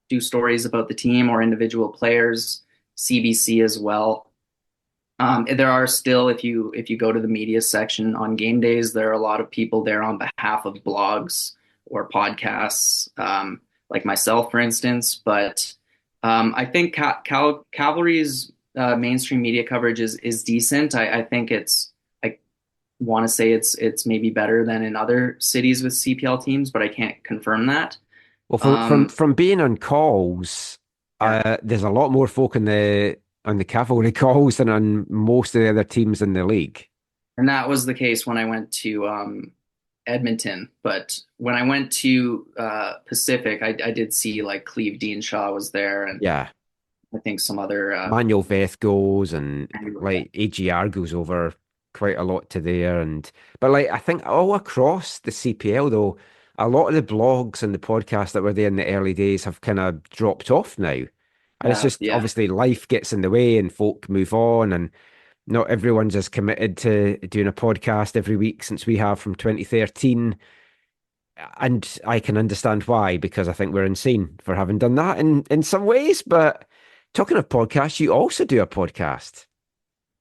do stories about the team or individual players. CBC as well. There are still, if you go to the media section on game days, there are a lot of people there on behalf of blogs or podcasts, like myself, for instance. But I think Cavalry's mainstream media coverage is decent. I think I want to say it's maybe better than in other cities with CPL teams, but I can't confirm that. Well, from being on calls, there's a lot more folk on the Cavalry calls than on most of the other teams in the league. And that was the case when I went to Edmonton. But when I went to Pacific, I did see like Cleve Deanshaw was there, and I think some other Manuel Veth goes, and like AGR goes over quite a lot to there. But like, I think all across the CPL though, a lot of the blogs and the podcasts that were there in the early days have kind of dropped off now. And it's just obviously life gets in the way and folk move on, and not everyone's as committed to doing a podcast every week since we have from 2013. And I can understand why, because I think we're insane for having done that in some ways. But talking of podcasts, you also do a podcast.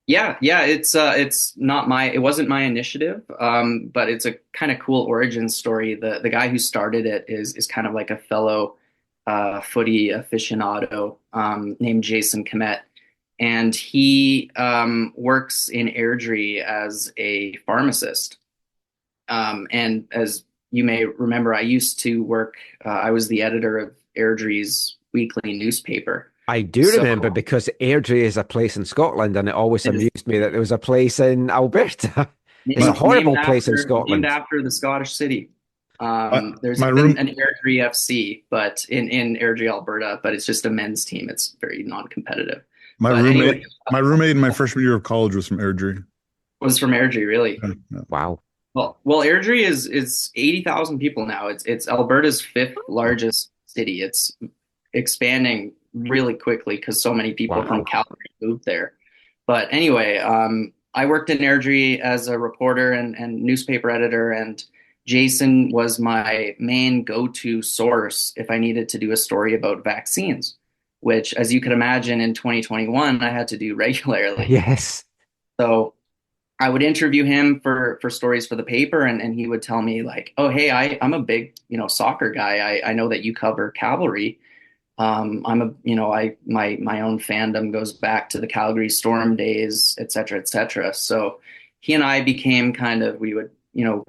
Yeah, it wasn't my initiative, but it's a kind of cool origin story. The guy who started it is kind of like a fellow footy aficionado named Jason Kmet, and he works in Airdrie as a pharmacist. And as you may remember, I used to work. I was the editor of Airdrie's weekly newspaper. I do remember, because Airdrie is a place in Scotland, and it always amused me that there was a place in Alberta. It's a horrible place in Scotland. Named after the Scottish city. There's been an Airdrie FC, but in Airdrie, Alberta, but it's just a men's team. It's very non-competitive. My roommate in my freshman year of college was from Airdrie. Was from Airdrie, really? Yeah. Wow. Well, Airdrie is 80,000 people now. It's Alberta's fifth largest city. It's expanding really quickly because so many people from Calgary moved there. But anyway, I worked in Airdrie as a reporter and newspaper editor, and Jason was my main go-to source if I needed to do a story about vaccines, which, as you can imagine, in 2021, I had to do regularly. Yes. So I would interview him for stories for the paper, and he would tell me like, oh, hey, I'm a big, soccer guy. I know that you cover Cavalry. My own fandom goes back to the Calgary Storm days, et cetera, et cetera. So he and I became we would,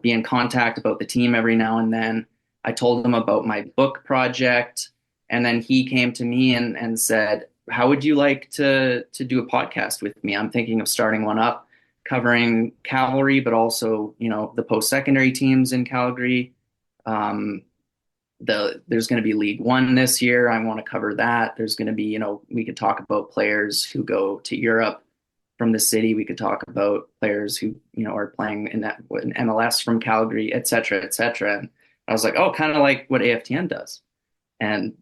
be in contact about the team every now and then. I told him about my book project, and then he came to me and said, how would you like to do a podcast with me? I'm thinking of starting one up covering Cavalry, but also, the post-secondary teams in Calgary. There's going to be League One this year. I want to cover that. There's going to be, we could talk about players who go to Europe from the city. We could talk about players who, are playing in MLS from Calgary, et cetera, et cetera. And I was like, oh, kind of like what AFTN does. And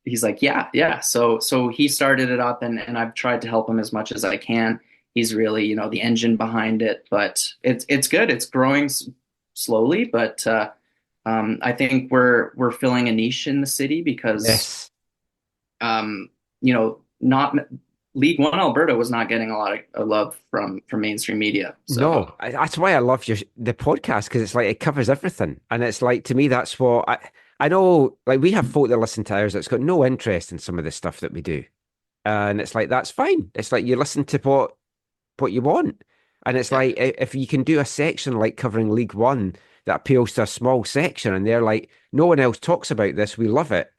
he's like, yeah. So he started it up, and I've tried to help him as much as I can. He's really, the engine behind it, but it's good. It's growing slowly, but I think we're filling a niche in the city because, not League One Alberta was not getting a lot of love from mainstream media. So. No, that's why I love the podcast, because it's like it covers everything, and it's like, to me, that's what I know. Like, we have folk that listen to ours that's got no interest in some of the stuff that we do, and it's like, that's fine. It's like you listen to what you want, and it's like, if you can do a section like covering League One that appeals to a small section, and they're like, no one else talks about this, we love it.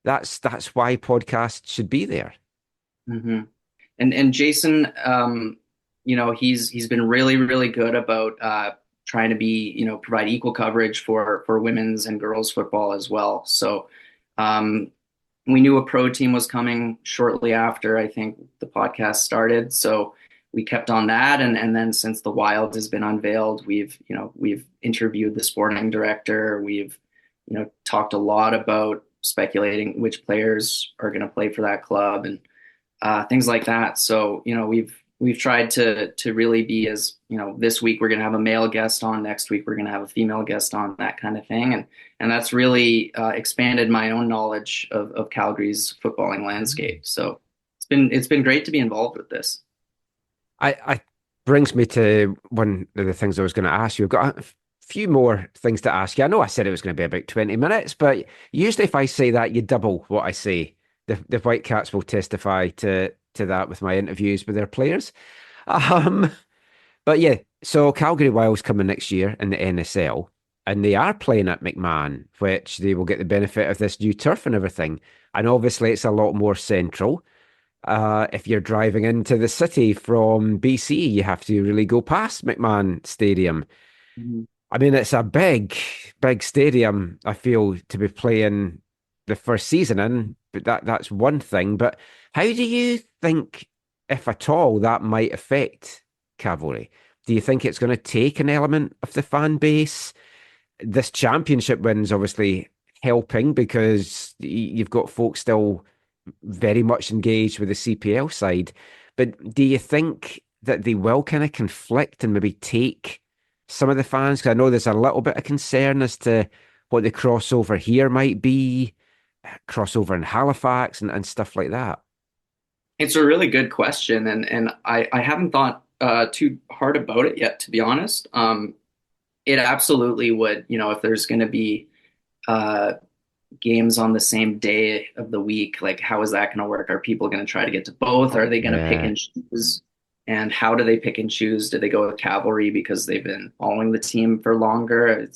That's why podcasts should be there. Mm-hmm. And Jason, he's been really, really good about trying to provide equal coverage for women's and girls football as well. So we knew a pro team was coming shortly after I think the podcast started. So we kept on that. And then since the Wild has been unveiled, we've interviewed the sporting director. We've, talked a lot about speculating which players are going to play for that club and things like that. So, we've tried to really be as, this week we're going to have a male guest on, next week we're going to have a female guest on, that kind of thing. And that's really expanded my own knowledge of Calgary's footballing landscape. So it's been great to be involved with this. I brings me to one of the things I was going to ask you. I've got a few more things to ask you. I know I said it was going to be about 20 minutes, but usually if I say that, you double what I say. The Whitecaps will testify to that with my interviews with their players. But yeah, so Calgary Wild's coming next year in the NSL, and they are playing at McMahon, which they will get the benefit of this new turf and everything. And obviously it's a lot more central. If you're driving into the city from BC, you have to really go past McMahon Stadium. Mm-hmm. I mean, it's a big, big stadium, I feel, to be playing the first season in, but that's one thing. But how do you think, if at all, that might affect Cavalry? Do you think it's going to take an element of the fan base? This championship win's obviously helping because you've got folks still very much engaged with the CPL side. But do you think that they will kind of conflict and maybe take some of the fans? Because I know there's a little bit of concern as to what the crossover here might be, crossover in Halifax and stuff like that. It's a really good question, and I haven't thought too hard about it yet, to be honest. It absolutely would, if there's going to be games on the same day of the week, like how is that going to work? Are people going to try to get to both? Are they going to pick and choose? And how do they pick and choose? Do they go with Cavalry because they've been following the team for longer?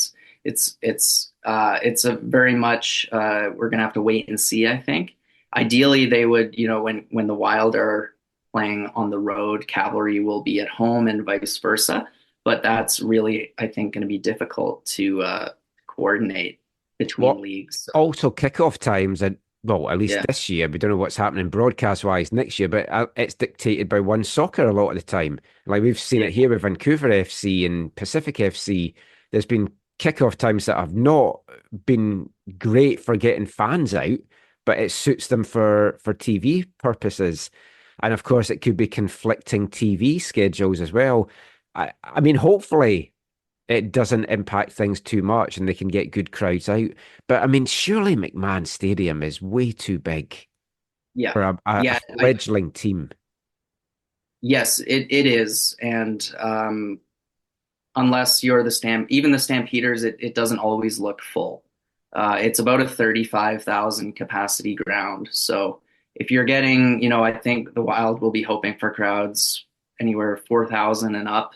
It's a very much we're going to have to wait and see, I think. Ideally, they would, when the Wild are playing on the road, Cavalry will be at home and vice versa. But that's really, I think, going to be difficult to coordinate between leagues. So. Also, kickoff times, at least this year, we don't know what's happening broadcast-wise next year, but it's dictated by One Soccer a lot of the time. Like we've seen it here with Vancouver FC and Pacific FC. There's been kickoff times that have not been great for getting fans out, but it suits them for TV purposes. And of course, it could be conflicting TV schedules as well. I mean, hopefully it doesn't impact things too much and they can get good crowds out. But I mean, surely McMahon Stadium is way too big for a fledgling team. Yes, it is. And unless you're even the Stampeders, it doesn't always look full. It's about a 35,000 capacity ground. So if you're getting, I think the Wild will be hoping for crowds anywhere 4,000 and up.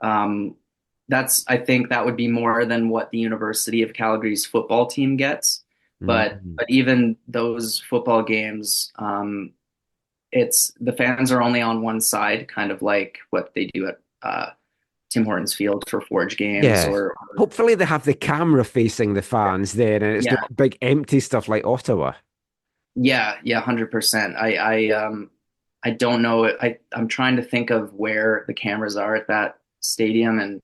I think that would be more than what the University of Calgary's football team gets. But even those football games, the fans are only on one side, kind of like what they do at Tim Hortons Field for Forge games. Yeah. Or hopefully they have the camera facing the fans there, and it's not big empty stuff like Ottawa. Yeah, 100%. I don't know. I'm trying to think of where the cameras are at that stadium and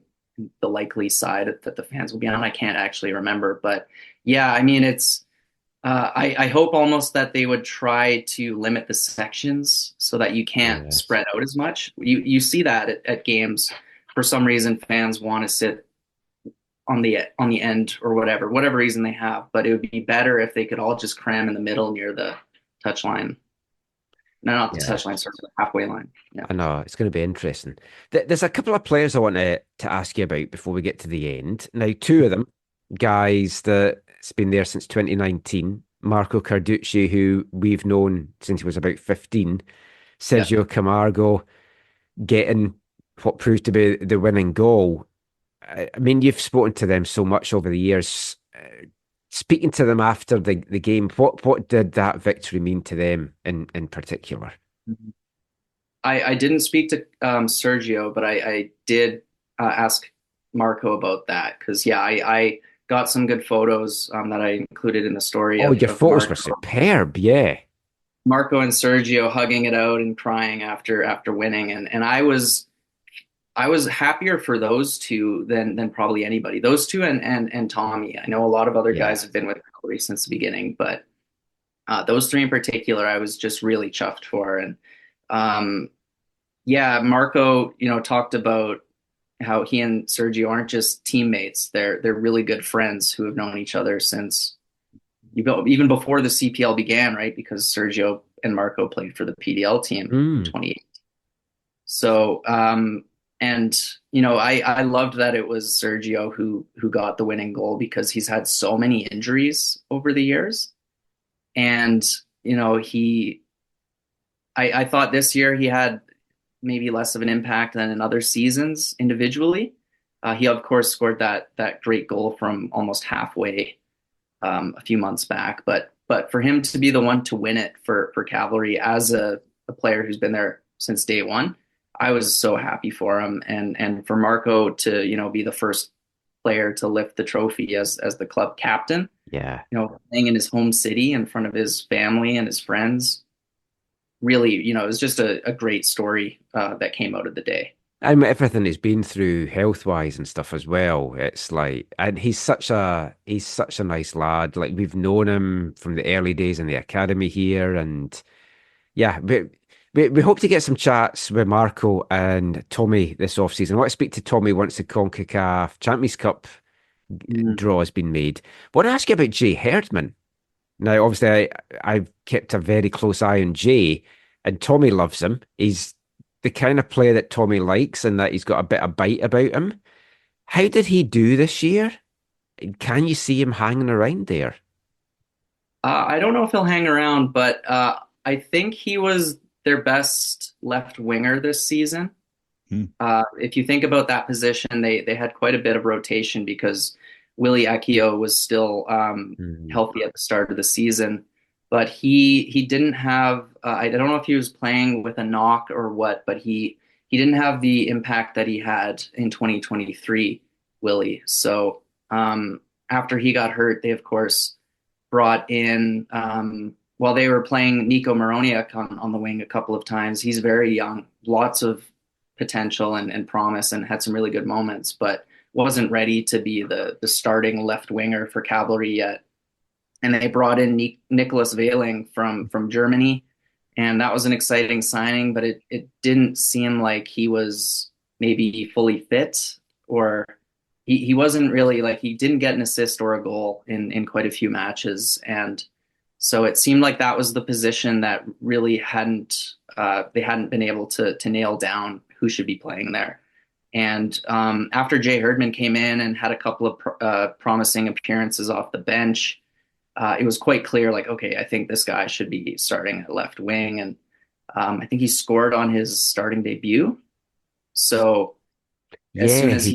the likely side that the fans will be on. I can't actually remember, but yeah, I mean, it's. I hope almost that they would try to limit the sections so that you can't spread out as much. You see that at games. For some reason, fans want to sit on the end or whatever reason they have. But it would be better if they could all just cram in the middle near the touchline. No, not the touchline, sort of the halfway line. Yeah. I know, it's going to be interesting. There's a couple of players I want to ask you about before we get to the end. Now, two of them, guys that's been there since 2019. Marco Carducci, who we've known since he was about 15. Sergio Camargo getting what proved to be the winning goal. I mean, you've spoken to them so much over the years. Speaking to them after the game, what did that victory mean to them in particular? I didn't speak to Sergio, but I did ask Marco about that because yeah, I got some good photos that I included in the story Oh, your of photos were superb. Yeah. Marco and Sergio hugging it out and crying after winning, and I was happier for those two than probably anybody. Those two and Tommy. I know a lot of other guys have been with Cavalry since the beginning, but those three in particular, I was just really chuffed for. And yeah, Marco, talked about how he and Sergio aren't just teammates; they're really good friends who have known each other since even before the CPL began, right? Because Sergio and Marco played for the PDL team in 2018. So, and I loved that it was Sergio who got the winning goal because he's had so many injuries over the years, and I thought this year he had maybe less of an impact than in other seasons individually. He of course scored that great goal from almost halfway a few months back, but for him to be the one to win it for Cavalry as a player who's been there since day one, I was so happy for him, and for Marco to be the first player to lift the trophy as the club captain. Yeah, playing in his home city in front of his family and his friends. Really, it was just a great story that came out of the day. And everything he's been through health wise and stuff as well. It's like, and he's such a nice lad. Like, we've known him from the early days in the academy here, and yeah, we hope to get some chats with Marco and Tommy this offseason. I want to speak to Tommy once the CONCACAF Champions Cup draw has been made. I want to ask you about Jay Herdman. Now, obviously, I've kept a very close eye on Jay, and Tommy loves him. He's the kind of player that Tommy likes, and that he's got a bit of bite about him. How did he do this year? Can you see him hanging around there? I don't know if he'll hang around, but I think he was their best left winger this season. If you think about that position, they had quite a bit of rotation because Willie Akio was still healthy at the start of the season, but he didn't have. I don't know if he was playing with a knock or what, but he didn't have the impact that he had in 2023, Willie. So after he got hurt, they of course brought in while they were playing Nico Moroniak on the wing a couple of times. He's very young, lots of potential and promise, and had some really good moments, but wasn't ready to be the starting left winger for Cavalry yet. And they brought in Nicholas Veiling from Germany, and that was an exciting signing, but it didn't seem like he was maybe fully fit, or he wasn't really, like, he didn't get an assist or a goal in quite a few matches. And so it seemed like that was the position that really they hadn't been able to nail down who should be playing there. And after Jay Herdman came in and had a couple of promising appearances off the bench, it was quite clear, like, okay, I think this guy should be starting at left wing. And I think he scored on his starting debut. So as soon as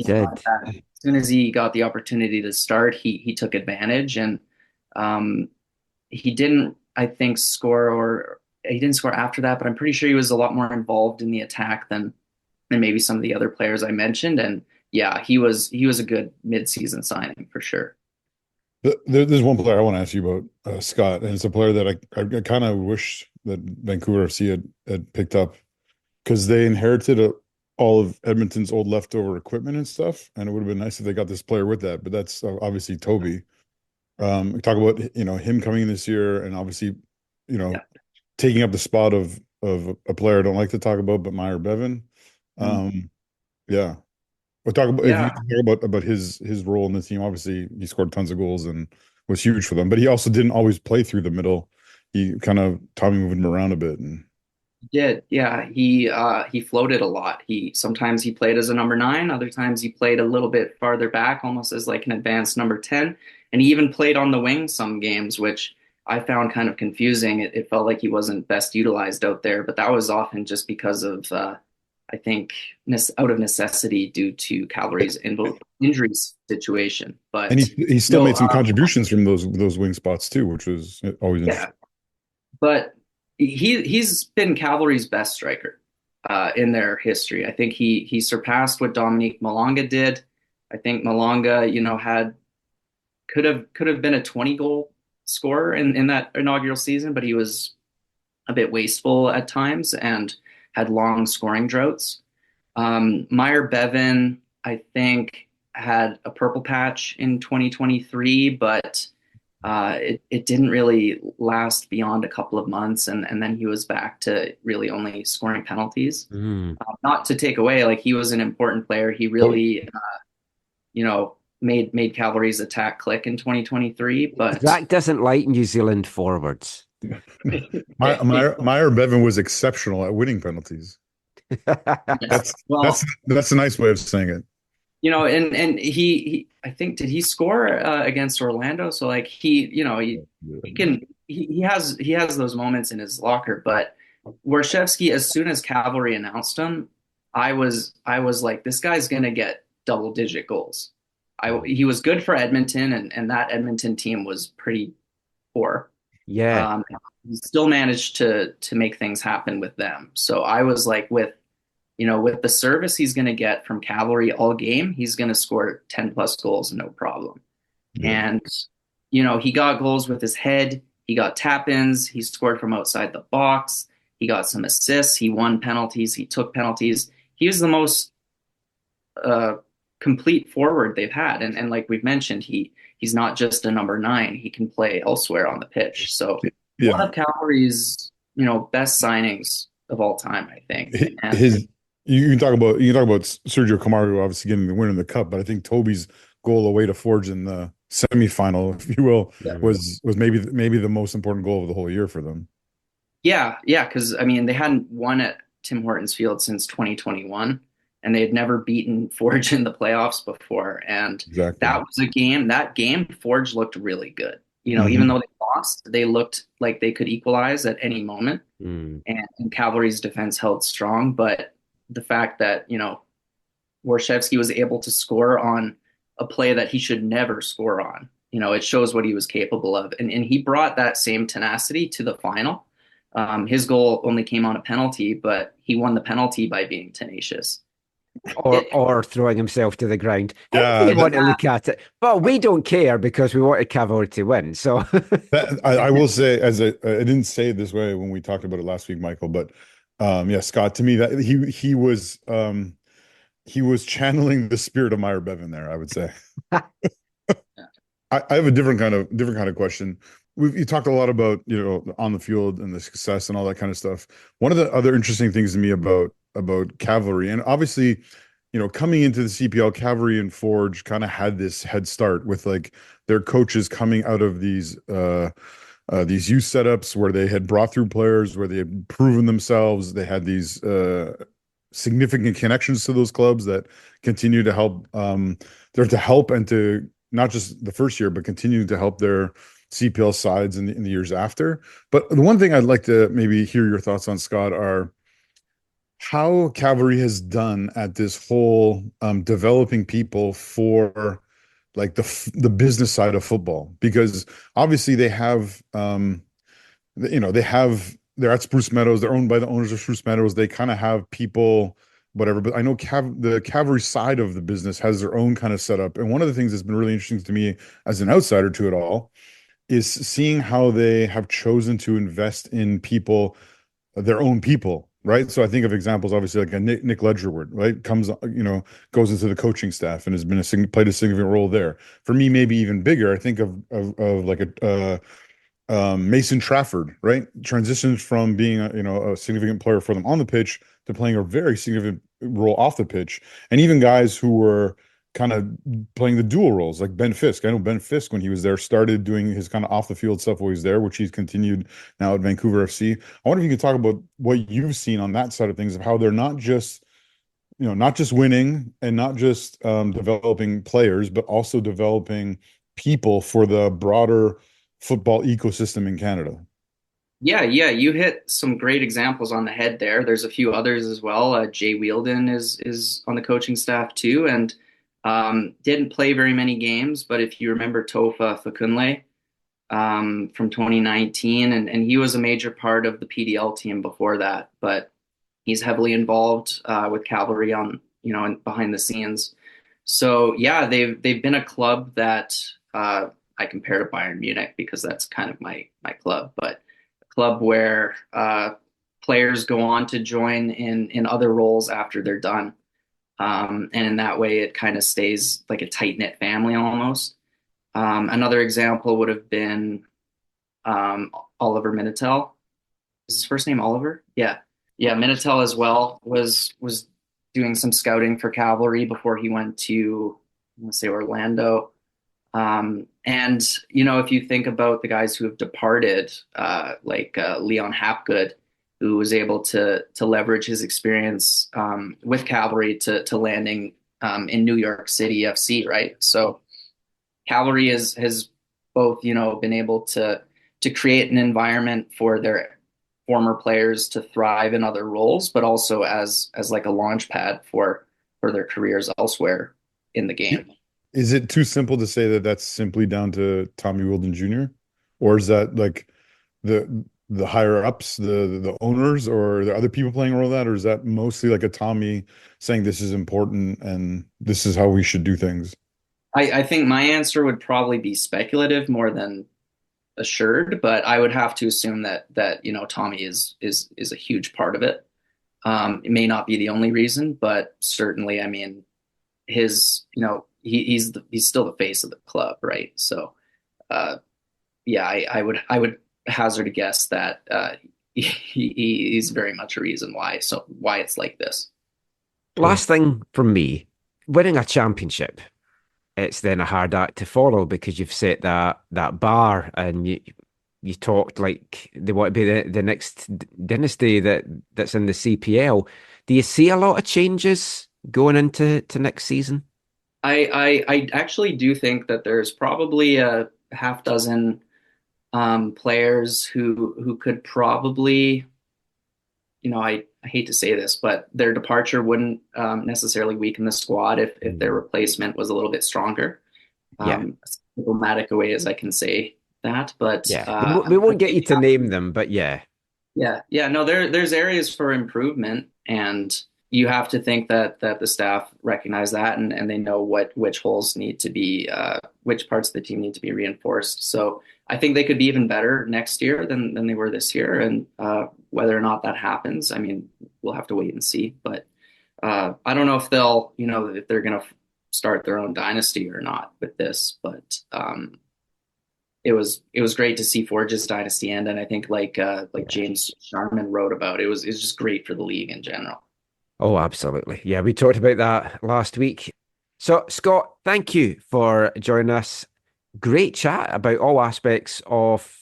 he got the opportunity to start, he took advantage. And he didn't, I think, he didn't score after that, but I'm pretty sure he was a lot more involved in the attack than maybe some of the other players I mentioned. And yeah, he was a good mid-season signing for sure. There's one player I want to ask you about, Scott, and it's a player that I kind of wish that Vancouver FC had picked up, because they inherited all of Edmonton's old leftover equipment and stuff, and it would have been nice if they got this player with that. But that's obviously Toby. We talk about him coming in this year, and obviously taking up the spot of a player I don't like to talk about, but Meyer Bevan. We'll talk about if you talk about his role in the team. Obviously, he scored tons of goals and was huge for them, but he also didn't always play through the middle. He Tommy moved him around a bit. And he floated a lot. Sometimes he played as a number 9, other times he played a little bit farther back, almost as like an advanced number 10, and he even played on the wing some games, which I found kind of confusing. It felt like he wasn't best utilized out there, but that was often just because of I think out of necessity due to Cavalry's injury situation. But he still made some contributions from those wing spots too, which was always interesting. But he's been Cavalry's best striker. in their history. I think he surpassed what Dominique Malonga did. I think Malonga, could have been a 20 goal scorer in that inaugural season, but he was a bit wasteful at times and had long scoring droughts. Meyer Bevan, I think, had a purple patch in 2023, but it didn't really last beyond a couple of months, and then he was back to really only scoring penalties. Not to take away, like, he was an important player. He really, made Cavalry's attack click in 2023. But Zach doesn't like New Zealand forwards. Meyer Bevan was exceptional at winning penalties. That's a nice way of saying it. And he I think, did he score against Orlando? So like he has those moments in his locker. But Warshevsky, as soon as Cavalry announced him, I was like, this guy's gonna get double-digit goals. He was good for Edmonton, and that Edmonton team was pretty poor. Yeah. He still managed to make things happen with them. So I was like, with the service he's going to get from Cavalry all game, he's going to score 10 plus goals, no problem. Yeah. And, he got goals with his head. He got tap-ins. He scored from outside the box. He got some assists. He won penalties. He took penalties. He was the most complete forward they've had. And like we've mentioned, he's not just a number 9. He can play elsewhere on the pitch. So one of Cavalry's, best signings of all time, I think. You can talk about Sergio Camargo obviously getting the win in the cup, but I think Toby's goal away to Forge in the semifinal, if you will, was maybe the most important goal of the whole year for them. Yeah, because they hadn't won at Tim Hortons Field since 2021, and they had never beaten Forge in the playoffs before. And that was a game. That game, Forge looked really good. Even though they lost, they looked like they could equalize at any moment. And Cavalry's defense held strong, but the fact that, Warshevsky was able to score on a play that he should never score on, it shows what he was capable of. And he brought that same tenacity to the final. His goal only came on a penalty, but he won the penalty by being tenacious. Or throwing himself to the ground. Yeah, you want to look at it, but we don't care because we wanted Cavalry to win. So I will say, I didn't say it this way when we talked about it last week, Michael, but Scott, to me, that he was channeling the spirit of Meyer Bevan there, I would say. I have a different kind of question. You talked a lot about on the field and the success and all that kind of stuff. One of the other interesting things to me about Cavalry, and obviously, coming into the CPL, Cavalry and Forge kind of had this head start with like their coaches coming out of these youth setups where they had brought through players, where they had proven themselves. They had these significant connections to those clubs that continue to help. They're to help and to not just the first year, but continue to help their CPL sides in the years after. But the one thing I'd like to maybe hear your thoughts on, Scott, are how Cavalry has done at this whole developing people for like the business side of football, because obviously they have they're at Spruce Meadows, they're owned by the owners of Spruce Meadows, they kind of have people, whatever, but I know the Cavalry side of the business has their own kind of setup. And one of the things that's been really interesting to me as an outsider to it all is seeing how they have chosen to invest in people, their own people, right? So I think of examples, obviously, like a Nick Ledgerwood, right? Goes into the coaching staff and has been played a significant role there. For me, maybe even bigger, I think of like a Mason Trafford, right? Transitions from being a significant player for them on the pitch to playing a very significant role off the pitch, and even guys who were kind of playing the dual roles, like Ben Fisk. I know Ben Fisk, when he was there, started doing his kind of off the field stuff while he's there, which he's continued now at Vancouver FC. I wonder if you could talk about what you've seen on that side of things, of how they're not just winning and not just developing players, but also developing people for the broader football ecosystem in Canada. Yeah, you hit some great examples on the head there. There's a few others as well. Jay Wheeldon is on the coaching staff too, and didn't play very many games, but if you remember Tofa Fakunle from 2019, and he was a major part of the PDL team before that. But He's heavily involved with Cavalry on, behind the scenes. So yeah, they've been a club that I compare to Bayern Munich because that's kind of my club, but a club where players go on to join in other roles after they're done. And in that way, it kind of stays like a tight-knit family almost. Another example would have been Oliver Minitel. Is his first name Oliver? Yeah. Yeah, Minitel as well was doing some scouting for Cavalry before he went to, let's say, Orlando. And, if you think about the guys who have departed, like Leon Hapgood, who was able to leverage his experience with Cavalry to landing in New York City FC, right? So Cavalry has both, been able to create an environment for their former players to thrive in other roles, but also as like a launch pad for their careers elsewhere in the game. Is it too simple to say that that's simply down to Tommy Wilden Jr., or is that like the higher ups, the owners, or the other people playing a role in that, or is that mostly like a Tommy saying this is important and this is how we should do things? I think my answer would probably be speculative more than assured, but I would have to assume that Tommy is a huge part of it. It may not be the only reason, but certainly, I mean, he's still the face of the club, right? So, yeah, I would hazard a guess that he's very much a reason why it's like this. Last thing from me, winning a championship, it's then a hard act to follow because you've set that bar, and you talked like they want to be the next dynasty that's in the CPL. Do you see a lot of changes going into next season? I actually do think that there's probably a half dozen players who could probably, I hate to say this, but their departure wouldn't necessarily weaken the squad if their replacement was a little bit stronger. As diplomatic a way as I can say that, but we won't get you to name them, but yeah. No, there's areas for improvement, and you have to think that the staff recognize that and they know which holes need to be, which parts of the team need to be reinforced. So I think they could be even better next year than they were this year. And whether or not that happens, I mean, we'll have to wait and see. But I don't know if they'll, if they're going to start their own dynasty or not with this. But it was great to see Forge's dynasty end, and I think like James Sharman wrote about, it was just great for the league in general. Oh, absolutely. Yeah, we talked about that last week. So, Scott, thank you for joining us. Great chat about all aspects of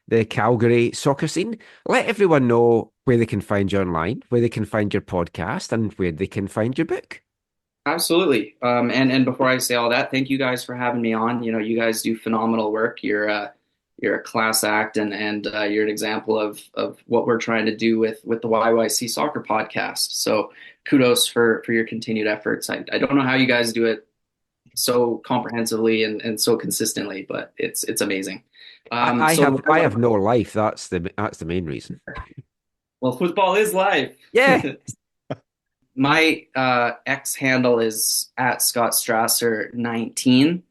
the Calgary soccer scene. Let everyone know where they can find you online, where they can find your podcast, and where they can find your book. Absolutely. And before I say all that, thank you guys for having me on. You guys do phenomenal work. You're a class act, and you're an example of what we're trying to do with the YYC Soccer podcast. So kudos for your continued efforts. I don't know how you guys do it so comprehensively and so consistently, but it's amazing. I have no life. That's the main reason. Well, football is life. Yeah. My X handle is at Scott Strasser 19.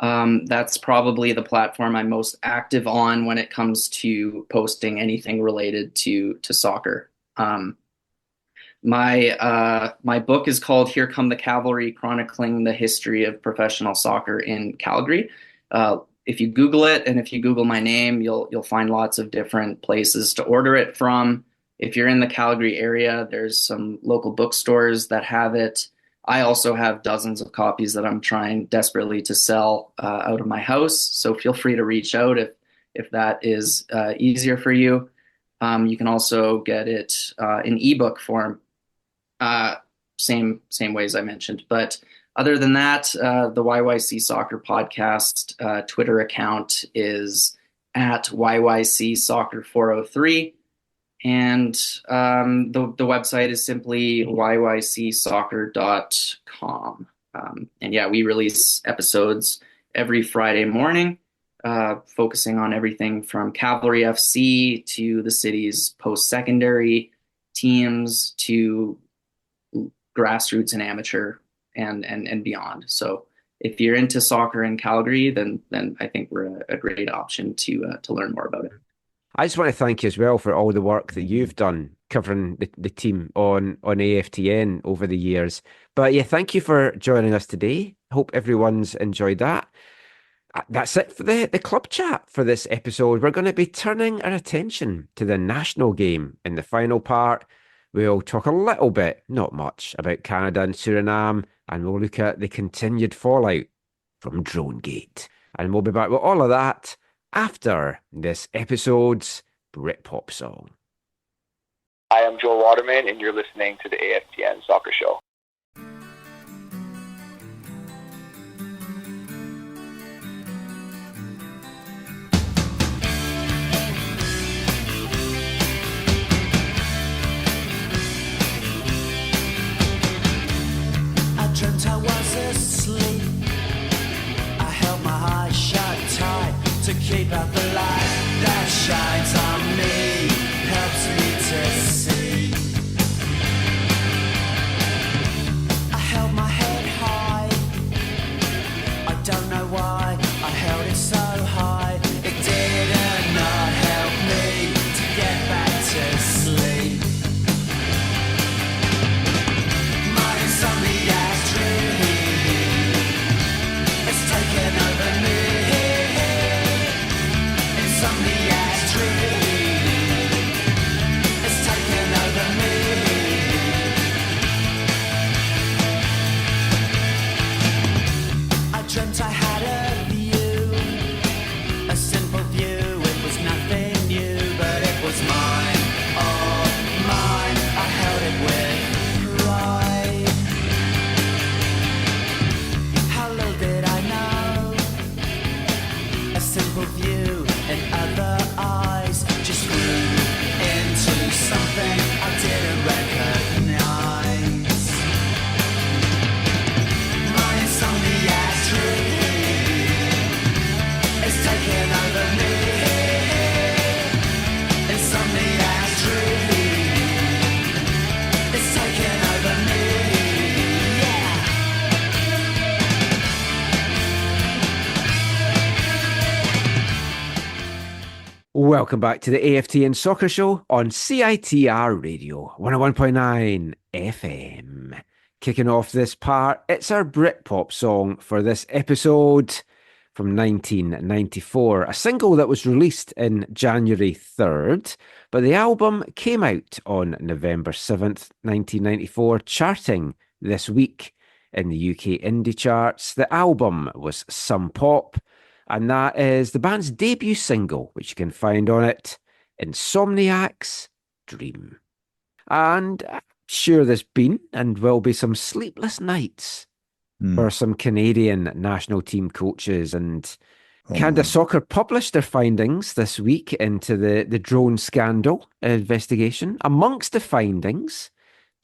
That's probably the platform I'm most active on when it comes to posting anything related to soccer. My book is called Here Come the Cavalry, chronicling the history of professional soccer in Calgary. If you Google it, and if you Google my name, you'll find lots of different places to order it from. If you're in the Calgary area, there's some local bookstores that have it. I also have dozens of copies that I'm trying desperately to sell out of my house. So feel free to reach out if that is easier for you. You can also get it in ebook form, same ways I mentioned. But other than that, the YYC Soccer Podcast Twitter account is at YYC Soccer 403. And the website is simply yycsoccer.com. And yeah, we release episodes every Friday morning, focusing on everything from Cavalry FC to the city's post-secondary teams to grassroots and amateur and beyond. So if you're into soccer in Calgary, then I think we're a great option to learn more about it. I just want to thank you as well for all the work that you've done covering the team on AFTN over the years. But yeah, thank you for joining us today. Hope everyone's enjoyed that. That's it for the club chat for this episode. We're going to be turning our attention to the national game. In the final part, we'll talk a little bit, not much, about Canada and Suriname, and we'll look at the continued fallout from Dronegate. And we'll be back with all of that after this episode's Britpop song. I am Joel Waterman, and you're listening to the AFTN Soccer Show. I dreamt I was asleep. I held my eyes shut tight to keep out the light that shines on me, helps me to see. I held my head high. I don't know why I held it so high. It did not help me to get back to sleep. My insomniac dream, it's taken over me. Insomniac dream, it's taken over me. I dreamt I had a view, a simple view. It was nothing new, but it was mine, all mine. I held it with pride. How little did I know, a simple view and other eyes just grew into something I didn't recognize. My insomniac dream is taking over me. Insomniac dream is taking over me. Yeah. Welcome back to the AFTN Soccer Show on CITR Radio 101.9 FM. Kicking off this part, it's our Britpop song for this episode from 1994, a single that was released in January 3rd, but the album came out on November 7th, 1994, charting this week in the UK indie charts. The album was Some Pop, and that is the band's debut single, which you can find on it, Insomniac's Dream. And I'm sure there's been and will be some sleepless nights for some Canadian national team coaches. And Canada Soccer published their findings this week into the drone scandal investigation. Amongst the findings,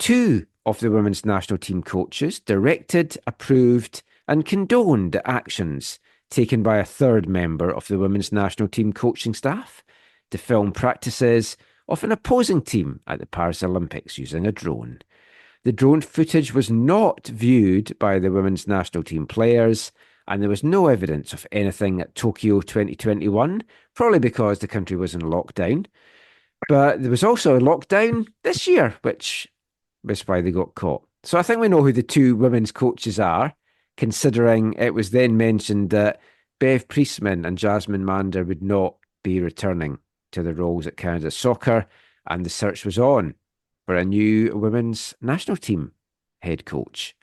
2 of the women's national team coaches directed, approved, and condoned actions taken by a 3rd member of the women's national team coaching staff to film practices of an opposing team at the Paris Olympics using a drone. The drone footage was not viewed by the women's national team players, and there was no evidence of anything at Tokyo 2021, probably because the country was in lockdown. But there was also a lockdown this year, which was why they got caught. So I think we know who the 2 women's coaches are, considering it was then mentioned that Bev Priestman and Jasmine Mander would not be returning to their roles at Canada Soccer, and the search was on for a new women's national team head coach.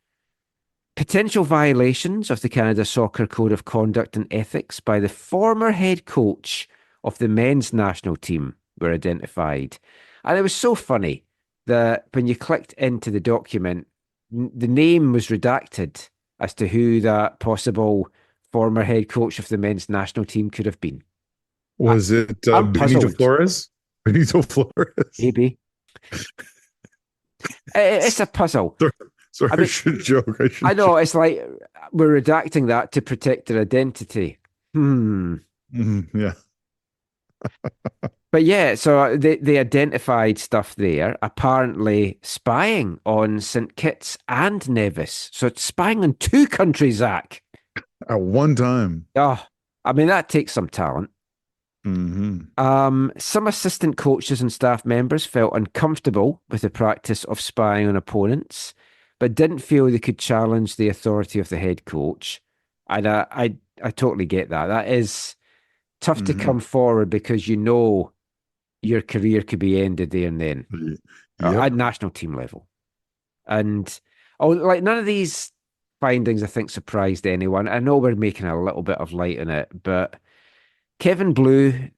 Potential violations of the Canada Soccer Code of Conduct and Ethics by the former head coach of the men's national team were identified. And it was so funny that when you clicked into the document, the name was redacted as to who that possible former head coach of the men's national team could have been. Was it Benito Flores? Benito Flores? Maybe. It's a puzzle. Sorry, I should joke. I know, it's like we're redacting that to protect their identity. Yeah. But But yeah, so they identified stuff there, apparently spying on St. Kitts and Nevis. So it's spying on two countries, Zach. At one time. Oh, I mean, that takes some talent. Mm-hmm. Some assistant coaches and staff members felt uncomfortable with the practice of spying on opponents, but didn't feel they could challenge the authority of the head coach. And I totally get that. That is tough to come forward because you know your career could be ended there and then at national team level. And like none of these findings, I think, surprised anyone. I know we're making a little bit of light on it, but Kevin Blue,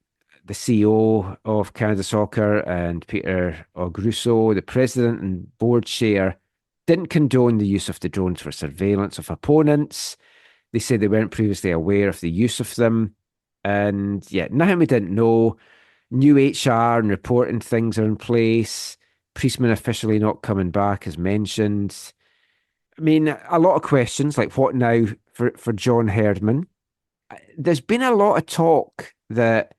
the CEO of Canada Soccer, and Peter Ogruso, the president and board chair, didn't condone the use of the drones for surveillance of opponents. They said they weren't previously aware of the use of them. And yeah, nothing we didn't know. New HR and reporting things are in place. Priestman officially not coming back, as mentioned. I mean, a lot of questions like what now for John Herdman? There's been a lot of talk that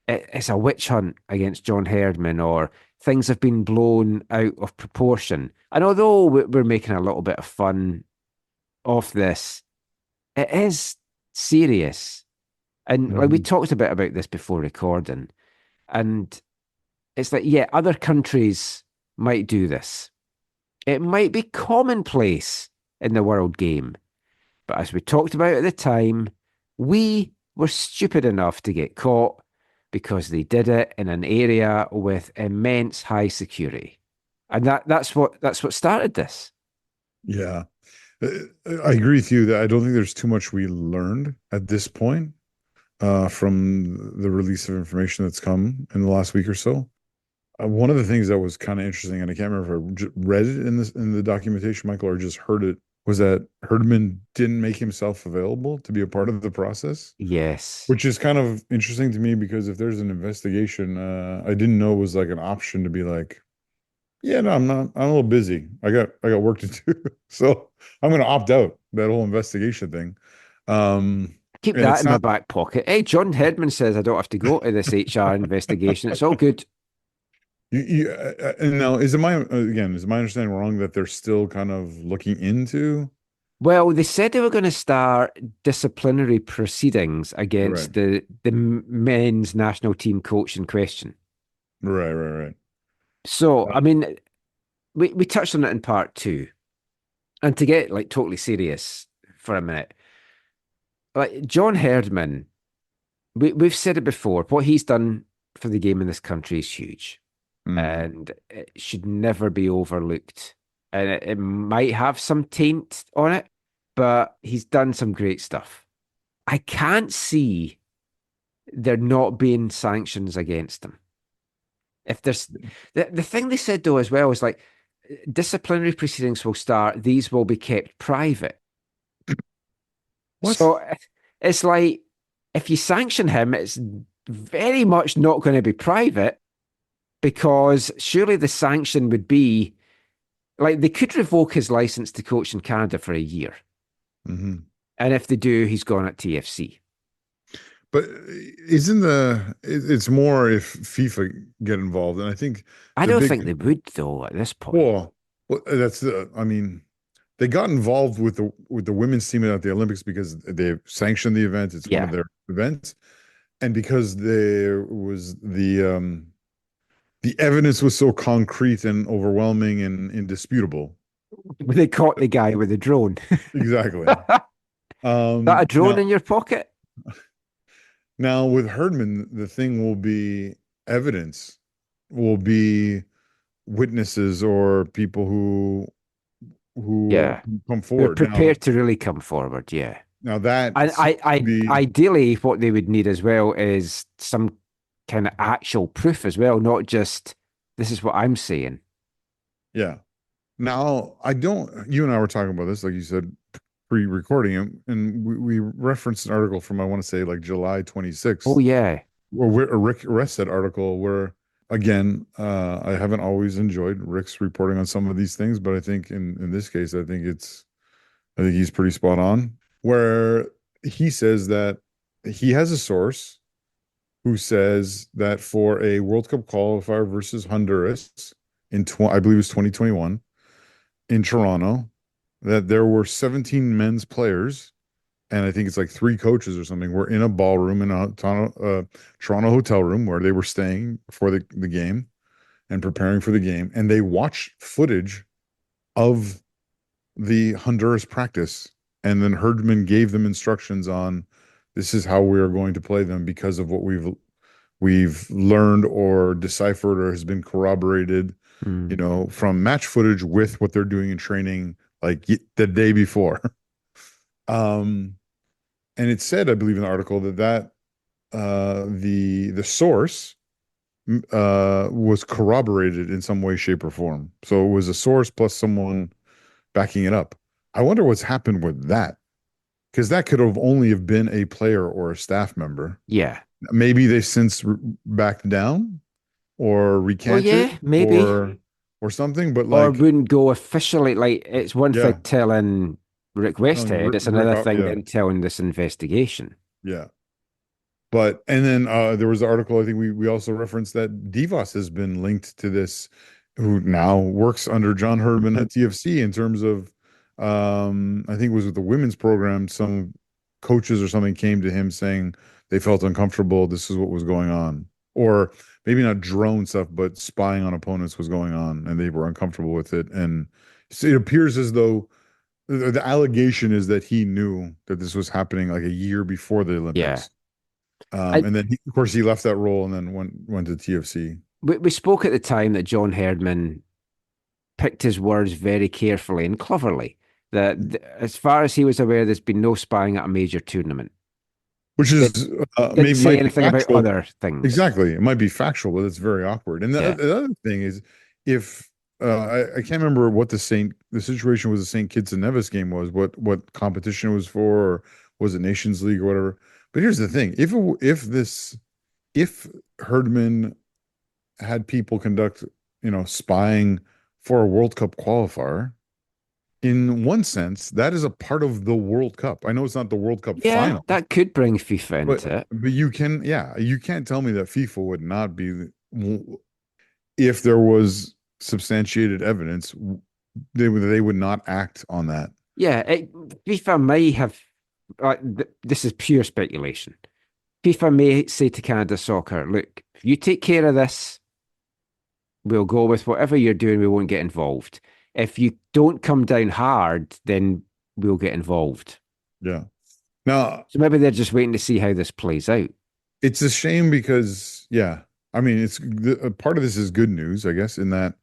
it's a witch hunt against John Herdman or things have been blown out of proportion. And although we're making a little bit of fun of this, it is serious. And like we talked a bit about this before recording. And it's like, yeah, other countries might do this. It might be commonplace in the world game. But as we talked about at the time, we were stupid enough to get caught because they did it in an area with immense high security. And that's what started this. Yeah. I agree with you that I don't think there's too much we learned at this point from the release of information that's come in the last week or so. One of the things that was kind of interesting, and I can't remember if I read it in the documentation, Michael, or just heard it, was that Herdman didn't make himself available to be a part of the process. Yes. Which is kind of interesting to me because if there's an investigation, I didn't know it was like an option to be like, yeah, no, I'm not. I'm a little busy. I got work to do. So I'm going to opt out that whole investigation thing. Keep that in my back pocket. Hey, John Herdman says I don't have to go to this HR investigation. It's all good. And now, is my understanding wrong that they're still kind of looking into? Well, they said they were going to start disciplinary proceedings against the men's national team coach in question. Right. So, I mean, we touched on it in part 2. And to get like totally serious for a minute, like John Herdman, we've said it before, what he's done for the game in this country is huge. And it should never be overlooked. And it might have some taint on it, but he's done some great stuff. I can't see there not being sanctions against him. If there's the thing they said though as well is like disciplinary proceedings will start, these will be kept private. What? So it's like if you sanction him, it's very much not going to be private. Because surely the sanction would be, like, they could revoke his license to coach in Canada for a year. Mm-hmm. And if they do, he's gone at TFC. But it's more if FIFA get involved. And I think... I don't think they would, though, at this point. Well that's I mean, they got involved with the women's team at the Olympics because they sanctioned the event. It's one of their events. And because there was the evidence was so concrete and overwhelming and indisputable. They caught the guy with the drone. Exactly. That a drone in your pocket? Now, with Herdman, the thing will be evidence, will be witnesses or people who come forward. They're prepared to really come forward, yeah. Now that... And ideally, what they would need as well is some kind of actual proof as well, not just this is what I'm saying. Yeah. Now, you and I were talking about this, like you said, pre-recording, and we referenced an article from, I want to say, like July 26th. Oh, yeah. Or a Rick Resett article where, again, I haven't always enjoyed Rick's reporting on some of these things, but I think in this case, I think he's pretty spot on, where he says that he has a source who says that for a World Cup qualifier versus Honduras I believe it was 2021 in Toronto, that there were 17 men's players, and I think it's like 3 coaches or something, were in a ballroom in a Toronto hotel room where they were staying for the game and preparing for the game, and they watched footage of the Honduras practice, and then Herdman gave them instructions on, this is how we are going to play them because of what we've learned or deciphered or has been corroborated, from match footage with what they're doing in training like the day before. And it said, I believe in the article, that the source was corroborated in some way, shape, or form. So it was a source plus someone backing it up. I wonder what's happened with that, because that could have only have been a player or a staff member. Yeah. Maybe they've since backed down or recanted, yeah, maybe. or something, but or like, wouldn't go officially. Like, it's one Yeah. thing telling Rick Westhead, it's another thing yeah. than telling this investigation. Yeah. But, and then there was an article, I think we also referenced, that Divas has been linked to this, who now works under John Herdman at TFC in terms of, I think it was with the women's program, some coaches or something came to him saying they felt uncomfortable, this is what was going on. Or maybe not drone stuff, but spying on opponents was going on, and they were uncomfortable with it. And so it appears as though the allegation is that he knew that this was happening like a year before the Olympics. Yeah. And then, of course, he left that role and then went to TFC. We spoke at the time that John Herdman picked his words very carefully and cleverly. That as far as he was aware, there's been no spying at a major tournament. Which is didn't say anything about other things. Exactly. It might be factual, but it's very awkward. And the other thing is, if I can't remember what the situation was, the St. Kitts and Nevis game was, what competition it was for, or was it Nations League or whatever. But here's the thing: if Herdman had people conduct, spying for a World Cup qualifier, in one sense, that is a part of the World Cup. I know it's not the World Cup final. That could bring FIFA into it. But you can't tell me that FIFA would not be, if there was substantiated evidence, they would not act on that. Yeah, FIFA may have. This is pure speculation. FIFA may say to Canada Soccer, look, if you take care of this, we'll go with whatever you're doing, we won't get involved. If you don't come down hard, then we'll get involved. Yeah. Now, so maybe they're just waiting to see how this plays out. It's a shame because, I mean, it's part of this is good news, I guess, in that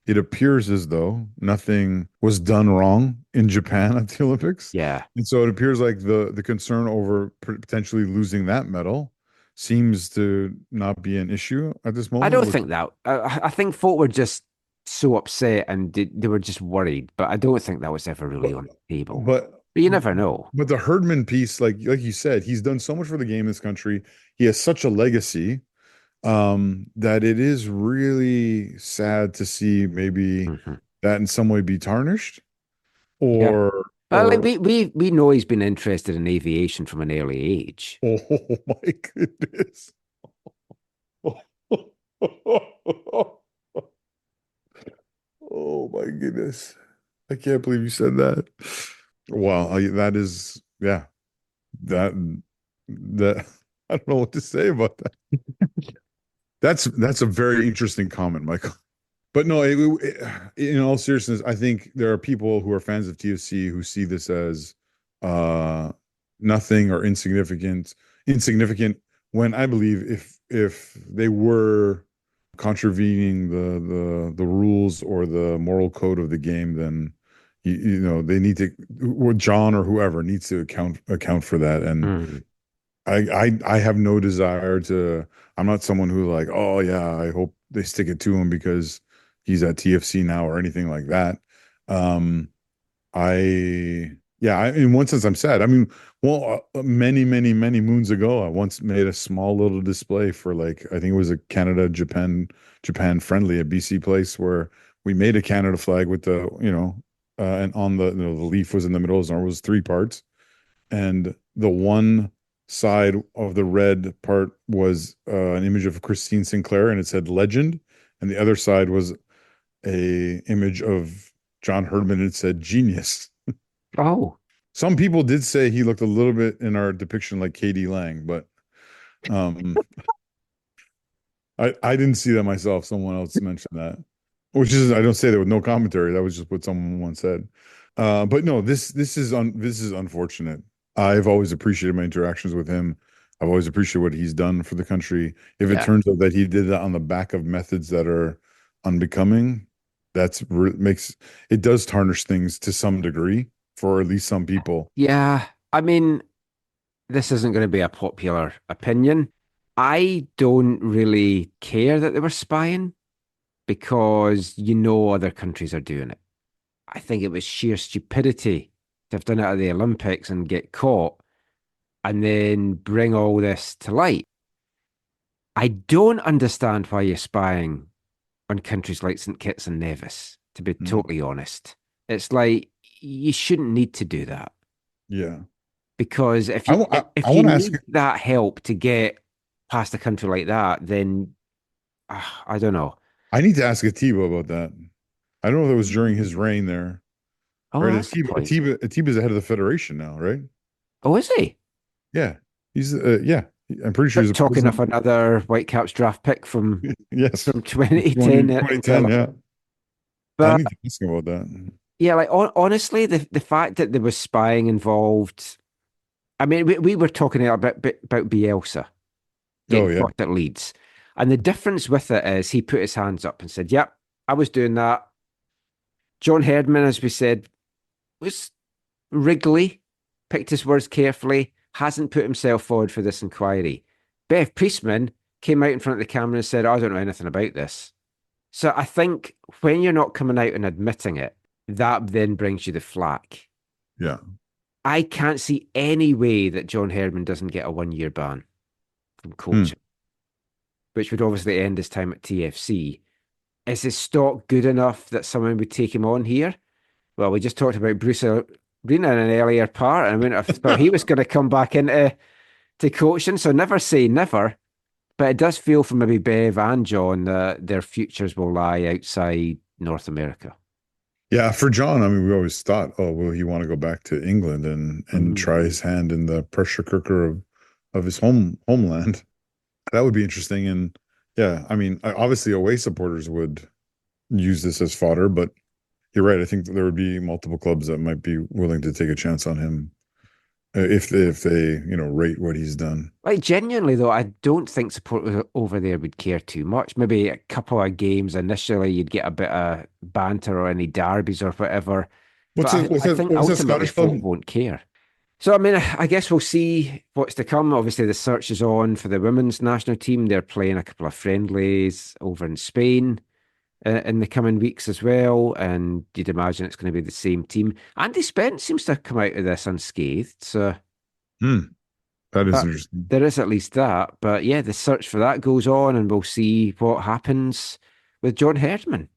it appears as though nothing was done wrong in Japan at the Olympics. Yeah. And so it appears like the concern over potentially losing that medal seems to not be an issue at this moment. I don't think that. I think folk were just so upset and they were just worried, but I don't think that was ever really on the table. But you never know. But the Herdman piece, like you said, he's done so much for the game in this country. He has such a legacy that it is really sad to see maybe that in some way be tarnished. Or we know he's been interested in aviation from an early age. Oh my goodness. Oh my goodness. I can't believe you said that. Wow, that is, that I don't know what to say about that. That's a very interesting comment, Michael. But no, in all seriousness, I think there are people who are fans of TFC who see this as nothing or insignificant, when I believe if they were contravening the rules or the moral code of the game, then they need to, or John or whoever needs to account for that. And I have no desire to. I'm not someone who like, oh yeah, I hope they stick it to him because he's at TFC now or anything like that. In one sense, I'm sad. I mean, many moons ago, I once made a small little display for I think it was a Canada Japan friendly at BC Place, where we made a Canada flag with the and on the leaf was in the middle, and it was 3 parts, and the one side of the red part was an image of Christine Sinclair, and it said legend, and the other side was a image of John Herdman, and it said genius. Oh, Some people did say he looked a little bit in our depiction like KD Lang, but I didn't see that myself. Someone else mentioned that, which is, I don't say that with no commentary. That was just what someone once said. But no, this is unfortunate. I've always appreciated my interactions with him. I've always appreciated what he's done for the country. If it turns out that he did that on the back of methods that are unbecoming, makes it does tarnish things to some degree for at least some people. yeah. I mean, this isn't going to be a popular opinion. I don't really care that they were spying because other countries are doing it. I think it was sheer stupidity to have done it at the Olympics and get caught and then bring all this to light. I don't understand why you're spying on countries like St. Kitts and Nevis, to be totally honest. It's like you shouldn't need to do that. Yeah. Because if you need that help to get past a country like that, then I don't know. I need to ask Atiba about that. I don't know if it was during his reign there. Oh, right? that's the point. Atiba's the head of the federation now, right? Oh, is he? Yeah. He's yeah. I'm pretty sure he's talking of another Whitecaps draft pick from yes from 2010. 2010, yeah. But I need to ask him about that. Yeah, like honestly, the fact that there was spying involved. I mean, we were talking about Bielsa getting caught at Leeds, and the difference with it is he put his hands up and said, "Yep, I was doing that." John Herdman, as we said, was wriggly, picked his words carefully, hasn't put himself forward for this inquiry. Bev Priestman came out in front of the camera and said, "I don't know anything about this." So I think when you're not coming out and admitting it, that then brings you the flack. Yeah. I can't see any way that John Herdman doesn't get a 1-year ban from coaching, which would obviously end his time at TFC. Is his stock good enough that someone would take him on here? Well, we just talked about Bruce Arena in an earlier part, and I mean, I thought he was going to come back into coaching, so never say never. But it does feel for maybe Bev and John that their futures will lie outside North America. Yeah, for John, I mean, we always thought, oh, will he want to go back to England and try his hand in the pressure cooker of his homeland? That would be interesting. And yeah, I mean, obviously away supporters would use this as fodder, but you're right. I think there would be multiple clubs that might be willing to take a chance on him if they rate what he's done. Like genuinely though, I don't think supporters over there would care too much. Maybe a couple of games initially, you'd get a bit of banter or any derbies or whatever. I think ultimately folk won't care. So I mean, I guess we'll see what's to come. Obviously, the search is on for the women's national team. They're playing a couple of friendlies over in Spain in the coming weeks as well, and you'd imagine it's going to be the same team. Andy Spence seems to have come out of this unscathed, so that is interesting. There is at least that, but yeah, the search for that goes on, and we'll see what happens with John Herdman.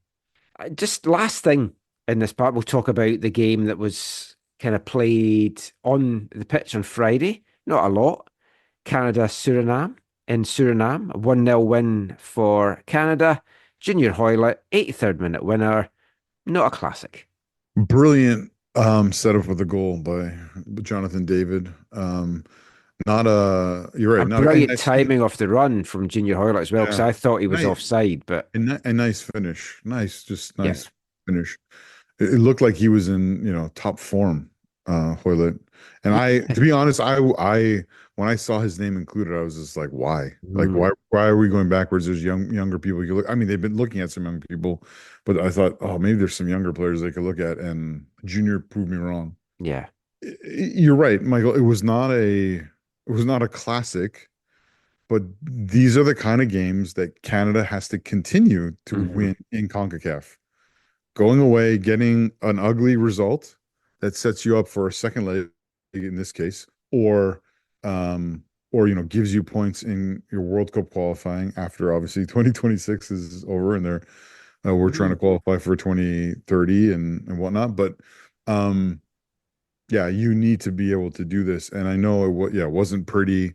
Just last thing in this part, we'll talk about the game that was kind of played on the pitch on Friday. Not a lot. Canada-Suriname in Suriname, a 1-0 win for Canada. Junior Hoylett, 83rd minute winner. Not a classic. Brilliant setup with the goal by Jonathan David. You're right. Brilliant timing off the run from Junior Hoylett as well, because I thought he was offside. But a nice finish. Nice finish. It looked like he was in top form, Hoylett. And to be honest, I when I saw his name included, I was just like, why? Like, why are we going backwards? There's younger people you look. I mean, they've been looking at some young people, but I thought, oh, maybe there's some younger players they could look at. And Junior proved me wrong. Yeah, you're right, Michael. It was not a classic, but these are the kind of games that Canada has to continue to win in CONCACAF. Going away, getting an ugly result that sets you up for a second leg in this case, or gives you points in your World Cup qualifying after obviously 2026 is over and we're trying to qualify for 2030 and whatnot. But yeah, you need to be able to do this. And I know it wasn't pretty.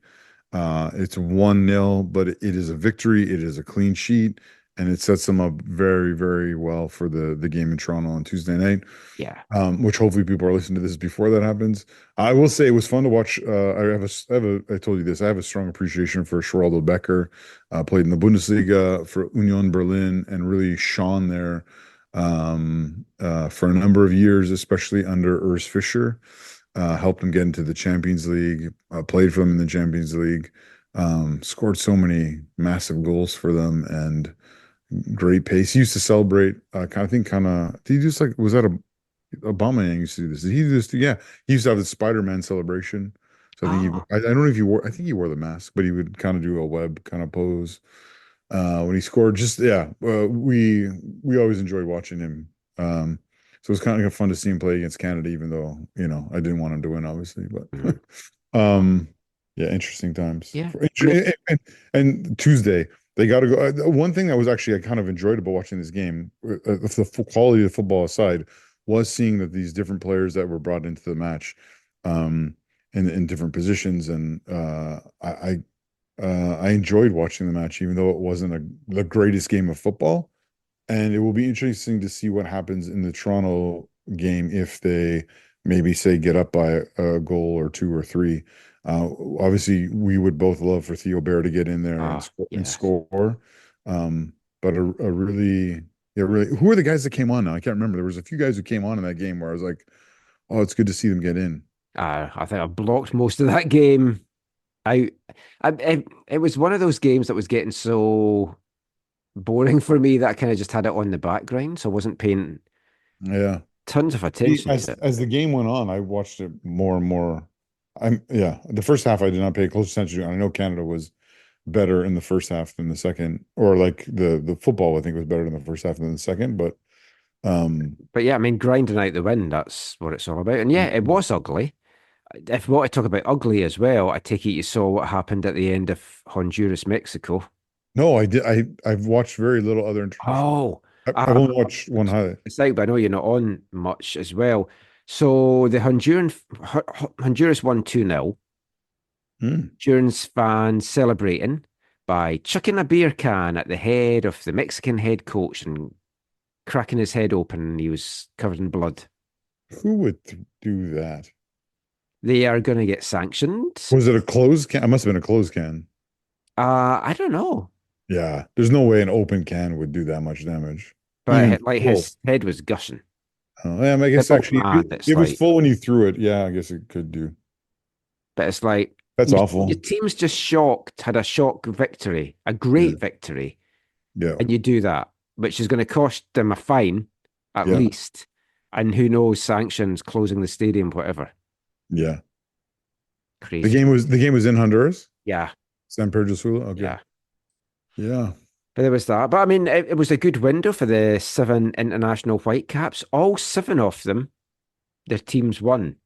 It's 1-0, but it is a victory. It is a clean sheet, and it sets them up very, very well for the game in Toronto on Tuesday night. Yeah. Which hopefully people are listening to this before that happens. I will say it was fun to watch. I told you this. I have a strong appreciation for Geraldo Becker. Played in the Bundesliga for Union Berlin and really shone there for a number of years, especially under Urs Fischer. Helped him get into the Champions League. Played for them in the Champions League. Scored so many massive goals for them and great pace. He used to celebrate. Did he just like was that a Obama used to do this. Did he do this? Yeah, he used to have the Spider-Man celebration. So I think I don't know if he wore. I think he wore the mask, but he would kind of do a web kind of pose when he scored. We always enjoyed watching him. So it was kind of fun to see him play against Canada, even though I didn't want him to win, obviously. But yeah, interesting times. Yeah, and Tuesday. They got to go. One thing that was actually I kind of enjoyed about watching this game, the quality of the football aside, was seeing that these different players that were brought into the match in different positions. And I enjoyed watching the match, even though it wasn't the greatest game of football. And it will be interesting to see what happens in the Toronto game if they maybe say get up by a goal or 2 or 3. Obviously, we would both love for Theo Bair to get in there and score. But really, who are the guys that came on now? I can't remember. There was a few guys who came on in that game where I was like, oh, it's good to see them get in. I think I blocked most of that game. It was one of those games that was getting so boring for me that I kind of just had it on the background, so I wasn't paying tons of attention to it. As the game went on, I watched it more and more. The first half I did not pay close attention to. I know Canada was better in the first half than the second, or like the football I think was better in the first half than the second, but yeah, I mean, grinding out the win, that's what it's all about. And yeah, it was ugly. If we want to talk about ugly as well, I take it you saw what happened at the end of Honduras, Mexico. No, I did. I've watched very little other international. I've only watched one highlight. It's like, but I know you're not on much as well. So the Honduras won 2-0. Hondurans fans celebrating by chucking a beer can at the head of the Mexican head coach and cracking his head open, and he was covered in blood. Who would do that? They are going to get sanctioned. Was it a closed can? It must have been a closed can. I don't know. Yeah, there's no way an open can would do that much damage. But his head was gushing. Oh, yeah, I guess actually it was full when you threw it. Yeah, I guess it could do. But it's like that's awful. Your team's just had a shock victory, a great victory. Yeah, and you do that, which is going to cost them a fine at least, and who knows, sanctions, closing the stadium, whatever. Yeah, crazy. The game was in Honduras. Yeah, San Pedro Sula. Okay. Yeah. But there was that. But I mean, it was a good window for the 7 international Whitecaps. All 7 of them, their teams won.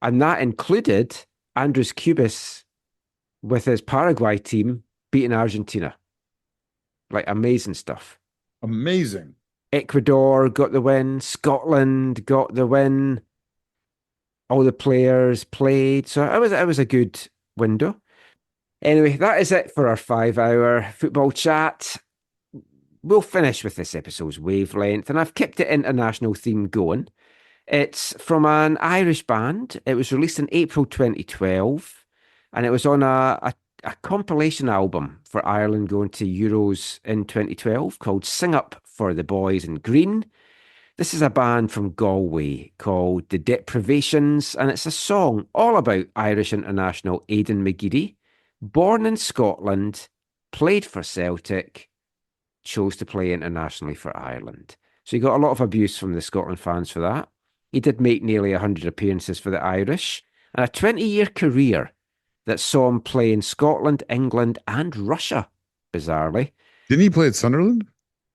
And that included Andres Cubis with his Paraguay team beating Argentina. Like, amazing stuff. Amazing. Ecuador got the win. Scotland got the win. All the players played. So it was a good window. Anyway, that is it for our 5-hour football chat. We'll finish with this episode's wavelength, and I've kept the international theme going. It's from an Irish band. It was released in April 2012, and it was on a compilation album for Ireland going to Euros in 2012 called Sing Up for the Boys in Green. This is a band from Galway called The Deprivations, and it's a song all about Irish international Aidan McGeady. Born in Scotland, played for Celtic, chose to play internationally for Ireland. So he got a lot of abuse from the Scotland fans for that. He did make nearly 100 appearances for the Irish, and a 20-year career that saw him play in Scotland, England, and Russia, bizarrely. Didn't he play at Sunderland?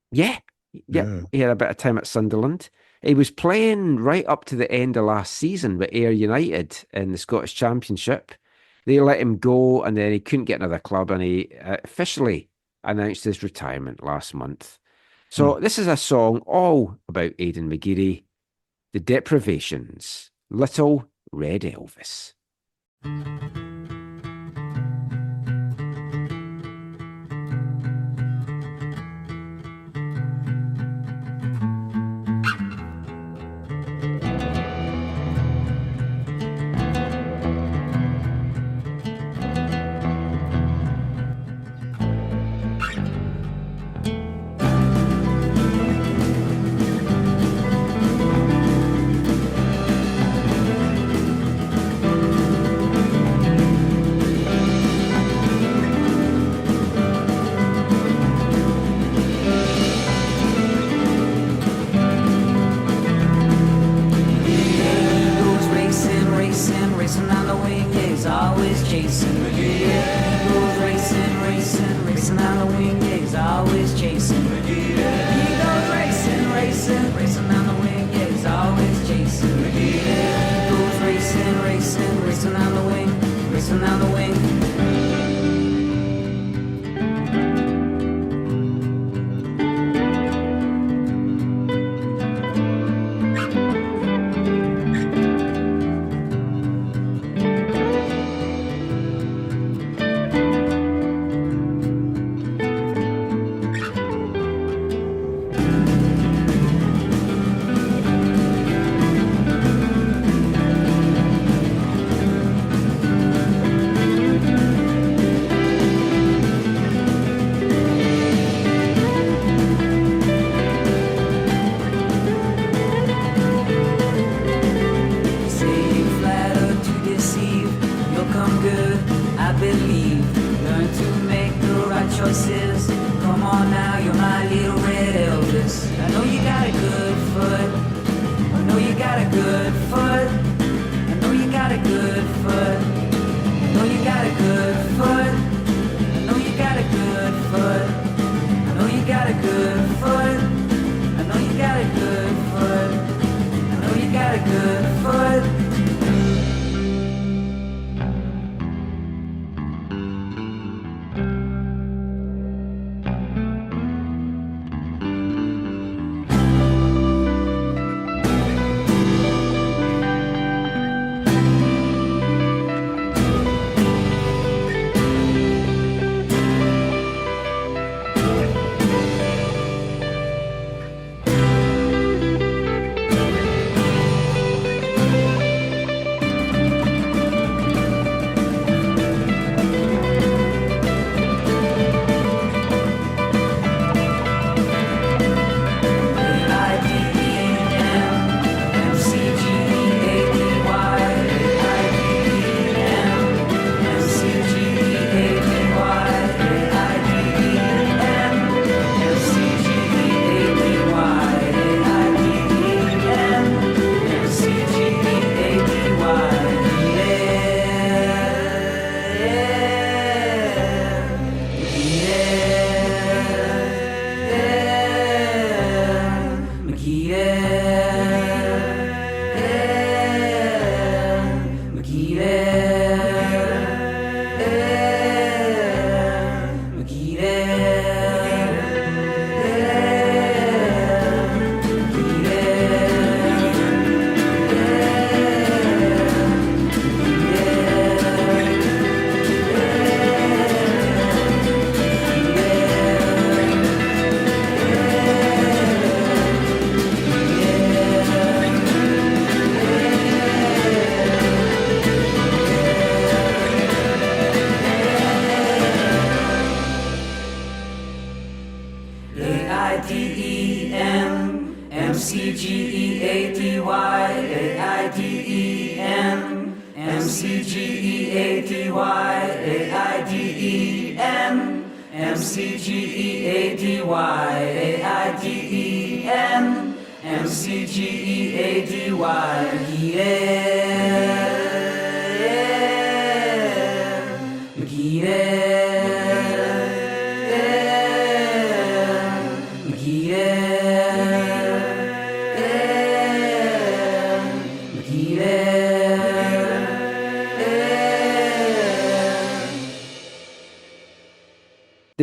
Yeah. He had a bit of time at Sunderland. He was playing right up to the end of last season with Ayr United in the Scottish Championship. They let him go, and then he couldn't get another club, and he officially announced his retirement last month. So this is a song all about Aidan McGeady, The Deprivations. Little Red Elvis.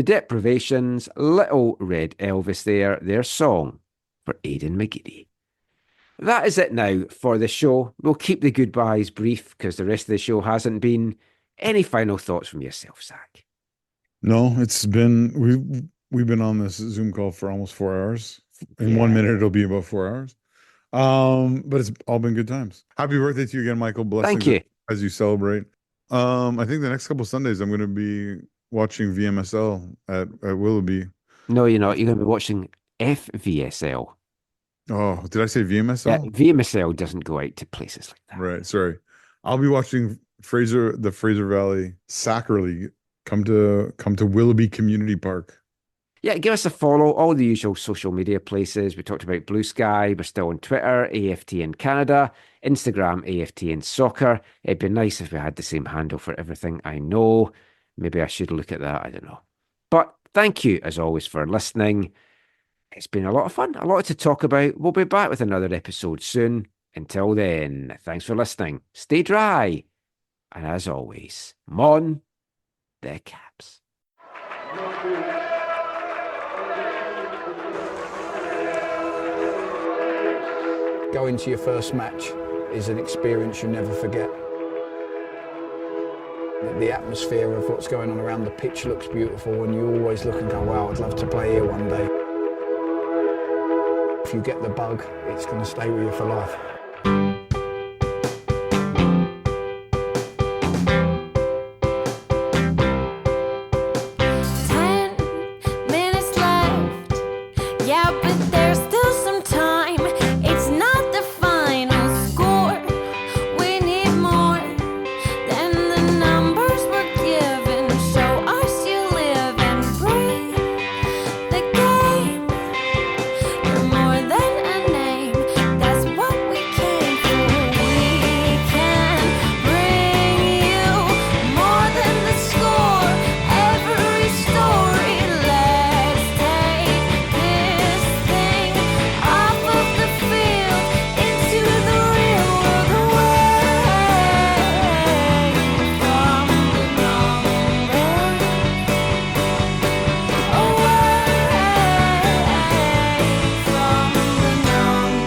The Deprivations, Little Red Elvis there, their song for Aidan McGeady. that is it now for the show. We'll keep the goodbyes brief because the rest of the show hasn't been. Any final thoughts from yourself, Zach? No, it's been we've been on this Zoom call for almost 4 hours. In 1 minute, it'll be about 4 hours. But it's all been good times. Happy birthday to you again, Michael. Blessings Thank you. as you celebrate. I think the next couple Sundays I'm going to be watching VMSL at Willoughby. No, you're not. You're going to be watching FVSL. Oh, did I say VMSL? Yeah, VMSL doesn't go out to places like that. Right. Sorry. I'll be watching the Fraser Valley Soccer League come to Willoughby Community Park. Yeah, give us a follow, all the usual social media places. We talked about Blue Sky. We're still on Twitter, AFTN Canada, Instagram, AFTN Soccer. It'd be nice if we had the same handle for everything. I know. Maybe I should look at that. I don't know. But thank you, as always, for listening. It's been a lot of fun, a lot to talk about. We'll be back with another episode soon. Until then, thanks for listening. Stay dry. And as always, Mon the Caps. Going to your first match is an experience you never forget. The atmosphere of what's going on around the pitch looks beautiful, and you always look and go, wow, I'd love to play here one day. If you get the bug, it's going to stay with you for life. 10 minutes left. Yeah, but there's still some time. It's not the final score. We need more than the numbers we're given. Show us you live and breathe the game. You're more than a name. That's what we came for. We can bring you more than the score. Every story. Let's take this thing off of the field into the real world, away from the numbers, away from the numbers.